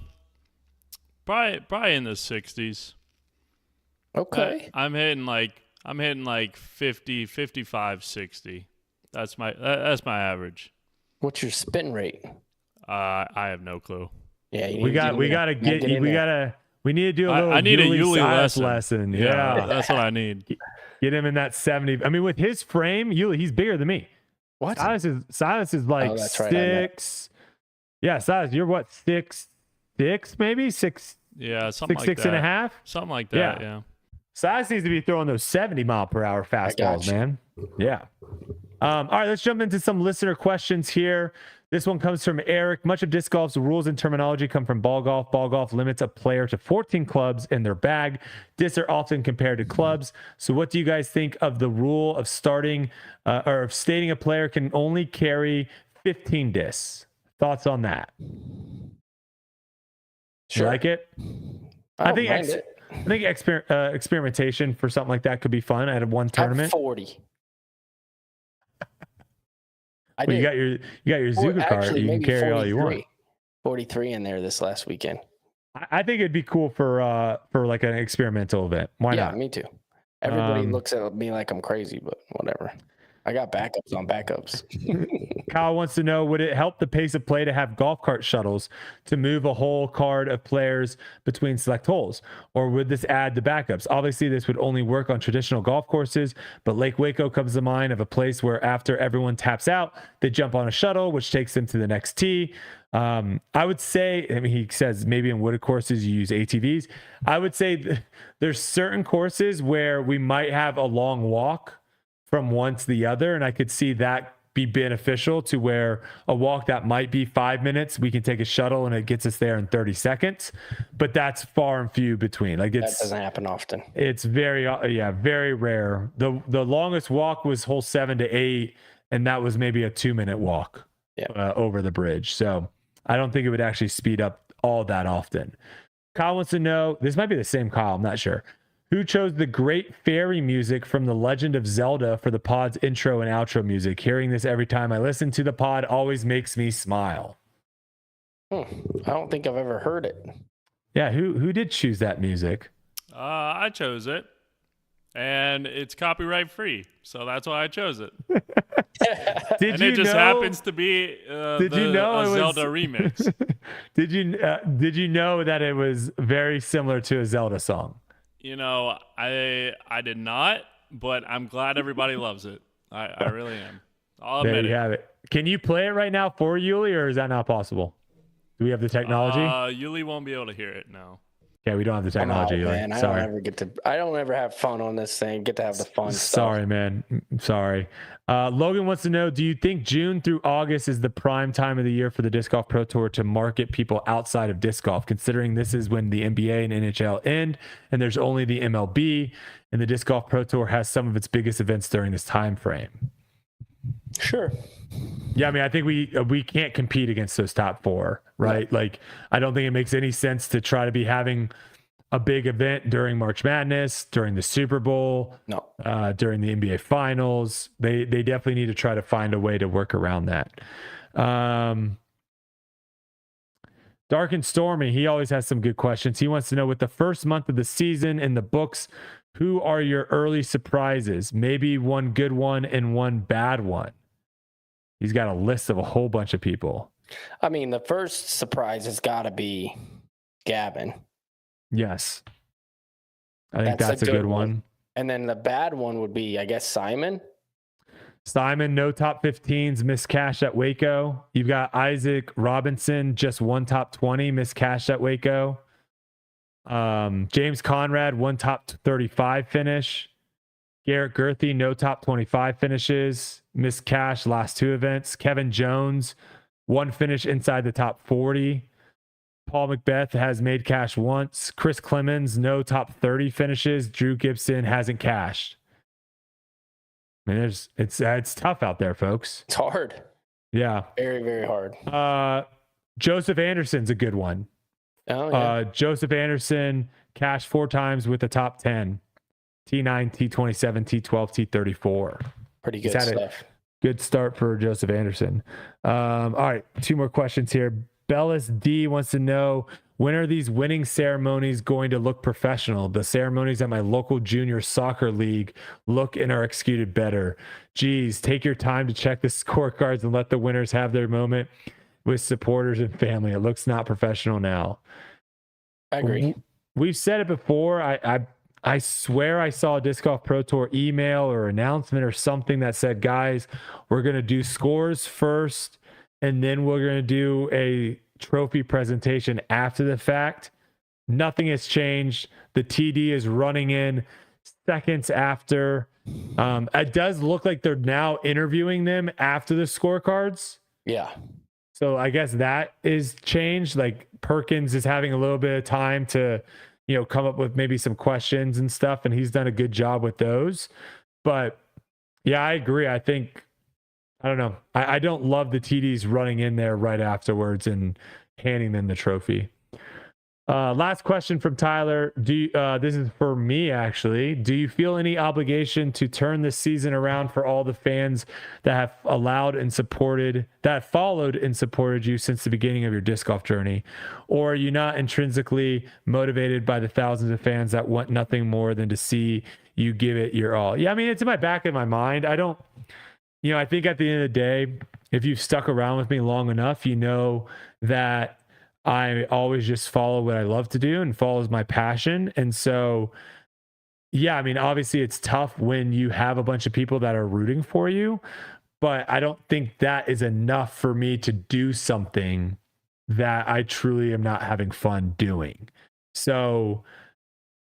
Speaker 4: in the 60s.
Speaker 2: Okay.
Speaker 4: I'm hitting like 50, 55, 60. That's my average.
Speaker 2: What's your spin rate?
Speaker 4: I have no clue.
Speaker 2: Yeah,
Speaker 1: we need to do a little
Speaker 4: I need a
Speaker 1: Uli
Speaker 4: Uli
Speaker 1: lesson. Yeah.
Speaker 4: That's what I need.
Speaker 1: Get him in that 70. I mean, with his frame, he's bigger than me.
Speaker 2: What?
Speaker 1: Silas is like
Speaker 2: that's right,
Speaker 1: 6. Yeah, Silas, you're what, 6'6", maybe 6.
Speaker 4: Yeah, something like
Speaker 1: six
Speaker 4: that.
Speaker 1: and a half.
Speaker 4: Something like that. Yeah.
Speaker 1: Silas needs to be throwing those 70-mile-per-hour fastballs, man. Yeah. All right, let's jump into some listener questions here. This one comes from Eric. Much of disc golf's rules and terminology come from ball golf. Ball golf limits a player to 14 clubs in their bag. Discs are often compared to clubs. So what do you guys think of the rule of stating a player can only carry 15 discs? Thoughts on that?
Speaker 2: Sure.
Speaker 1: You like it? I think experimentation for something like that could be fun at one tournament.
Speaker 2: 40.
Speaker 1: You got your Zuca card. You can carry all you want.
Speaker 2: 43 in there this last weekend.
Speaker 1: I think it'd be cool for like an experimental event. Why not?
Speaker 2: Yeah, me too. Everybody looks at me like I'm crazy, but whatever. I got backups on backups.
Speaker 1: Kyle wants to know, would it help the pace of play to have golf cart shuttles to move a whole card of players between select holes? Or would this add the backups? Obviously, this would only work on traditional golf courses, but Lake Waco comes to mind of a place where after everyone taps out, they jump on a shuttle, which takes them to the next tee. I would say, he says maybe in wooded courses you use ATVs. I would say there's certain courses where we might have a long walk from one to the other, and I could see that be beneficial to where a walk that might be 5 minutes, we can take a shuttle and it gets us there in 30 seconds. But that's far and few between. Like that
Speaker 2: doesn't happen often.
Speaker 1: It's very rare. The longest walk was hole 7 to 8, and that was maybe a 2-minute walk over the bridge. So I don't think it would actually speed up all that often. Kyle wants to know, this might be the same Kyle, I'm not sure. Who chose the great fairy music from The Legend of Zelda for the pod's intro and outro music? Hearing this every time I listen to the pod always makes me smile.
Speaker 2: I don't think I've ever heard it.
Speaker 1: Yeah, who did choose that music?
Speaker 4: I chose it, and it's copyright free, so that's why I chose it. It just happens to be a Zelda remix.
Speaker 1: Did you know that it was very similar to a Zelda song?
Speaker 4: I did not, but I'm glad everybody loves it. I really am. I'll admit
Speaker 1: there you have it. Can you play it right now for Uli, or is that not possible? Do we have the technology?
Speaker 4: Yuli won't be able to hear it, no.
Speaker 1: Yeah, we don't have the technology.
Speaker 2: Man,
Speaker 1: sorry.
Speaker 2: I don't ever have fun on this thing. Get to have the fun stuff.
Speaker 1: Sorry, man. Sorry. Logan wants to know, do you think June through August is the prime time of the year for the Disc Golf Pro Tour to market people outside of disc golf, considering this is when the NBA and NHL end and there's only the MLB, and the Disc Golf Pro Tour has some of its biggest events during this time frame?
Speaker 2: Sure.
Speaker 1: Yeah, I mean, I think we can't compete against those top 4, right?
Speaker 2: No.
Speaker 1: Like, I don't think it makes any sense to try to be having a big event during March Madness, during the Super Bowl, during the NBA Finals. They definitely need to try to find a way to work around that. Dark and Stormy, he always has some good questions. He wants to know, with the first month of the season in the books, who are your early surprises? Maybe one good one and one bad one. He's got a list of a whole bunch of people.
Speaker 2: I mean, the first surprise has got to be Gavin.
Speaker 1: Yes. I think that's a good one.
Speaker 2: And then the bad one would be, I guess, Simon.
Speaker 1: Simon, no top 15s, missed cash at Waco. You've got Isaac Robinson, just one top 20, missed cash at Waco. James Conrad, one top 35 finish. Garrett Gerthy, no top 25 finishes, missed cash last 2 events. Kevin Jones, one finish inside the top 40. Paul Macbeth has made cash once. Chris Clemens, no top 30 finishes. Drew Gibson hasn't cashed. I mean, it's tough out there, folks.
Speaker 2: It's hard.
Speaker 1: Yeah.
Speaker 2: Very, very hard.
Speaker 1: Joseph Anderson's a good one.
Speaker 2: Oh, yeah.
Speaker 1: Joseph Anderson cashed 4 times with the top 10. T9, T27, T12, T34.
Speaker 2: Pretty good stuff.
Speaker 1: Good start for Joseph Anderson. All right, 2 more questions here. Bellis D wants to know, when are these winning ceremonies going to look professional? The ceremonies at my local junior soccer league look and are executed better. Geez, take your time to check the scorecards and let the winners have their moment with supporters and family. It looks not professional now.
Speaker 2: I agree.
Speaker 1: We've said it before. I swear I saw a Disc Golf Pro Tour email or announcement or something that said, guys, we're going to do scores first, and then we're going to do a trophy presentation after the fact. Nothing has changed. The TD is running in seconds after. It does look like they're now interviewing them after the scorecards.
Speaker 2: Yeah.
Speaker 1: So I guess that is changed. Like Perkins is having a little bit of time to, come up with maybe some questions and stuff, and he's done a good job with those. But yeah, I agree. I don't know. I don't love the TDs running in there right afterwards and handing them the trophy. Last question from Tyler. This is for me, actually. Do you feel any obligation to turn this season around for all the fans that have followed and supported you since the beginning of your disc golf journey? Or are you not intrinsically motivated by the thousands of fans that want nothing more than to see you give it your all? Yeah, I mean, it's in my back of my mind. I think at the end of the day, if you've stuck around with me long enough, you know that I always just follow what I love to do and follows my passion. And so, yeah, I mean, obviously it's tough when you have a bunch of people that are rooting for you, but I don't think that is enough for me to do something that I truly am not having fun doing. So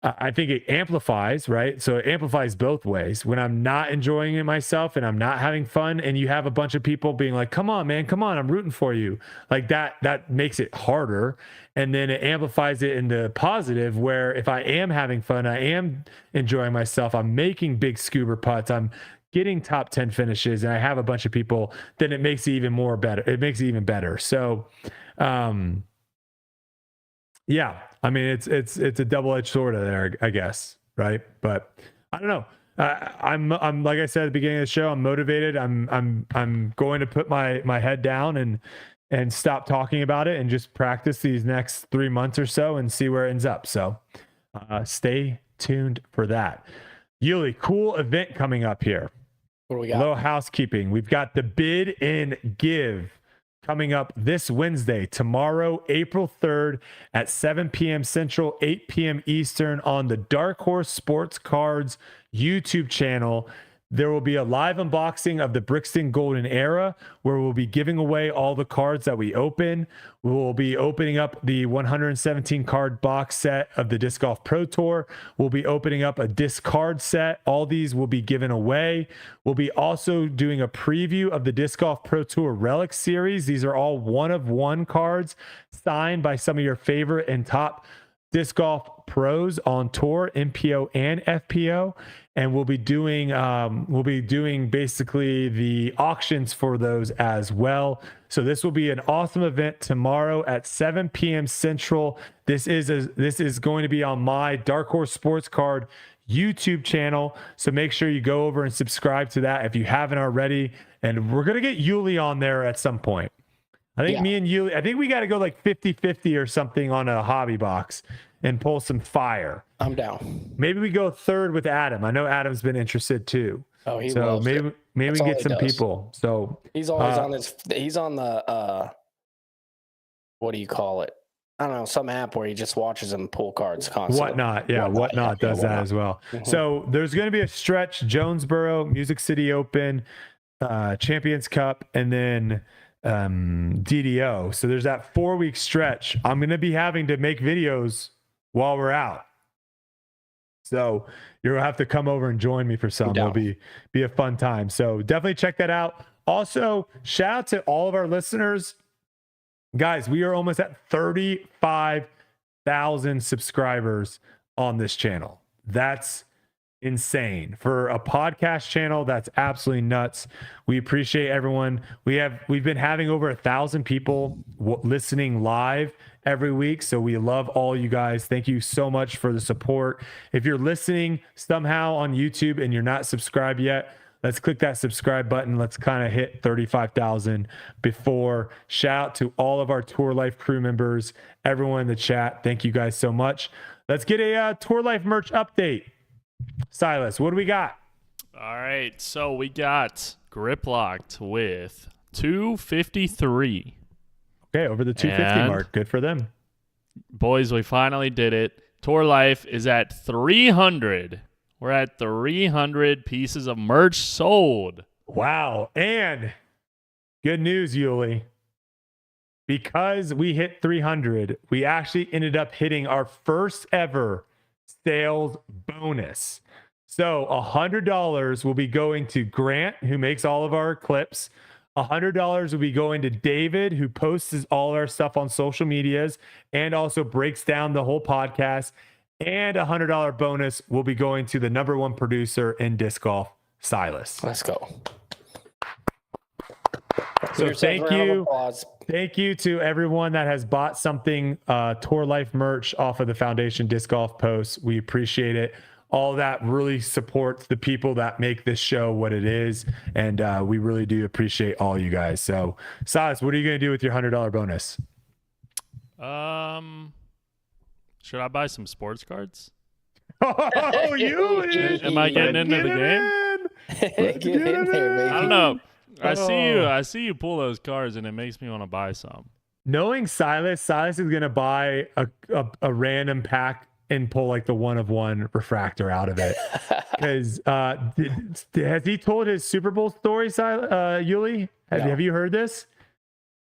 Speaker 1: I think it amplifies, right? So it amplifies both ways. When I'm not enjoying it myself and I'm not having fun, and you have a bunch of people being like, come on, man, come on, I'm rooting for you. Like that makes it harder. And then it amplifies it in the positive, where if I am having fun, I am enjoying myself, I'm making big scuba putts, I'm getting top 10 finishes, and I have a bunch of people, then it makes it even more better. It makes it even better. So, yeah, I mean, it's a double-edged sword there, I guess, right? But I don't know. I'm like I said at the beginning of the show, I'm motivated. I'm going to put my head down and stop talking about it and just practice these next 3 months or so and see where it ends up. So stay tuned for that. Uli, cool event coming up here.
Speaker 2: What do we got?
Speaker 1: A little housekeeping. We've got the Bid and Give coming up this Wednesday, tomorrow, April 3rd at 7 p.m. Central, 8 p.m. Eastern on the Dark Horse Sports Cards YouTube channel. There will be a live unboxing of the Brixton Golden Era, where we'll be giving away all the cards that we open. We will be opening up the 117 card box set of the Disc Golf Pro Tour. We'll be opening up a disc card set. All these will be given away. We'll be also doing a preview of the Disc Golf Pro Tour Relic Series. These are all one-of-one cards signed by some of your favorite and top disc golf pros on tour, MPO and FPO. And we'll be doing basically the auctions for those as well. So this will be an awesome event tomorrow at 7 p.m. Central. This is going to be on my Dark Horse Sports Card YouTube channel. So make sure you go over and subscribe to that if you haven't already. And we're going to get Uli on there at some point. I think me and Uli, I think we got to go like 50-50 or something on a hobby box and pull some fire.
Speaker 2: I'm down.
Speaker 1: Maybe we go third with Adam. I know Adam's been interested too.
Speaker 2: Oh, he
Speaker 1: so
Speaker 2: loves
Speaker 1: maybe
Speaker 2: it.
Speaker 1: we get some people. So
Speaker 2: he's always on this. He's on the what do you call it? I don't know, some app where he just watches them pull cards constantly.
Speaker 1: Whatnot, yeah, Whatnot does that as well. Mm-hmm. So there's going to be a stretch: Jonesboro, Music City Open, Champions Cup, and then DDO. So there's that 4-week stretch. I'm going to be having to make videos while we're out. So you'll have to come over and join me for some. It'll be a fun time. So definitely check that out. Also, shout out to all of our listeners. Guys, we are almost at 35,000 subscribers on this channel. That's insane. For a podcast channel, that's absolutely nuts. We appreciate everyone. We've been having over 1,000 people listening live every week. So we love all you guys. Thank you so much for the support. If you're listening somehow on YouTube and you're not subscribed yet, let's click that subscribe button. Let's kind of hit 35,000 before. Shout out to all of our Tour Life crew members, everyone in the chat. Thank you guys so much. Let's get a Tour Life merch update. Silas, what do we got?
Speaker 4: All right, so we got Grip Locked with 253.
Speaker 1: Okay, over the 250 mark. Good for them.
Speaker 4: Boys, we finally did it. Tour Life is at 300. We're at 300 pieces of merch sold.
Speaker 1: Wow. And good news, Uli. Because we hit 300, we actually ended up hitting our first ever sales bonus. So $100 will be going to Grant, who makes all of our clips. $100 will be going to David, who posts all our stuff on social medias and also breaks down the whole podcast. And $100 bonus will be going to the #1 producer in disc golf, Silas.
Speaker 2: Let's go.
Speaker 1: So thank you. Thank you to everyone that has bought something Tour Life merch off of the Foundation Disc Golf posts. We appreciate it. All that really supports the people that make this show what it is. And we really do appreciate all you guys. So Silas, what are you going to do with your $100 bonus?
Speaker 4: Should I buy some sports cards?
Speaker 1: Oh, you!
Speaker 4: Am I getting into the game?
Speaker 2: Get in there, baby.
Speaker 4: I don't know. I see you pull those cards, and it makes me want to buy some.
Speaker 1: Knowing Silas is going to buy a random pack and pull like the 1-of-1 refractor out of it. Because has he told his Super Bowl story, Uli? Have you heard this?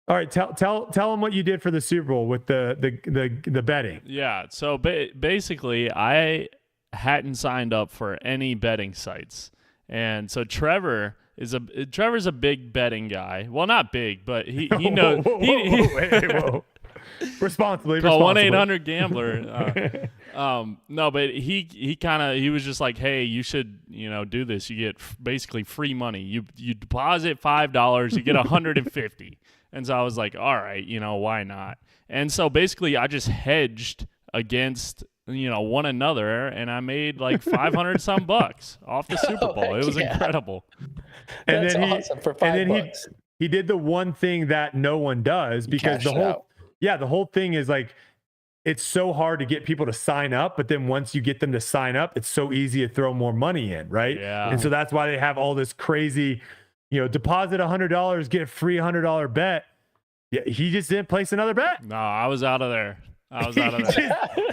Speaker 1: All right, tell him what you did for the Super Bowl with the betting.
Speaker 4: Yeah, so basically, I hadn't signed up for any betting sites, and so Trevor's a big betting guy. Well, not big, but he knows.
Speaker 1: Whoa. Responsibly.
Speaker 4: Call 1-800-GAMBLER. No, but he was just like, hey, you should do this. You get basically free money. You deposit $5, you get $150. And so I was like, all right, why not? And so basically I just hedged against, one another, and I made like 500 some bucks off the Super Bowl. It was incredible.
Speaker 1: And
Speaker 2: That's
Speaker 1: then
Speaker 2: awesome for $5.
Speaker 1: He did the one thing that no one does, because the whole thing is like, it's so hard to get people to sign up, but then once you get them to sign up, it's so easy to throw more money in, right?
Speaker 4: Yeah.
Speaker 1: And so that's why they have all this crazy, deposit $100, get a free $100 bet. Yeah, he just didn't place another bet.
Speaker 4: No, I was out of there.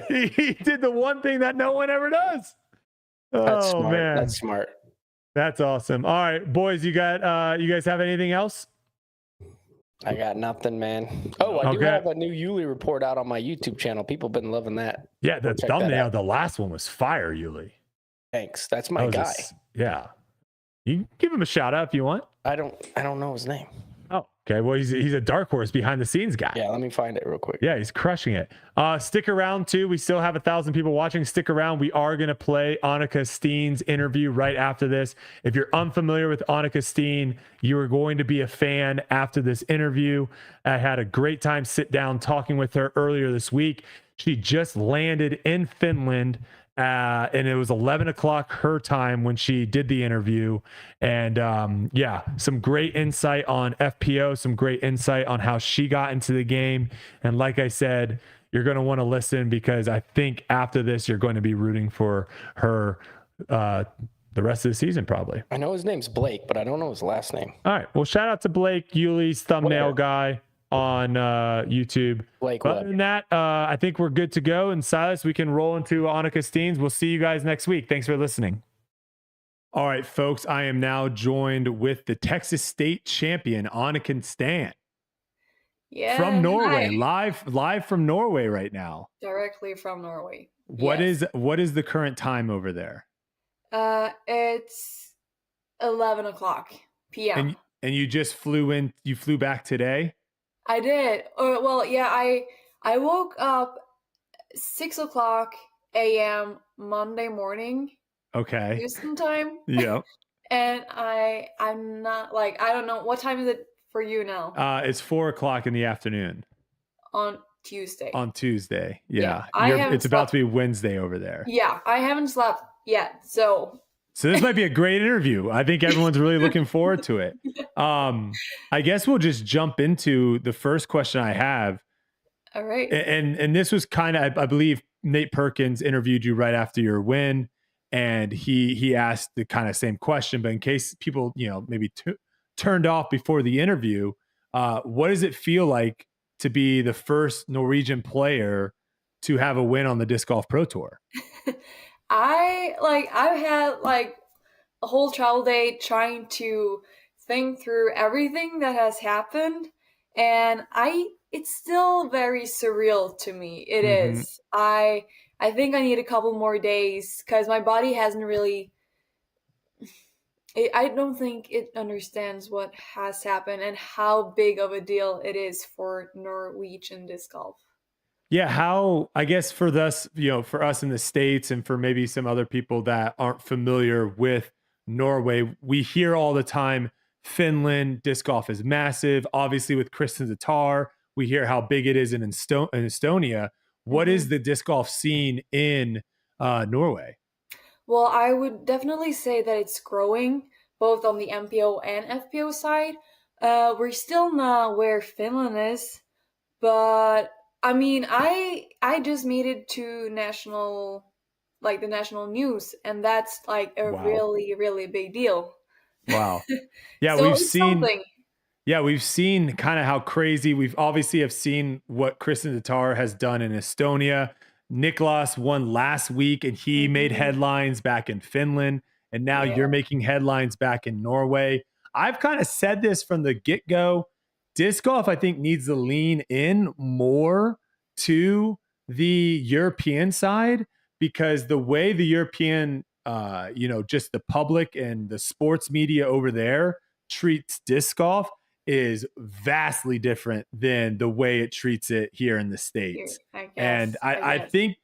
Speaker 1: He did the one thing that no one ever does.
Speaker 2: That's smart.
Speaker 1: Man,
Speaker 2: That's smart.
Speaker 1: That's awesome. All right, boys, you guys have anything else?
Speaker 2: I got nothing, man. Oh, I do have a new Uli report out on my YouTube channel. People been loving that.
Speaker 1: Yeah, the thumbnail, the last one was fire, Uli.
Speaker 2: Thanks. That's my guy.
Speaker 1: Yeah. You can give him a shout out if you want.
Speaker 2: I don't know his name.
Speaker 1: Oh, okay. Well, he's a dark horse behind the scenes guy.
Speaker 2: Yeah, let me find it real quick.
Speaker 1: Yeah, he's crushing it. Stick around too. We still have 1,000 people watching. Stick around. We are going to play Anniken Steen's interview right after this. If you're unfamiliar with Anniken Steen, you are going to be a fan after this interview. I had a great time sit down talking with her earlier this week. She just landed in Finland. And it was 11 o'clock her time when she did the interview. And some great insight on FPO, some great insight on how she got into the game. And like I said, you're going to want to listen, because I think after this, you're going to be rooting for her the rest of the season, probably.
Speaker 2: I know his name's Blake, but I don't know his last name.
Speaker 1: All right. Well, shout out to Blake, Yuli's thumbnail guy on YouTube. Other than that, I think we're good to go. And Silas, we can roll into Anniken Steen's. We'll see you guys next week. Thanks for listening. All right, folks, I am now joined with the Texas State champion, Anniken Steen,
Speaker 5: Yeah,
Speaker 1: from Norway,
Speaker 5: hi.
Speaker 1: live from Norway right now.
Speaker 5: Directly from Norway.
Speaker 1: What
Speaker 5: Yes.
Speaker 1: is the current time over there?
Speaker 5: It's 11 o'clock p.m.
Speaker 1: And you just flew back today?
Speaker 5: I did. Well, yeah, I woke up 6 o'clock a.m. Monday morning,
Speaker 1: Okay.
Speaker 5: Houston time.
Speaker 1: Yeah.
Speaker 5: And I'm not like, I don't know, what time is it for you now?
Speaker 1: It's 4:00 in the afternoon
Speaker 5: On Tuesday.
Speaker 1: on Tuesday. Yeah.
Speaker 5: Yeah,
Speaker 1: It's about to be Wednesday over there.
Speaker 5: Yeah, I haven't slept yet, so
Speaker 1: this might be a great interview. I think everyone's really looking forward to it. I guess we'll just jump into the first question I have.
Speaker 5: all right.
Speaker 1: And this was kind of, I believe Nate Perkins interviewed you right after your win, and he asked the kind of same question, but in case people, maybe turned off before the interview, what does it feel like to be the first Norwegian player to have a win on the Disc Golf Pro Tour?
Speaker 5: I've had like a whole travel day trying to think through everything that has happened, and it's still very surreal to me. It is. I think I need a couple more days because my body hasn't really. I don't think it understands what has happened and how big of a deal it is for Norwegian disc golf.
Speaker 1: Yeah, how, I guess for us, for us in the States and for maybe some other people that aren't familiar with Norway, we hear all the time Finland disc golf is massive. Obviously, with Kristin Tattar, we hear how big it is in Estonia. What is the disc golf scene in Norway?
Speaker 5: Well, I would definitely say that it's growing, both on the MPO and FPO side. We're still not where Finland is, but I mean, I just made it to the national news, and that's like a really, really big deal.
Speaker 1: Wow. Yeah,
Speaker 5: So
Speaker 1: we've
Speaker 5: it's
Speaker 1: seen
Speaker 5: something.
Speaker 1: Yeah, we've seen kind of how crazy we've obviously have seen what Kristin Tattar has done in Estonia. Niklas won last week and he made headlines back in Finland, and now you're making headlines back in Norway. I've kind of said this from the get-go. Disc golf, I think, needs to lean in more to the European side, because the way the European, just the public and the sports media over there treats disc golf is vastly different than the way it treats it here in the States. I think,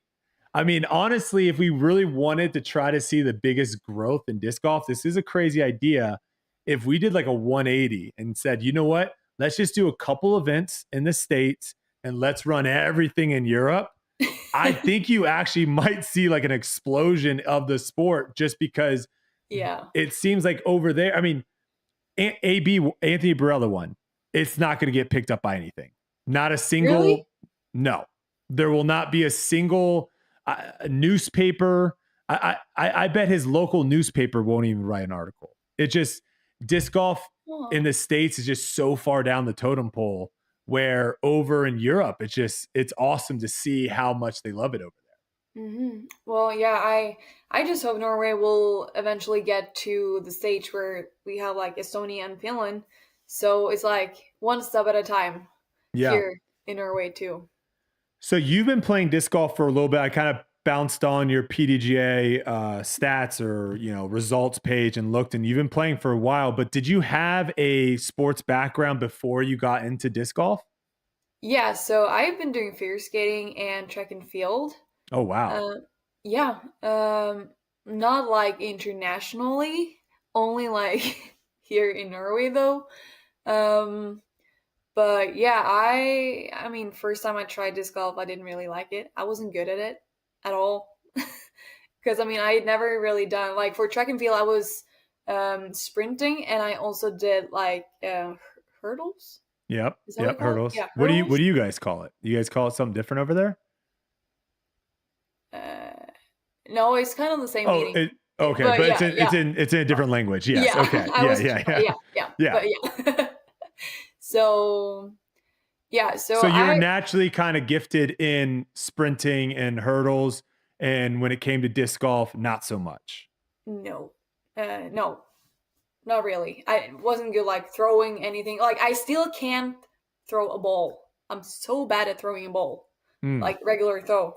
Speaker 1: honestly, if we really wanted to try to see the biggest growth in disc golf, this is a crazy idea. If we did like a 180 and said, you know what, let's just do a couple events in the States and let's run everything in Europe, I think you actually might see like an explosion of the sport, just because it seems like over there, Anthony Barela won. It's not going to get picked up by anything. Not a single.
Speaker 5: Really?
Speaker 1: No, there will not be a single newspaper. I bet his local newspaper won't even write an article. It just, disc golf in the States is just so far down the totem pole, where over in Europe, it's awesome to see how much they love it over there.
Speaker 5: Well, yeah, I just hope Norway will eventually get to the stage where we have like Estonia and Finland. So it's like one step at a time here in Norway too.
Speaker 1: So you've been playing disc golf for a little bit. I kind of bounced on your PDGA stats or results page and looked, and you've been playing for a while. But did you have a sports background before you got into disc golf?
Speaker 5: Yeah, so I've been doing figure skating and track and field.
Speaker 1: Oh, wow.
Speaker 5: Not like internationally, only like here in Norway though. But yeah, I mean, first time I tried disc golf, I didn't really like it. I wasn't good at it at all. Because I had never really done, like for track and field, I was sprinting, and I also did like hurdles.
Speaker 1: Yep, hurdles.
Speaker 5: Yeah,
Speaker 1: What
Speaker 5: hurdles.
Speaker 1: do you guys call it? You guys call it something different over there?
Speaker 5: No, it's kind of the same meaning.
Speaker 1: Okay, but it's in a different language. Yes.
Speaker 5: Yeah,
Speaker 1: Okay.
Speaker 5: Yeah. So
Speaker 1: you were naturally kind of gifted in sprinting and hurdles, and when it came to disc golf, not so much.
Speaker 5: No. No, not really. I wasn't good like throwing anything. Like I still can't throw a ball. I'm so bad at throwing a ball, like regular throw.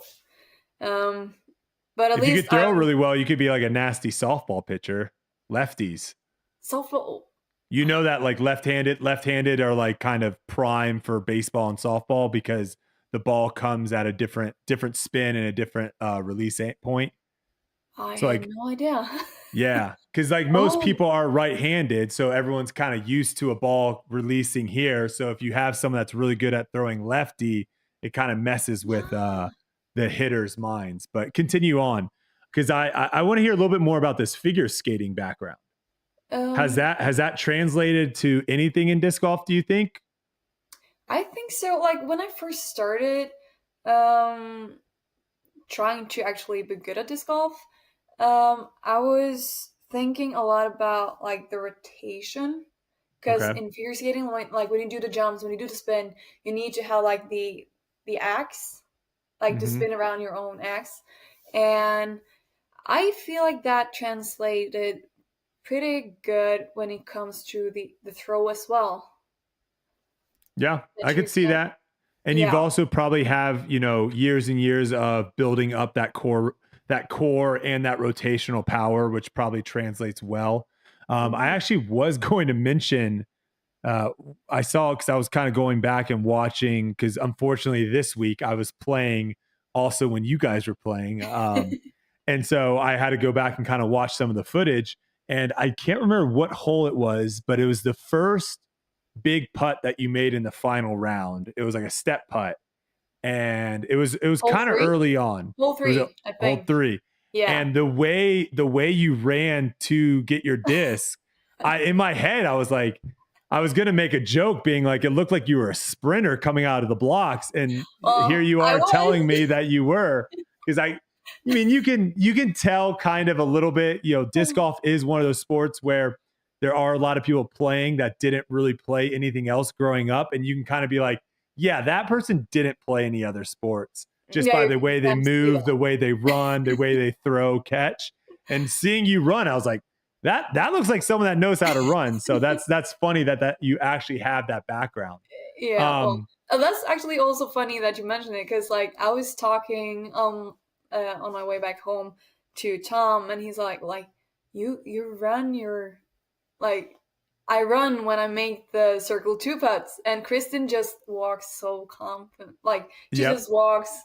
Speaker 5: But at
Speaker 1: If you
Speaker 5: least
Speaker 1: could throw really well, you could be like a nasty softball pitcher. Lefties.
Speaker 5: softball.
Speaker 1: You know that like left-handed are like kind of prime for baseball and softball because the ball comes at a different spin and a different release point.
Speaker 5: I
Speaker 1: So
Speaker 5: had
Speaker 1: like,
Speaker 5: no idea.
Speaker 1: yeah, because like most
Speaker 5: Oh.
Speaker 1: people are right-handed, so everyone's kind of used to a ball releasing here. So if you have someone that's really good at throwing lefty, it kind of messes with the hitters' minds. But continue on, because I want to hear a little bit more about this figure skating background. Has that translated to anything in disc golf, do you think?
Speaker 5: I think so. Like when I first started trying to actually be good at disc golf, I was thinking a lot about like the rotation. Because
Speaker 1: Okay.
Speaker 5: in figure skating, like when you do the jumps, when you do the spin, you need to have like the axe, like to
Speaker 1: Mhm.
Speaker 5: spin around your own axe. And I feel like that translated pretty good when it comes to the throw as well.
Speaker 1: Yeah,
Speaker 5: That
Speaker 1: I
Speaker 5: you
Speaker 1: could see
Speaker 5: can-
Speaker 1: that. And you've
Speaker 5: Yeah.
Speaker 1: also probably have, years and years of building up that core and that rotational power, which probably translates well. I actually was going to mention, I saw, because I was kind of going back and watching, because unfortunately this week I was playing also when you guys were playing. And so I had to go back and kind of watch some of the footage. And I can't remember what hole it was, but it was the first big putt that you made in the final round. It was like a step putt, and it was
Speaker 5: Hole
Speaker 1: kind of
Speaker 5: three?
Speaker 1: early on.
Speaker 5: Hole
Speaker 1: It was
Speaker 5: three, I
Speaker 1: hole
Speaker 5: think.
Speaker 1: 3.
Speaker 5: Yeah.
Speaker 1: And the way you ran to get your disc, in my head I was like, I was gonna make a joke being like, it looked like you were a sprinter coming out of the blocks, and here you
Speaker 5: I
Speaker 1: are
Speaker 5: was.
Speaker 1: telling me that you were. Because I mean, you can tell kind of a little bit. Disc golf is one of those sports where there are a lot of people playing that didn't really play anything else growing up, and you can kind of be like, yeah, that person didn't play any other sports just
Speaker 5: Yeah,
Speaker 1: by
Speaker 5: you
Speaker 1: the way they
Speaker 5: can see
Speaker 1: move,
Speaker 5: that.
Speaker 1: the way they run, the way they throw, catch. And seeing you run, I was like, that looks like someone that knows how to run. So that's funny that you actually have that background.
Speaker 5: Yeah. That's actually also funny that you mentioned it, because like I was talking on my way back home to Tom, and he's like you run your like I run when I make the circle 2 putts, and Kristin just walks so confident. Like she
Speaker 1: Yep.
Speaker 5: just walks,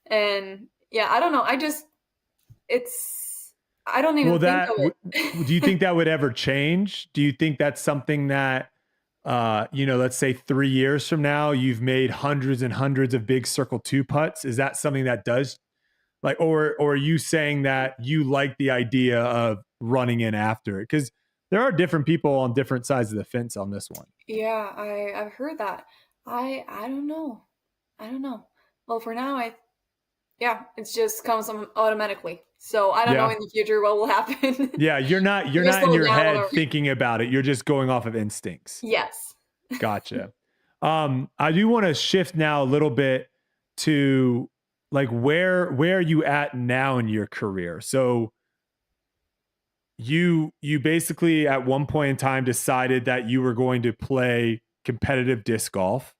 Speaker 5: and yeah, I don't know. I don't even think of it.
Speaker 1: Do you think that would ever change? Do you think that's something that, let's say 3 years from now, you've made hundreds and hundreds of big circle 2 putts? Is that something that does like, or are you saying that you like the idea of running in after it? Because there are different people on different sides of the fence on this one.
Speaker 5: Yeah, I've heard that. I don't know. Well, for now, it just comes automatically. So I don't know
Speaker 1: Yeah.
Speaker 5: in the future what will happen.
Speaker 1: Yeah, you're not in
Speaker 5: slow
Speaker 1: your
Speaker 5: down
Speaker 1: head
Speaker 5: whatever.
Speaker 1: thinking about it. You're just going off of instincts.
Speaker 5: Yes.
Speaker 1: Gotcha. I do want to shift now a little bit to like where are you at now in your career? So you basically at one point in time decided that you were going to play competitive disc golf.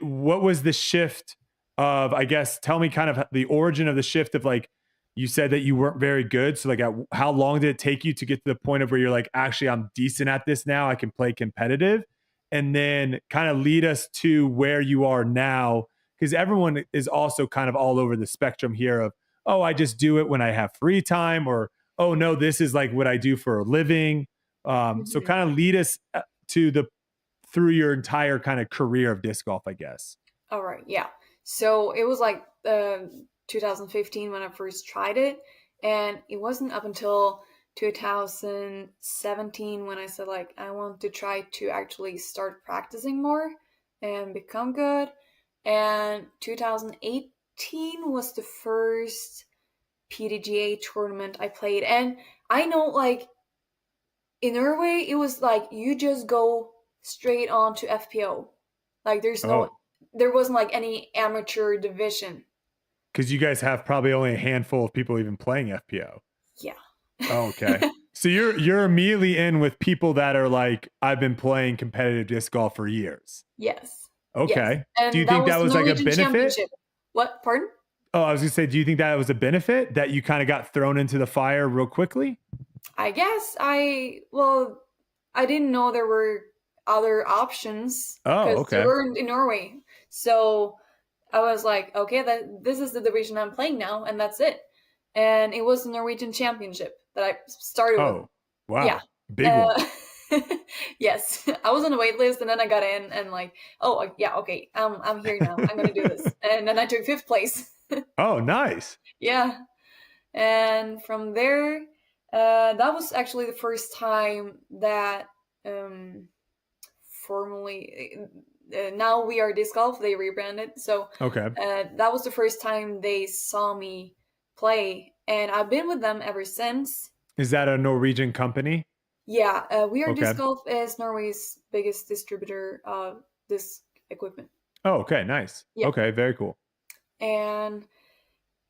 Speaker 1: What was the shift of, I guess, tell me kind of the origin of the shift of like, you said that you weren't very good. So like how long did it take you to get to the point of where you're like, actually, I'm decent at this now, I can play competitive? And then kind of lead us to where you are now, because everyone is also kind of all over the spectrum here of, oh, I just do it when I have free time, or, oh no, this is like what I do for a living. So kind of lead us through your entire kind of career of disc golf, I guess.
Speaker 5: All right. Yeah. So it was like 2015 when I first tried it, and it wasn't up until 2017 when I said like I want to try to actually start practicing more and become good. And 2018 was the first PDGA tournament I played, and I know like in Norway it was like you just go straight on to FPO. Like there wasn't like any amateur division.
Speaker 1: Because you guys have probably only a handful of people even playing FPO.
Speaker 5: Yeah.
Speaker 1: Okay. So you're immediately in with people that are like, I've been playing competitive disc golf for years.
Speaker 5: Yes.
Speaker 1: Okay.
Speaker 5: Yes.
Speaker 1: Do you
Speaker 5: And
Speaker 1: think
Speaker 5: was
Speaker 1: that
Speaker 5: the
Speaker 1: was like a
Speaker 5: Norwegian
Speaker 1: benefit?
Speaker 5: Championship. What? Pardon?
Speaker 1: Oh, I was gonna say, do you think that was a benefit that you kind of got thrown into the fire real quickly?
Speaker 5: I guess I didn't know there were other options
Speaker 1: Oh,
Speaker 5: because
Speaker 1: okay.
Speaker 5: they weren't in Norway. So I was like, okay, this is the division I'm playing now, and that's it. And it was the Norwegian Championship that I started with.
Speaker 1: Oh, wow.
Speaker 5: Yeah.
Speaker 1: Big one.
Speaker 5: Yes, I was on the wait list, and then I got in, and like, oh yeah, okay, I'm here now. I'm gonna do this, and then I took 5th place.
Speaker 1: Oh, nice.
Speaker 5: Yeah, and from there, that was actually the first time that formally. Now we are disc golf. They rebranded, so
Speaker 1: Okay.
Speaker 5: that was the first time they saw me play, and I've been with them ever since.
Speaker 1: Is that a Norwegian company?
Speaker 5: Yeah, We Are
Speaker 1: Okay.
Speaker 5: Disc Golf is Norway's biggest distributor of disc equipment.
Speaker 1: Oh, okay, nice.
Speaker 5: Yeah.
Speaker 1: Okay, very cool.
Speaker 5: And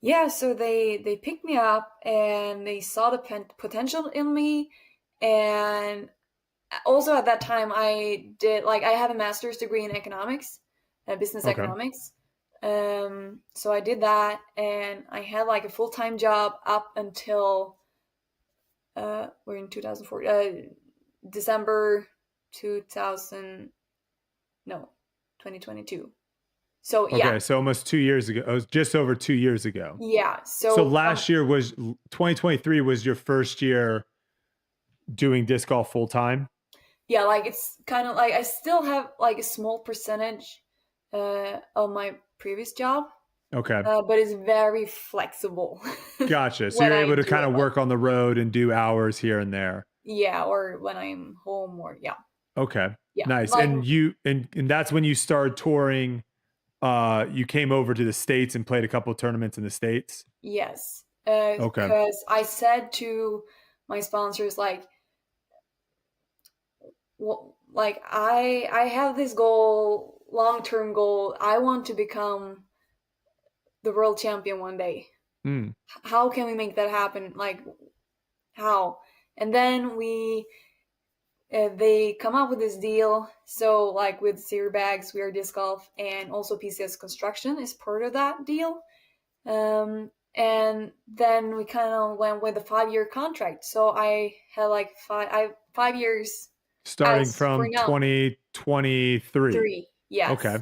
Speaker 5: yeah, so they picked me up and they saw the potential in me. And also at that time, I have a master's degree in economics, business
Speaker 1: Okay.
Speaker 5: economics. So I did that, and I had like a full-time job up until we're in 2004, December 2022. So
Speaker 1: Okay,
Speaker 5: yeah,
Speaker 1: so almost 2 years ago. It was just over 2 years ago.
Speaker 5: yeah.
Speaker 1: So last year was 2023 was your first year doing disc golf full time?
Speaker 5: Yeah, like it's kind of like I still have like a small percentage of my previous job,
Speaker 1: Okay.
Speaker 5: but it's very flexible.
Speaker 1: Gotcha. So
Speaker 5: when
Speaker 1: you're
Speaker 5: I
Speaker 1: able to
Speaker 5: do
Speaker 1: kind
Speaker 5: it,
Speaker 1: of
Speaker 5: like-
Speaker 1: work on the road and do hours here and there.
Speaker 5: Yeah, or when I'm home, or yeah.
Speaker 1: Okay.
Speaker 5: Yeah,
Speaker 1: Nice.
Speaker 5: like-
Speaker 1: And you and that's when you started touring. You came over to the States and played a couple of tournaments in the States.
Speaker 5: Yes.
Speaker 1: Okay.
Speaker 5: Because I said to my sponsors, like, I have this goal, long-term goal. I want to become the world champion one day.
Speaker 1: Mm.
Speaker 5: How can we make that happen? Like, how? And then they come up with this deal. So like with Zero Bags, We Are Disc Golf, and also PCS Construction is part of that deal. And then we kind of went with a 5-year contract. So I had like 5 years.
Speaker 1: Starting
Speaker 5: As
Speaker 1: from
Speaker 5: for now.
Speaker 1: 2023.
Speaker 5: 3, yes.
Speaker 1: Okay.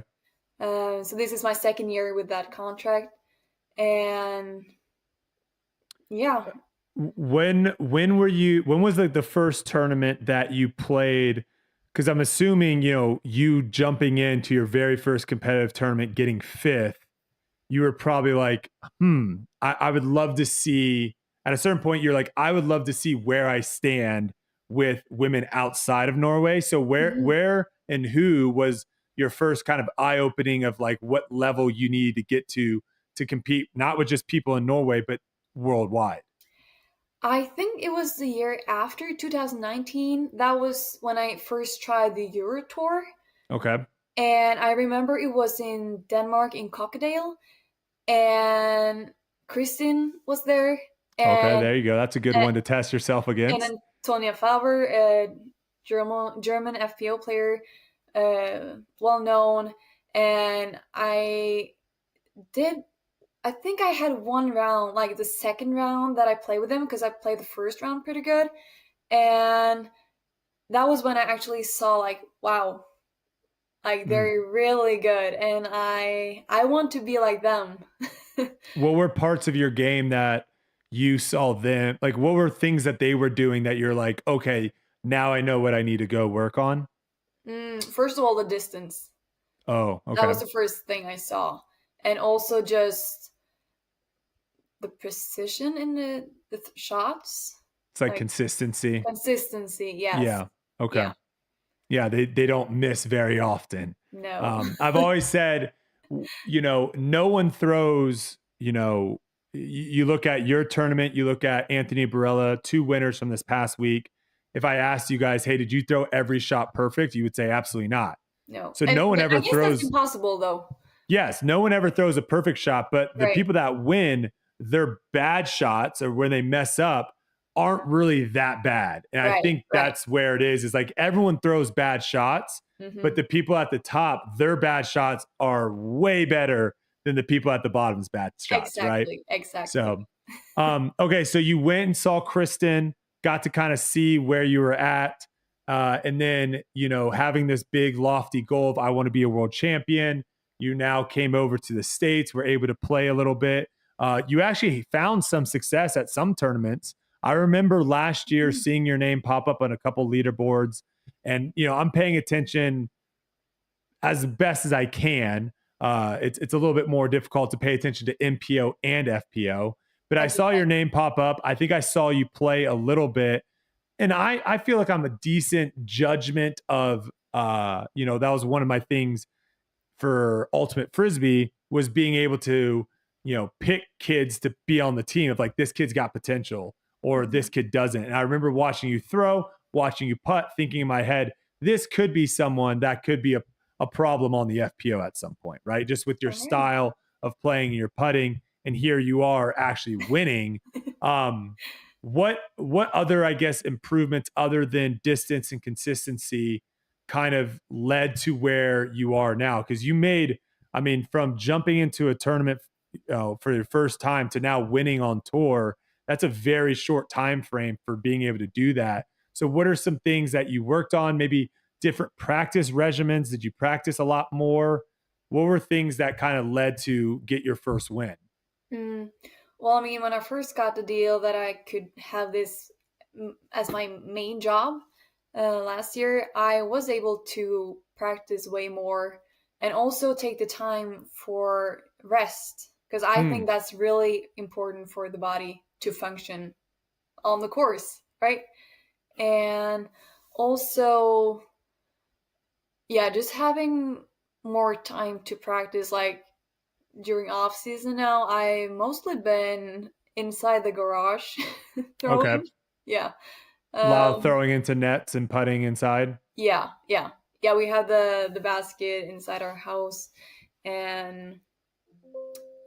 Speaker 5: So this is my 2nd year with that contract, and yeah.
Speaker 1: When was like the first tournament that you played? Because I'm assuming, you jumping into your very first competitive tournament, getting 5th, you were probably like, I would love to see, at a certain point, you're like, I would love to see where I stand with women outside of Norway. So where and who was your first kind of eye-opening of like what level you need to get to compete, not with just people in Norway, but worldwide?
Speaker 5: I think it was the year after 2019. That was when I first tried the Euro Tour.
Speaker 1: Okay.
Speaker 5: And I remember it was in Denmark, in Kokkedal, and Kristin was there.
Speaker 1: Okay, there you go. That's a good one to test yourself against.
Speaker 5: And Antonia Faber, a German FPO player, well known. And I think I had one round, like the second round that I played with him, because I played the first round pretty good. And that was when I actually saw like, wow, like they're really good. And I want to be like them.
Speaker 1: What were parts of your game that you saw them, like what were things that they were doing that you're like, okay, now I know what I need to go work on?
Speaker 5: First of all, the distance.
Speaker 1: Oh, okay.
Speaker 5: That was the first thing I saw. And also just the precision in the shots.
Speaker 1: It's like consistency.
Speaker 5: Consistency, yes.
Speaker 1: Yeah. Okay. Yeah, they don't miss very often.
Speaker 5: No.
Speaker 1: I've always said, no one throws, you look at your tournament, you look at Anthony Barela, 2 winners from this past week. If I asked you guys, hey, did you throw every shot perfect? You would say absolutely not.
Speaker 5: No.
Speaker 1: So no one ever
Speaker 5: I guess
Speaker 1: throws.
Speaker 5: That's impossible, though.
Speaker 1: Yes, no one ever throws a perfect shot, but the people that win, their bad shots or when they mess up aren't really that bad. And I think that's where it is like everyone throws bad shots, but the people at the top, their bad shots are way better than the people at the bottom's bad shots, right?
Speaker 5: Exactly.
Speaker 1: So, okay, so you went and saw Kristin, got to kind of see where you were at, and then, you know, having this big lofty goal of I want to be a world champion. You now came over to the States, were able to play a little bit. You actually found some success at some tournaments. I remember last year seeing your name pop up on a couple leaderboards, and, you know, I'm paying attention as best as I can. It's a little bit more difficult to pay attention to MPO and FPO, but I saw your name pop up. I think I saw you play a little bit, and I feel like I'm a decent judgment of, you know, that was one of my things for Ultimate Frisbee was being able to, you know, pick kids to be on the team of like, this kid's got potential or this kid doesn't. And I remember watching you throw, watching you putt, thinking in my head, this could be someone that could be a problem on the FPO at some point, right? Just with your style of playing and your putting. And here you are actually winning. What other, I guess, improvements other than distance and consistency kind of led to where you are now? Because you made, I mean, from jumping into a tournament for your first time to now winning on tour, that's a very short time frame for being able to do that. So what are some things that you worked on? Maybe different practice regimens? Did you practice a lot more? What were things that kind of led to get your first win?
Speaker 5: Well, I mean, when I first got the deal that I could have this as my main job last year, I was able to practice way more and also take the time for rest, because I think that's really important for the body to function on the course, right? And also, yeah, just having more time to practice. Like during off season now, I mostly been inside the garage throwing.
Speaker 1: Okay.
Speaker 5: Yeah.
Speaker 1: A lot of throwing into nets and putting inside.
Speaker 5: Yeah. We have the basket inside our house, and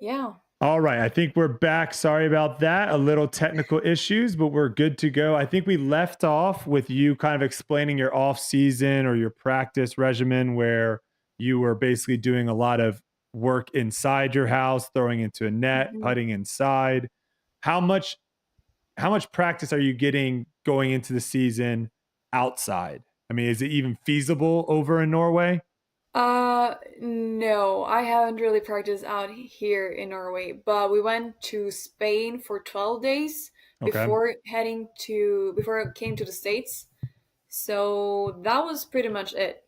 Speaker 5: yeah.
Speaker 1: All right. I think we're back. Sorry about that. A little technical issues, but we're good to go. I think we left off with you kind of explaining your off season or your practice regimen, where you were basically doing a lot of work inside your house, throwing into a net, putting inside. How much practice are you getting going into the season outside? I mean, is it even feasible over in Norway?
Speaker 5: No, I haven't really practiced out here in Norway, but we went to Spain for 12 days before I came to the States. So that was pretty much it.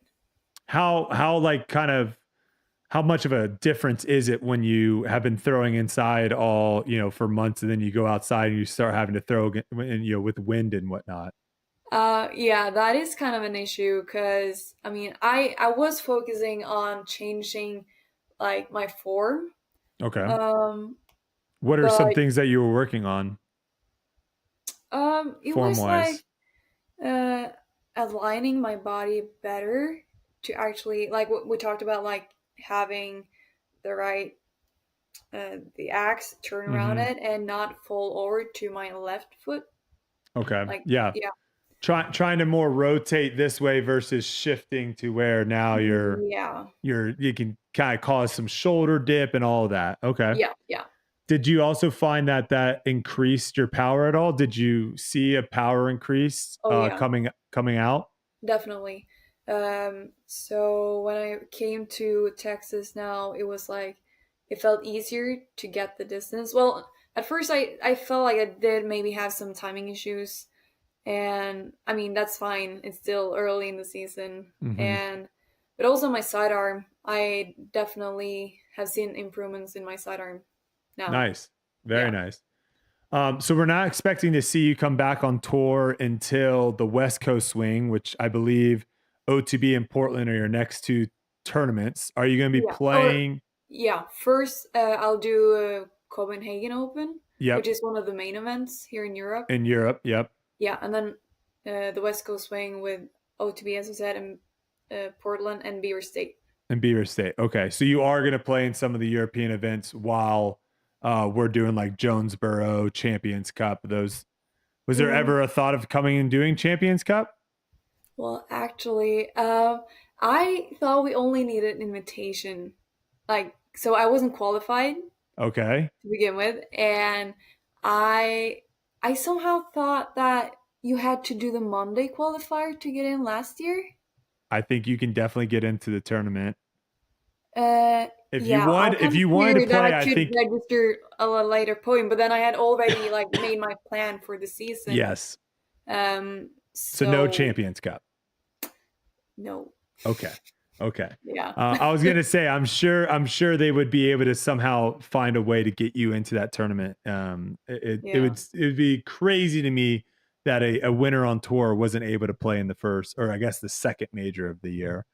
Speaker 1: How much of a difference is it when you have been throwing inside all, you know, for months, and then you go outside and you start having to throw, you know, with wind and whatnot?
Speaker 5: Yeah, that is kind of an issue, because I mean, I was focusing on changing like my form.
Speaker 1: Okay. What are some things that you were working on?
Speaker 5: It was like aligning my body better to actually, like what we talked about, like having the right the axe turn around it and not fall over to my left foot.
Speaker 1: Okay.
Speaker 5: Like,
Speaker 1: yeah. Trying to more rotate this way versus shifting to where now you can kind of cause some shoulder dip and all of that. Okay.
Speaker 5: Yeah.
Speaker 1: Did you also find that increased your power at all? Did you see a power increase coming out?
Speaker 5: Definitely. So when I came to Texas now, it was like it felt easier to get the distance. Well, at first I felt like I did maybe have some timing issues. And I mean, that's fine. It's still early in the season. But also my sidearm, I definitely have seen improvements in my sidearm now.
Speaker 1: Nice. Very nice. So we're not expecting to see you come back on tour until the West Coast Swing, which I believe OTB and Portland are your next two tournaments. Are you going to be playing?
Speaker 5: First, I'll do Copenhagen Open, which is one of the main events here in Europe.
Speaker 1: In Europe, yep.
Speaker 5: Yeah, and then the West Coast Swing with OTB, as I said, and Portland and Beaver State.
Speaker 1: Okay, so you are going to play in some of the European events while we're doing like Jonesboro, Champions Cup, those Was there ever a thought of coming and doing Champions Cup?
Speaker 5: Well, actually, I thought we only needed an invitation. So I wasn't qualified
Speaker 1: Okay.
Speaker 5: to begin with, and I somehow thought that you had to do the Monday qualifier to get in last year.
Speaker 1: I think you can definitely get into the tournament. If
Speaker 5: Yeah,
Speaker 1: you wanted to play,
Speaker 5: I
Speaker 1: I
Speaker 5: should
Speaker 1: think
Speaker 5: register a later point, but then I had already made my plan for the season.
Speaker 1: yes.
Speaker 5: So
Speaker 1: no Champions Cup.
Speaker 5: No.
Speaker 1: Okay.
Speaker 5: Yeah.
Speaker 1: I was gonna say, I'm sure they would be able to somehow find a way to get you into that tournament. It would be crazy to me that a winner on tour wasn't able to play in the first, or I guess the second major of the year.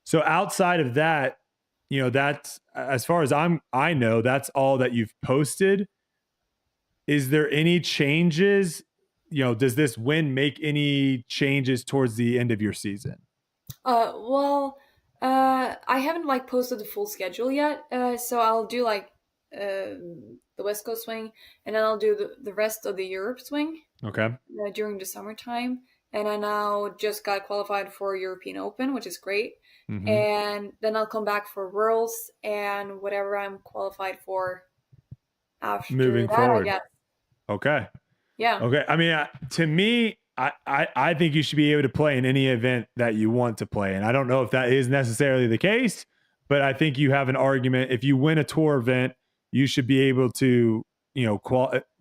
Speaker 1: So outside of that, that's as far as I know, that's all that you've posted. Is there any changes? Does this win make any changes towards the end of your season?
Speaker 5: Well, I haven't posted the full schedule yet. So I'll do the West Coast swing, and then I'll do the rest of the Europe swing.
Speaker 1: Okay.
Speaker 5: During the summertime, and I now just got qualified for European Open, which is great. And then I'll come back for Worlds and whatever I'm qualified for after
Speaker 1: moving
Speaker 5: that,
Speaker 1: forward.
Speaker 5: I guess.
Speaker 1: Okay.
Speaker 5: Yeah.
Speaker 1: Okay. I mean, to me, I think you should be able to play in any event that you want to play. And I don't know if that is necessarily the case, but I think you have an argument. If you win a tour event, you should be able to,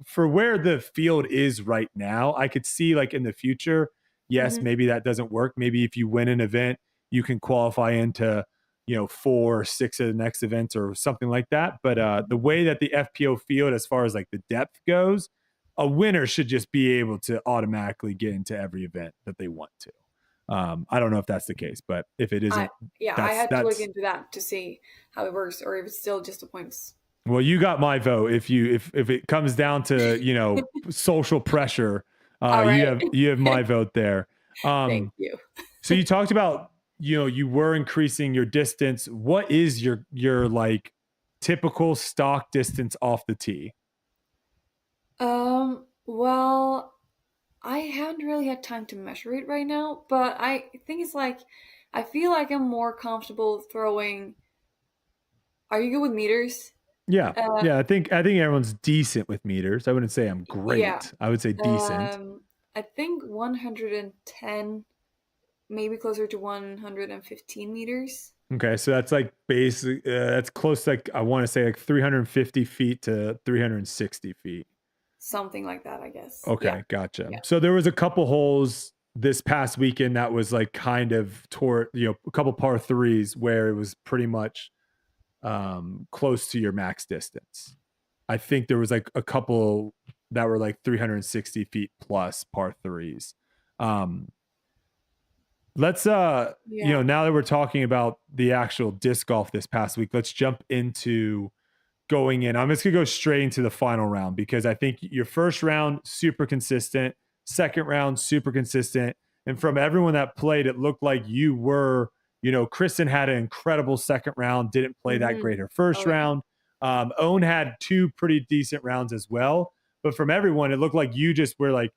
Speaker 1: for where the field is right now. I could see in the future, yes, maybe that doesn't work. Maybe if you win an event, you can qualify into, 4 or 6 of the next events or something like that. But the way that the FPO field, as far as the depth goes, a winner should just be able to automatically get into every event that they want to. I don't know if that's the case, but if it isn't,
Speaker 5: I had to look into that to see how it works, or if it's still just the points.
Speaker 1: Well, you got my vote. If it comes down to social pressure,
Speaker 5: right.
Speaker 1: you have my vote there.
Speaker 5: Thank you.
Speaker 1: So you talked about you were increasing your distance. What is your typical stock distance off the tee?
Speaker 5: Well, I haven't really had time to measure it right now, but I think it's I feel like I'm more comfortable throwing. Are you good with meters?
Speaker 1: Yeah. I think everyone's decent with meters. I wouldn't say I'm great.
Speaker 5: Yeah.
Speaker 1: I would say decent.
Speaker 5: I think 110, maybe closer to 115 meters.
Speaker 1: Okay, so that's basically that's close to I want to say 350 feet to 360 feet.
Speaker 5: Something like that, I guess.
Speaker 1: Okay,
Speaker 5: yeah.
Speaker 1: Gotcha.
Speaker 5: Yeah.
Speaker 1: So there was a couple holes this past weekend that was kind of toward a couple par threes where it was pretty much close to your max distance. I think there was a couple that were 360 feet plus par threes. Let's now that we're talking about the actual disc golf this past week, let's jump into going in. I'm just gonna go straight into the final round because I think your first round super consistent, second round super consistent, and from everyone that played, it looked like you were. Kristin had an incredible second round, didn't play that great her first round. Owen had 2 pretty decent rounds as well, but from everyone, it looked like you just were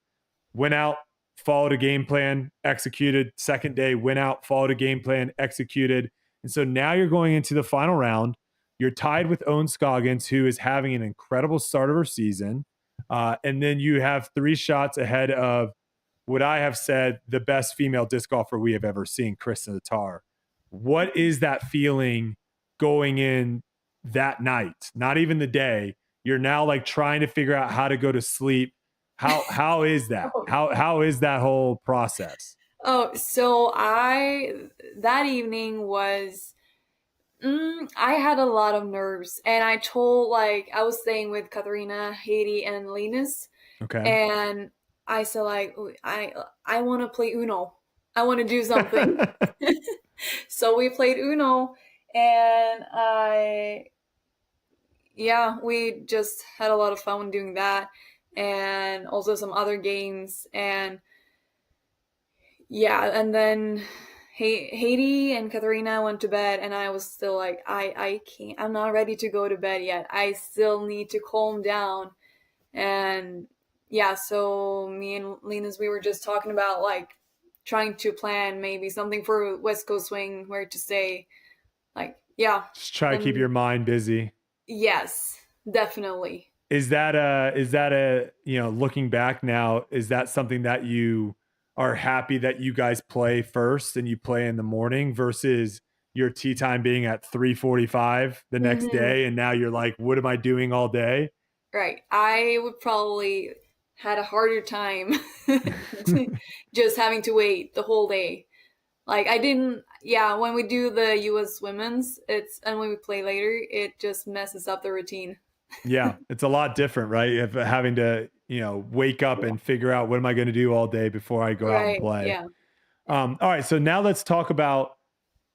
Speaker 1: went out, followed a game plan, executed. Second day, went out, followed a game plan, executed. And so now you're going into the final round. You're tied with Owen Scoggins, who is having an incredible start of her season. And then you have 3 shots ahead of what I have said, the best female disc golfer we have ever seen, Kristin Tattar. What is that feeling going in that night? Not even the day. You're now trying to figure out how to go to sleep. How is that? How is that whole process?
Speaker 5: Oh, so that evening was I had a lot of nerves, and I told I was staying with Katharina, Haiti, and Linus.
Speaker 1: Okay.
Speaker 5: And I said I want to play Uno. I want to do something. So we played Uno, and we just had a lot of fun doing that, and also some other games, and and then Haiti and Katharina went to bed, and I was still I can't, I'm not ready to go to bed yet. I still need to calm down. And yeah, so me and Linus, we were just talking about like trying to plan maybe something for West Coast Swing, where to stay. Like, yeah.
Speaker 1: Just try to keep your mind busy.
Speaker 5: Yes, definitely.
Speaker 1: Is that looking back now, is that something that you are happy that you guys play first and you play in the morning versus your tee time being at 3:45 the next day, and now you're like, what am I doing all day?
Speaker 5: Right. I would probably had a harder time just having to wait the whole day. Like I didn't, yeah, when we do the US women's, and when we play later, it just messes up the routine.
Speaker 1: Yeah, it's a lot different, right? If having to, wake up and figure out what am I going to do all day before I go out and play.
Speaker 5: Yeah.
Speaker 1: All right, so now let's talk about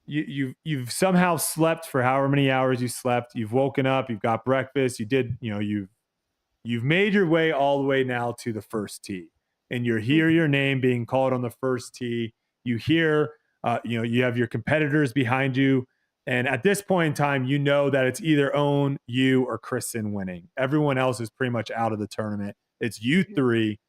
Speaker 1: you've somehow slept for however many hours you slept. You've woken up, you've got breakfast, you've made your way all the way now to the first tee, and you hear your name being called on the first tee. You hear, you have your competitors behind you. And at this point in time, you know that it's either Owen, you, or Kristin winning. Everyone else is pretty much out of the tournament. It's you three.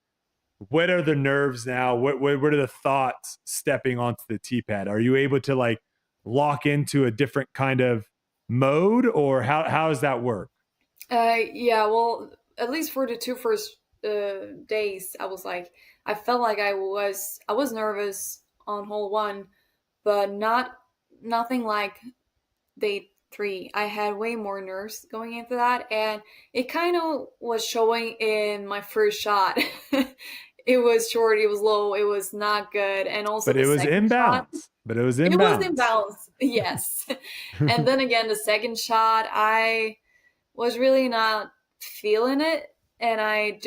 Speaker 1: What are the nerves now? What are the thoughts stepping onto the tee pad? Are you able to like lock into a different kind of mode, or how does that work?
Speaker 5: Yeah, well, at least for the two first days, I felt like I was nervous on hole 1, but nothing like day 3. I had way more nerves going into that, and it kind of was showing in my first shot. It was short, it was low, it was not good, and also
Speaker 1: but it was inbounds. But it was inbounds. It was
Speaker 5: inbounds, yes. And then again, the second shot, I was really not feeling it, and I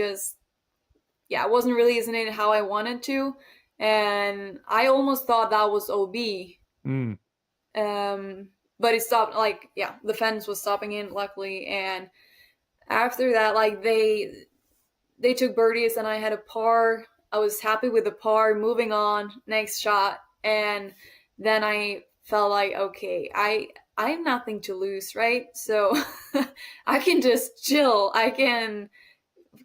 Speaker 5: wasn't really using it how I wanted to, and I almost thought that was OB. But it stopped, the fence was stopping in, luckily, and after that, they took birdies, and I had a par. I was happy with the par, moving on, next shot, and then I felt like, okay, I have nothing to lose, right? So I can just chill. I can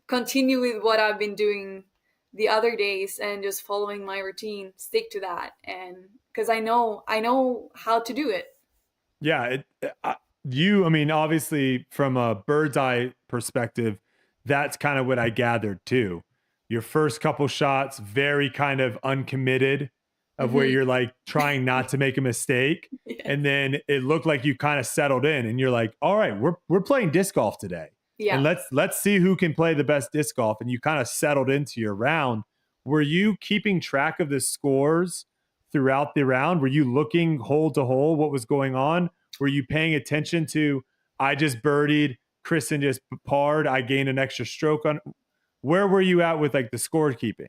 Speaker 5: continue with what I've been doing the other days and just following my routine, stick to that, and because I know how to do it.
Speaker 1: Yeah, obviously from a bird's eye perspective, that's kind of what I gathered too. Your first couple shots, very kind of uncommitted, of where you're like trying not to make a mistake. Yeah. And then it looked like you kind of settled in, and you're like, all right, we're playing disc golf today. Yeah. And let's see who can play the best disc golf. And you kind of settled into your round. Were you keeping track of the scores throughout the round? Were you looking hole to hole what was going on? Were you paying attention to, I just birdied, Kristin just parred, I gained an extra stroke on? Where were you at with like the scorekeeping?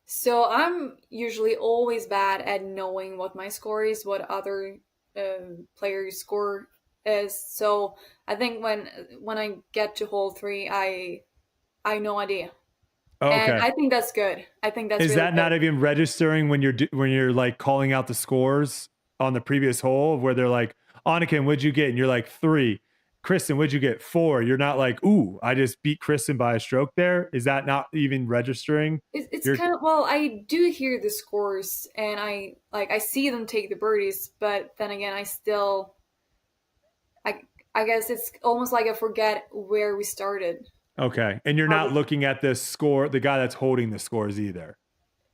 Speaker 5: So I'm usually always bad at knowing what my score is, what other players' score is. So I think when I get to hole 3, I no idea. Okay. And I think that's good. I think that's
Speaker 1: is
Speaker 5: really
Speaker 1: that
Speaker 5: good.
Speaker 1: Not even registering when you're like calling out the scores on the previous hole, where they're like, Anniken, what'd you get? And you're like 3. Kristin, what'd you get? 4. You're not like, ooh, I just beat Kristin by a stroke there. Is that not even registering?
Speaker 5: It's kind of, well, I do hear the scores, and I see them take the birdies, but then again, I guess it's almost like I forget where we started.
Speaker 1: Okay. And you're not looking at the score, the guy that's holding the scores either.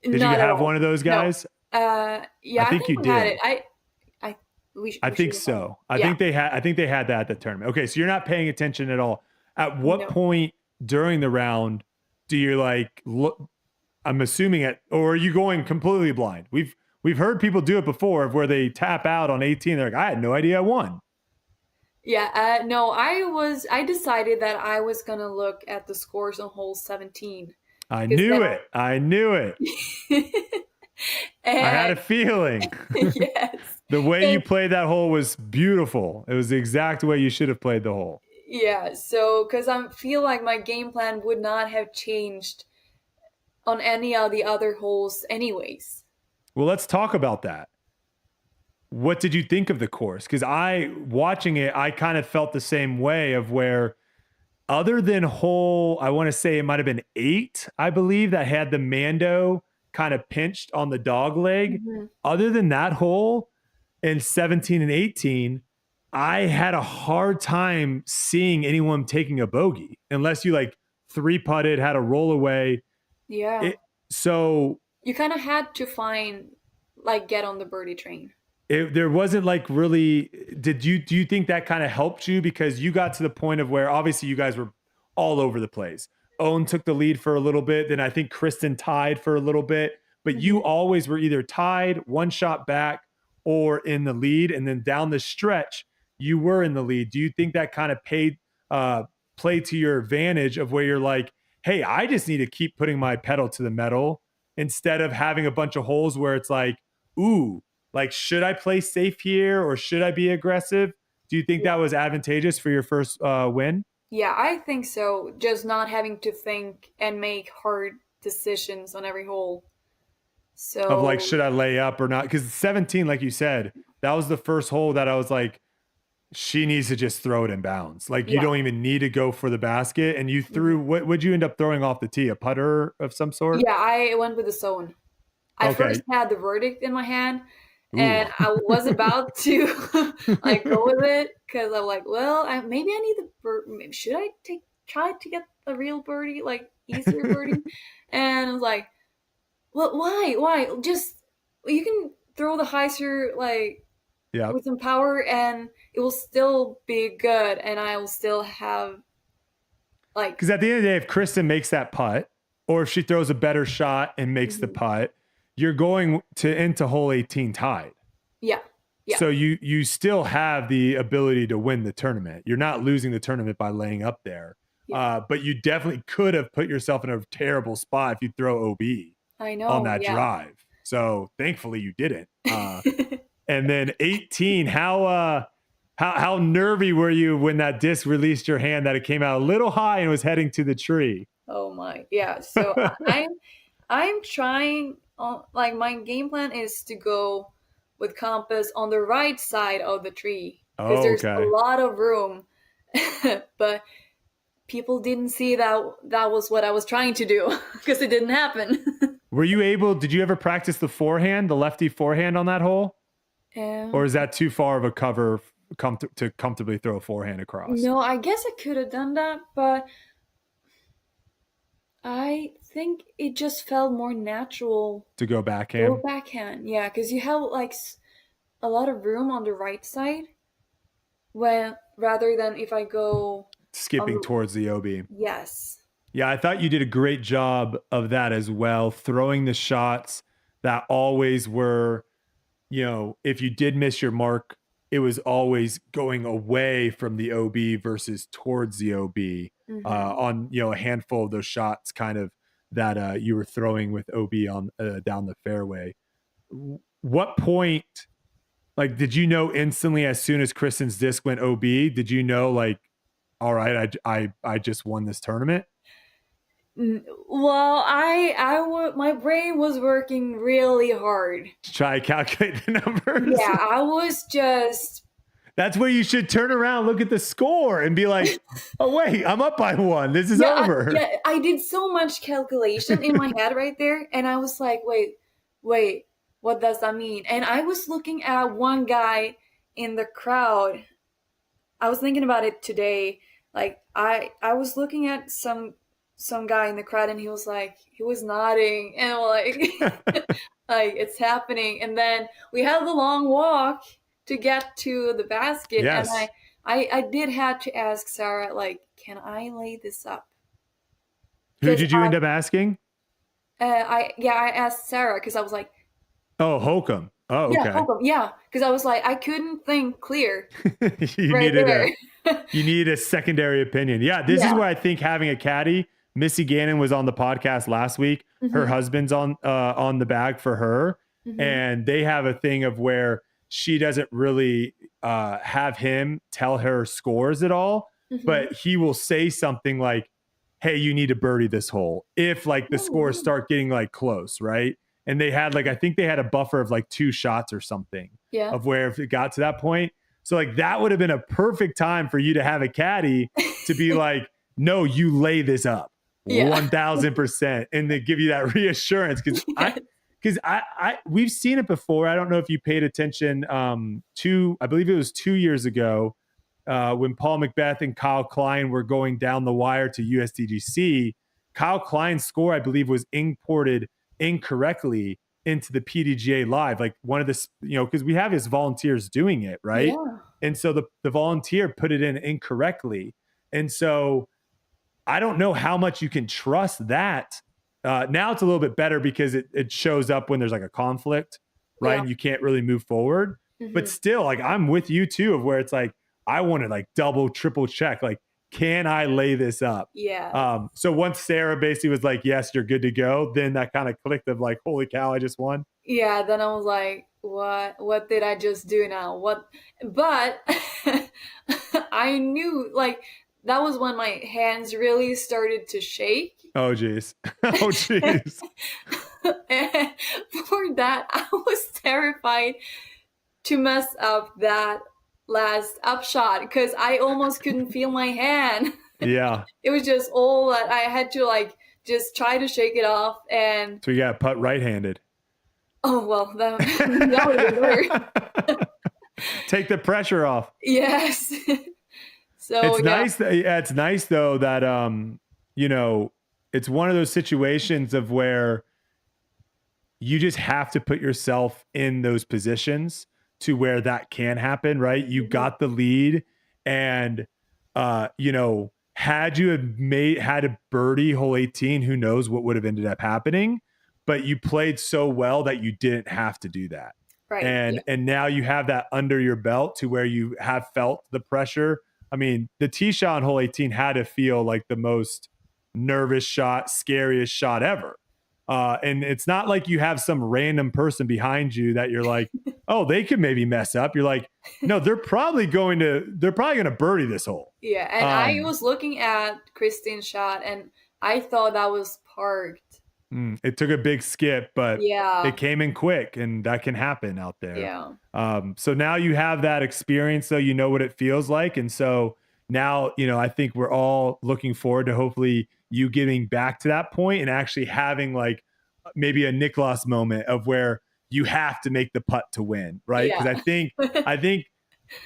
Speaker 1: Did you have one of those guys?
Speaker 5: No. Yeah, I think you did. Had it.
Speaker 1: I think so. I think they had that at the tournament. Okay, so you're not paying attention at all. At what point during the round do you like look? I'm assuming or are you going completely blind? We've heard people do it before, of where they tap out on 18. They're like, I had no idea I won.
Speaker 5: Yeah, no, I decided that I was gonna look at the scores on hole 17.
Speaker 1: I knew it. I had a feeling.
Speaker 5: Yes.
Speaker 1: The way you played that hole was beautiful. It was the exact way you should have played the hole.
Speaker 5: Yeah, so because I feel like my game plan would not have changed on any of the other holes anyways.
Speaker 1: Well, let's talk about that. What did you think of the course? Because watching it, I kind of felt the same way, of where other than hole, I want to say it might have been 8, I believe, that had the Mando kind of pinched on the dog leg. Other than that hole in 17 and 18, I had a hard time seeing anyone taking a bogey unless you like 3-putted, had a roll away.
Speaker 5: Yeah.
Speaker 1: So
Speaker 5: you kind of had to find, like, get on the birdie train.
Speaker 1: There wasn't like really, do you think that kind of helped you? Because you got to the point of where obviously you guys were all over the place. Owen took the lead for a little bit. Then I think Kristin tied for a little bit, but you always were either tied, 1 shot back, or in the lead. And then down the stretch, you were in the lead. Do you think that kind of played to your advantage of where you're like, hey, I just need to keep putting my pedal to the metal instead of having a bunch of holes where it's like, ooh, like, should I play safe here or should I be aggressive? Do you think that was advantageous for your first win?
Speaker 5: Yeah, I think so. Just not having to think and make hard decisions on every hole. So
Speaker 1: of like, should I lay up or not? Because 17, like you said, that was the first hole that I was like, she needs to just throw it in bounds. Like, you don't even need to go for the basket. And you threw, what would you end up throwing off the tee? A putter of some sort?
Speaker 5: Yeah, I went with the zone. I first had the verdict in my hand. And I was about to like go with it because I'm like, well, maybe I need the bird. Should I try to get the real birdie, like easier birdie? And I was like, well, why? Just you can throw the hyzer like with some power, and it will still be good, and I will still have like.
Speaker 1: Because at the end of the day, if Kristin makes that putt, or if she throws a better shot and makes the putt, you're going into hole 18 tied.
Speaker 5: Yeah.
Speaker 1: So you still have the ability to win the tournament. You're not losing the tournament by laying up there. Yeah. But you definitely could have put yourself in a terrible spot if you throw OB on that drive. So thankfully you didn't. And then 18, how nervy were you when that disc released your hand that it came out a little high and was heading to the tree?
Speaker 5: Oh my, yeah. So I'm trying. Like, my game plan is to go with compass on the right side of the tree because there's a lot of room. But people didn't see that was what I was trying to do because it didn't happen.
Speaker 1: Did you ever practice the forehand, the lefty forehand on that hole? Or is that too far of a cover to comfortably throw a forehand across?
Speaker 5: No, I guess I could have done that, but I think it just felt more natural
Speaker 1: to go backhand.
Speaker 5: Yeah, because you have like a lot of room on the right side rather than if I go
Speaker 1: skipping towards the OB.
Speaker 5: Yes.
Speaker 1: Yeah, I thought you did a great job of that as well, throwing the shots that always were, if you did miss your mark, it was always going away from the OB versus towards the OB on, a handful of those shots kind of that you were throwing with OB on down the fairway. What point, like, did you know instantly as soon as Kristin's disc went OB, did you know, like, all right, I just won this tournament?
Speaker 5: Well, my brain was working really hard
Speaker 1: to try to calculate the numbers.
Speaker 5: Yeah, I was just.
Speaker 1: That's where you should turn around, look at the score, and be like, "Oh wait, I'm up by 1. This is over."
Speaker 5: I did so much calculation in my head right there, and I was like, "Wait, what does that mean?" And I was looking at one guy in the crowd. I was thinking about it today. Like I was looking at some guy in the crowd, and he was nodding, and I'm like, like, it's happening. And then we had the long walk to get to the basket.
Speaker 1: Yes.
Speaker 5: And I did have to ask Sarah, like, can I lay this up?
Speaker 1: Who did you end up asking?
Speaker 5: I asked Sarah because I was like,
Speaker 1: oh, Holcomb. Oh, okay.
Speaker 5: Yeah, Holcomb. Yeah, because I was like, I couldn't think clear.
Speaker 1: You need a secondary opinion. Yeah, this is where I think having a caddy. Missy Gannon was on the podcast last week. Her husband's on the bag for her, and they have a thing of where she doesn't really have him tell her scores at all, but he will say something like, "Hey, you need to birdie this hole." If like the scores start getting like close, right? And they had I think they had a buffer of like 2 shots or something of where if it got to that point. So like that would have been a perfect time for you to have a caddy to be like, no, you lay this up
Speaker 5: Yeah.
Speaker 1: 1000%, and they give you that reassurance. Because we've seen it before. I don't know if you paid attention I believe it was 2 years ago when Paul Macbeth and Kyle Klein were going down the wire to USDGC. Kyle Klein's score, I believe, was imported incorrectly into the PDGA live. Like one of the, because we have his volunteers doing it, right?
Speaker 5: Yeah.
Speaker 1: And so the volunteer put it in incorrectly. And so I don't know how much you can trust that. Now it's a little bit better because it shows up when there's like a conflict, right?
Speaker 5: Yeah.
Speaker 1: And you can't really move forward. But still, like I'm with you too, of where it's like, I want to like double, triple check. Like, can I lay this up?
Speaker 5: Yeah.
Speaker 1: So once Sarah basically was like, yes, you're good to go, then that kind of clicked of like, holy cow, I just won.
Speaker 5: Yeah, then I was like, what did I just do now? But I knew, like, that was when my hands really started to shake.
Speaker 1: Oh geez. Oh geez.
Speaker 5: And for that, I was terrified to mess up that last upshot because I almost couldn't feel my hand.
Speaker 1: Yeah.
Speaker 5: It was just all that I had to like just try to shake it off. And
Speaker 1: so you got putt right-handed.
Speaker 5: Oh well, that would be better.
Speaker 1: Take the pressure off.
Speaker 5: Yes. So
Speaker 1: it's nice. It's nice though that it's one of those situations of where you just have to put yourself in those positions to where that can happen, right? You got the lead, and had you had a birdie hole 18, who knows what would have ended up happening, but you played so well that you didn't have to do that.
Speaker 5: Right.
Speaker 1: And now you have that under your belt to where you have felt the pressure. I mean, the tee shot on hole 18 had to feel like the most nervous shot, scariest shot ever. And it's not like you have some random person behind you that you're like, oh, they could maybe mess up. You're like, no, they're probably going to birdie this hole.
Speaker 5: Yeah. And I was looking at Kristin's shot and I thought that was parked.
Speaker 1: It took a big skip, but
Speaker 5: yeah,
Speaker 1: it came in quick, and that can happen out there.
Speaker 5: Yeah.
Speaker 1: So now you have that experience, so you know what it feels like. And so now, I think we're all looking forward to hopefully you getting back to that point and actually having like maybe a Nicklaus moment of where you have to make the putt to win, right? Because I think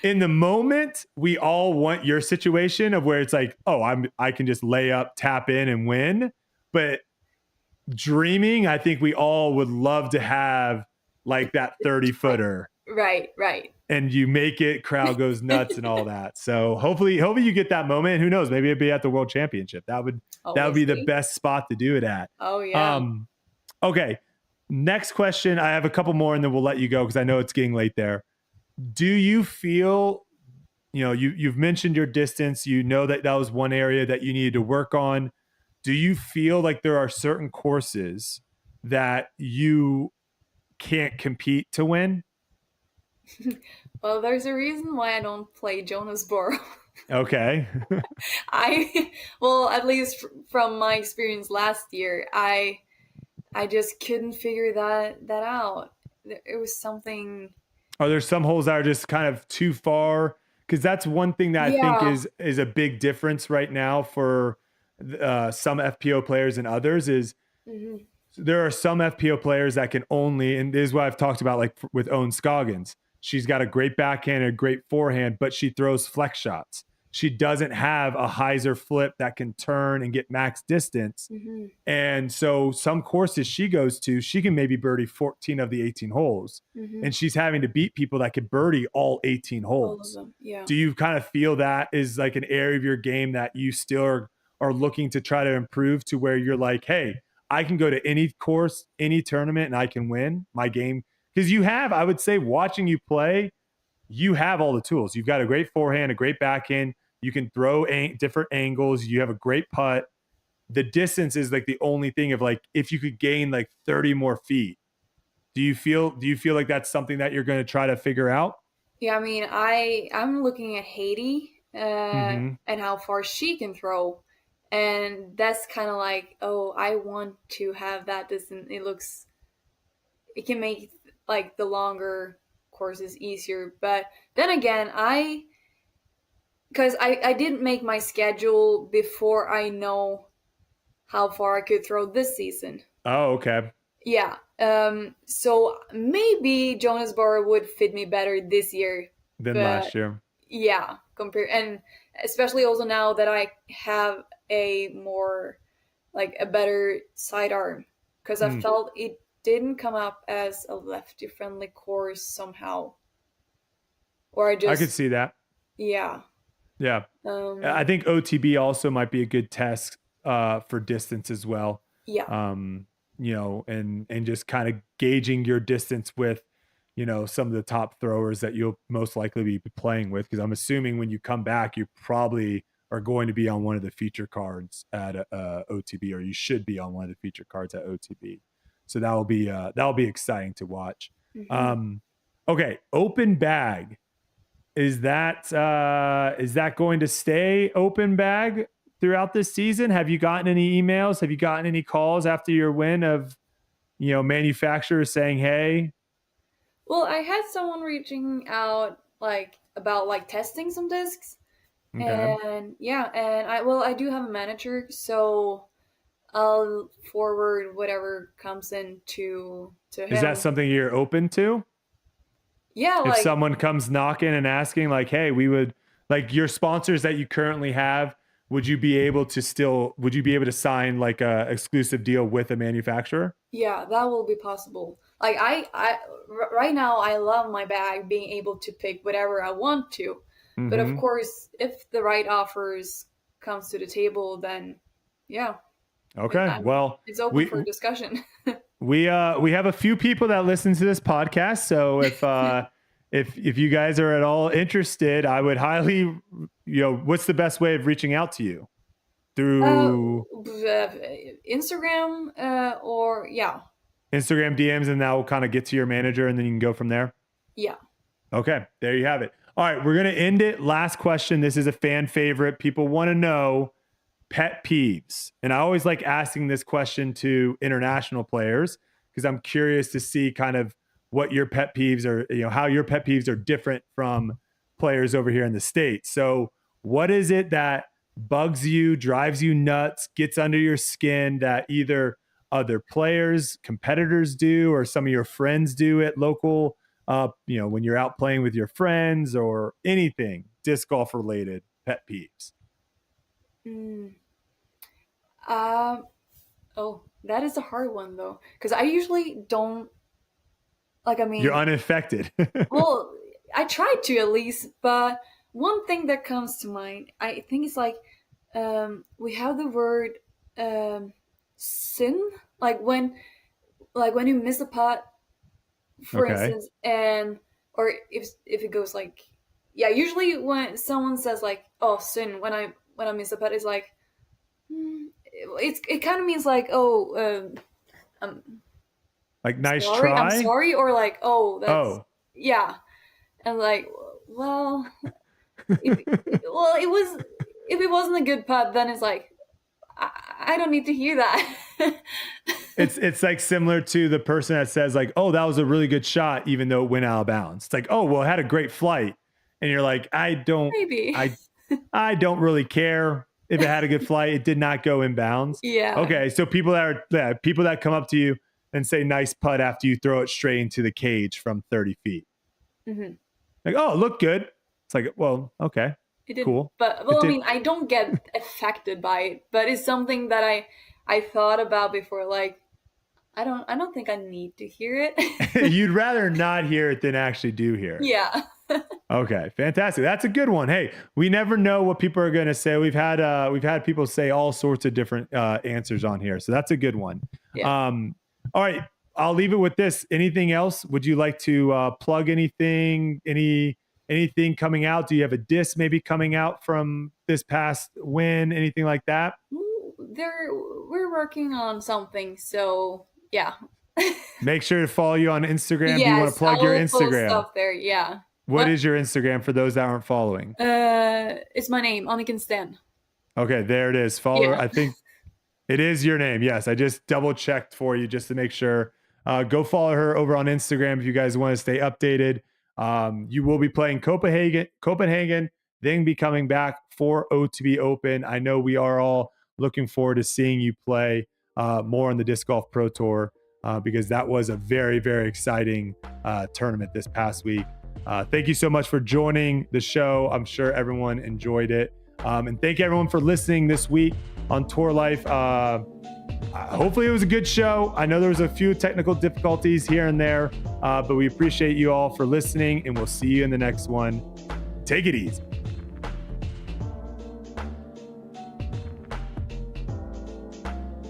Speaker 1: in the moment we all want your situation of where it's like, oh, I can just lay up, tap in, and win. But dreaming, I think we all would love to have like that 30-footer.
Speaker 5: Right.
Speaker 1: And you make it, crowd goes nuts and all that. So hopefully you get that moment. Who knows? Maybe it'd be at the World Championship. That would be the best spot to do it at.
Speaker 5: Oh yeah.
Speaker 1: Okay. Next question. I have a couple more and then we'll let you go because I know it's getting late there. Do you feel, you've mentioned your distance, that was one area that you needed to work on. Do you feel like there are certain courses that you can't compete to win?
Speaker 5: Well, there's a reason why I don't play Jonesboro.
Speaker 1: Okay.
Speaker 5: At least from my experience last year, I just couldn't figure that out. It was something. Are
Speaker 1: there some holes that are just kind of too far? Because that's one thing that I think is a big difference right now for some FPO players and others is there are some FPO players that can only, and this is what I've talked about, like with Owen Scoggins. She's got a great backhand and a great forehand, but she throws flex shots. She doesn't have a hyzer flip that can turn and get max distance. And so some courses she goes to, she can maybe birdie 14 of the 18 holes. And she's having to beat people that could birdie all 18 holes.
Speaker 5: All of them. Yeah.
Speaker 1: Do you kind of feel that is like an area of your game that you still are looking to try to improve to where you're like, hey, I can go to any course, any tournament, and I can win my game? Because you have, I would say, watching you play, you have all the tools. You've got a great forehand, a great backhand. You can throw different angles. You have a great putt. The distance is like the only thing of like, if you could gain like 30 more feet, do you feel like that's something that you're going to try to figure out?
Speaker 5: Yeah, I mean, I'm looking at Haiti and how far she can throw. And that's kind of like, oh, I want to have that distance. It can make like the longer courses easier. But then again, because I didn't make my schedule before I know how far I could throw this season.
Speaker 1: Oh, okay.
Speaker 5: Yeah. So maybe Jonesboro would fit me better this year
Speaker 1: Than
Speaker 5: but
Speaker 1: last year.
Speaker 5: yeah, and especially also now that I have a more like a better sidearm, because I felt it didn't come up as a lefty friendly course somehow, or I
Speaker 1: I could
Speaker 5: just
Speaker 1: see that.
Speaker 5: yeah.
Speaker 1: Yeah. I think OTB also might be a good test for distance as well.
Speaker 5: Yeah.
Speaker 1: You know, and just kind of gauging your distance with, you know, some of the top throwers that you'll most likely be playing with. Because I'm assuming when you come back, you probably are going to be on one of the feature cards at OTB, or you should be on one of the feature cards at OTB. So that'll be exciting to watch. Okay, open bag. Is that going to stay open bag throughout this season? Have you gotten any emails? Have you gotten any calls after your win of, you know, manufacturers saying, hey?
Speaker 5: Well, I had someone reaching out like about like testing some discs.
Speaker 1: Okay.
Speaker 5: And yeah, and I do have a manager, so I'll forward whatever comes in to him.
Speaker 1: Is that something you're open to?
Speaker 5: Yeah,
Speaker 1: If
Speaker 5: like
Speaker 1: someone comes knocking and asking like, hey, we would like your sponsors that you currently have, would you be able to sign like a exclusive deal with a manufacturer?
Speaker 5: yeah, that will be possible. Like right now I love my bag being able to pick whatever I want to. But of course, if the right offers comes to the table, then yeah.
Speaker 1: Okay. Well,
Speaker 5: it's open for discussion.
Speaker 1: we have a few people that listen to this podcast, so if you guys are at all interested, I would highly, you know, what's the best way of reaching out to you? Through
Speaker 5: Instagram or yeah.
Speaker 1: Instagram DMs, and that will kind of get to your manager, and then you can go from there.
Speaker 5: Yeah.
Speaker 1: Okay, there you have it. All right, we're gonna end it. Last question. This is a fan favorite. People want to know pet peeves, and I always like asking this question to international players because I'm curious to see kind of what your pet peeves are. You know, how your pet peeves are different from players over here in the States. So, what is it that bugs you, drives you nuts, gets under your skin that either other players, competitors do, or some of your friends do at local, you know, when you're out playing with your friends or anything disc golf related pet peeves?
Speaker 5: Oh, that is a hard one though, because I usually don't like. I mean,
Speaker 1: You're unaffected.
Speaker 5: well, I try to at least, but one thing that comes to mind, I think it's like we have the word sin, like when you miss a putt, for instance, and or if it goes like, yeah, usually when someone says like, oh, sin, when I miss a putt, it's like it kind of means like, oh,
Speaker 1: like nice
Speaker 5: sorry,
Speaker 1: try.
Speaker 5: I'm sorry, or like, oh, that's yeah, and like, well, if it wasn't a good putt, then it's like I don't need to hear that.
Speaker 1: It's like similar to the person that says like, oh, that was a really good shot, even though it went out of bounds. It's like, oh, well, it had a great flight, and you're like, I don't really care if it had a good flight. It did not go in bounds.
Speaker 5: Yeah.
Speaker 1: Okay, so people that come up to you and say nice putt after you throw it straight into the cage from 30 feet.
Speaker 5: Mm-hmm.
Speaker 1: Like, oh, it looked good. It's like, well, okay.
Speaker 5: It did,
Speaker 1: cool.
Speaker 5: But I mean, I don't get affected by it, but it's something that I thought about before. Like, I don't think I need to hear it.
Speaker 1: You'd rather not hear it than actually do hear it.
Speaker 5: Yeah.
Speaker 1: Okay, fantastic. That's a good one. Hey, we never know what people are going to say. We've had people say all sorts of different answers on here, so that's a good one.
Speaker 5: Yeah.
Speaker 1: All right, I'll leave it with this. Anything else? Would you like to plug anything? Anything coming out? Do you have a disc maybe coming out from this past win? Anything like that?
Speaker 5: We're working on something, so yeah.
Speaker 1: Make sure to follow you on Instagram.
Speaker 5: Yes,
Speaker 1: Do you want to plug your Instagram?
Speaker 5: Post stuff there, yeah.
Speaker 1: What is your Instagram for those that aren't following?
Speaker 5: It's my name, Anniken Steen.
Speaker 1: Okay, there it is. Follow her. I think it is your name. Yes, I just double checked for you just to make sure. Go follow her over on Instagram if you guys want to stay updated. You will be playing Copenhagen then be coming back for OTB Open. I know we are all looking forward to seeing you play more on the Disc Golf Pro Tour because that was a very, very exciting tournament this past week. Thank you so much for joining the show. I'm sure everyone enjoyed it. And thank you everyone for listening this week on Tour Life. Hopefully it was a good show. I know there was a few technical difficulties here and there, but we appreciate you all for listening, and we'll see you in the next one. Take it easy.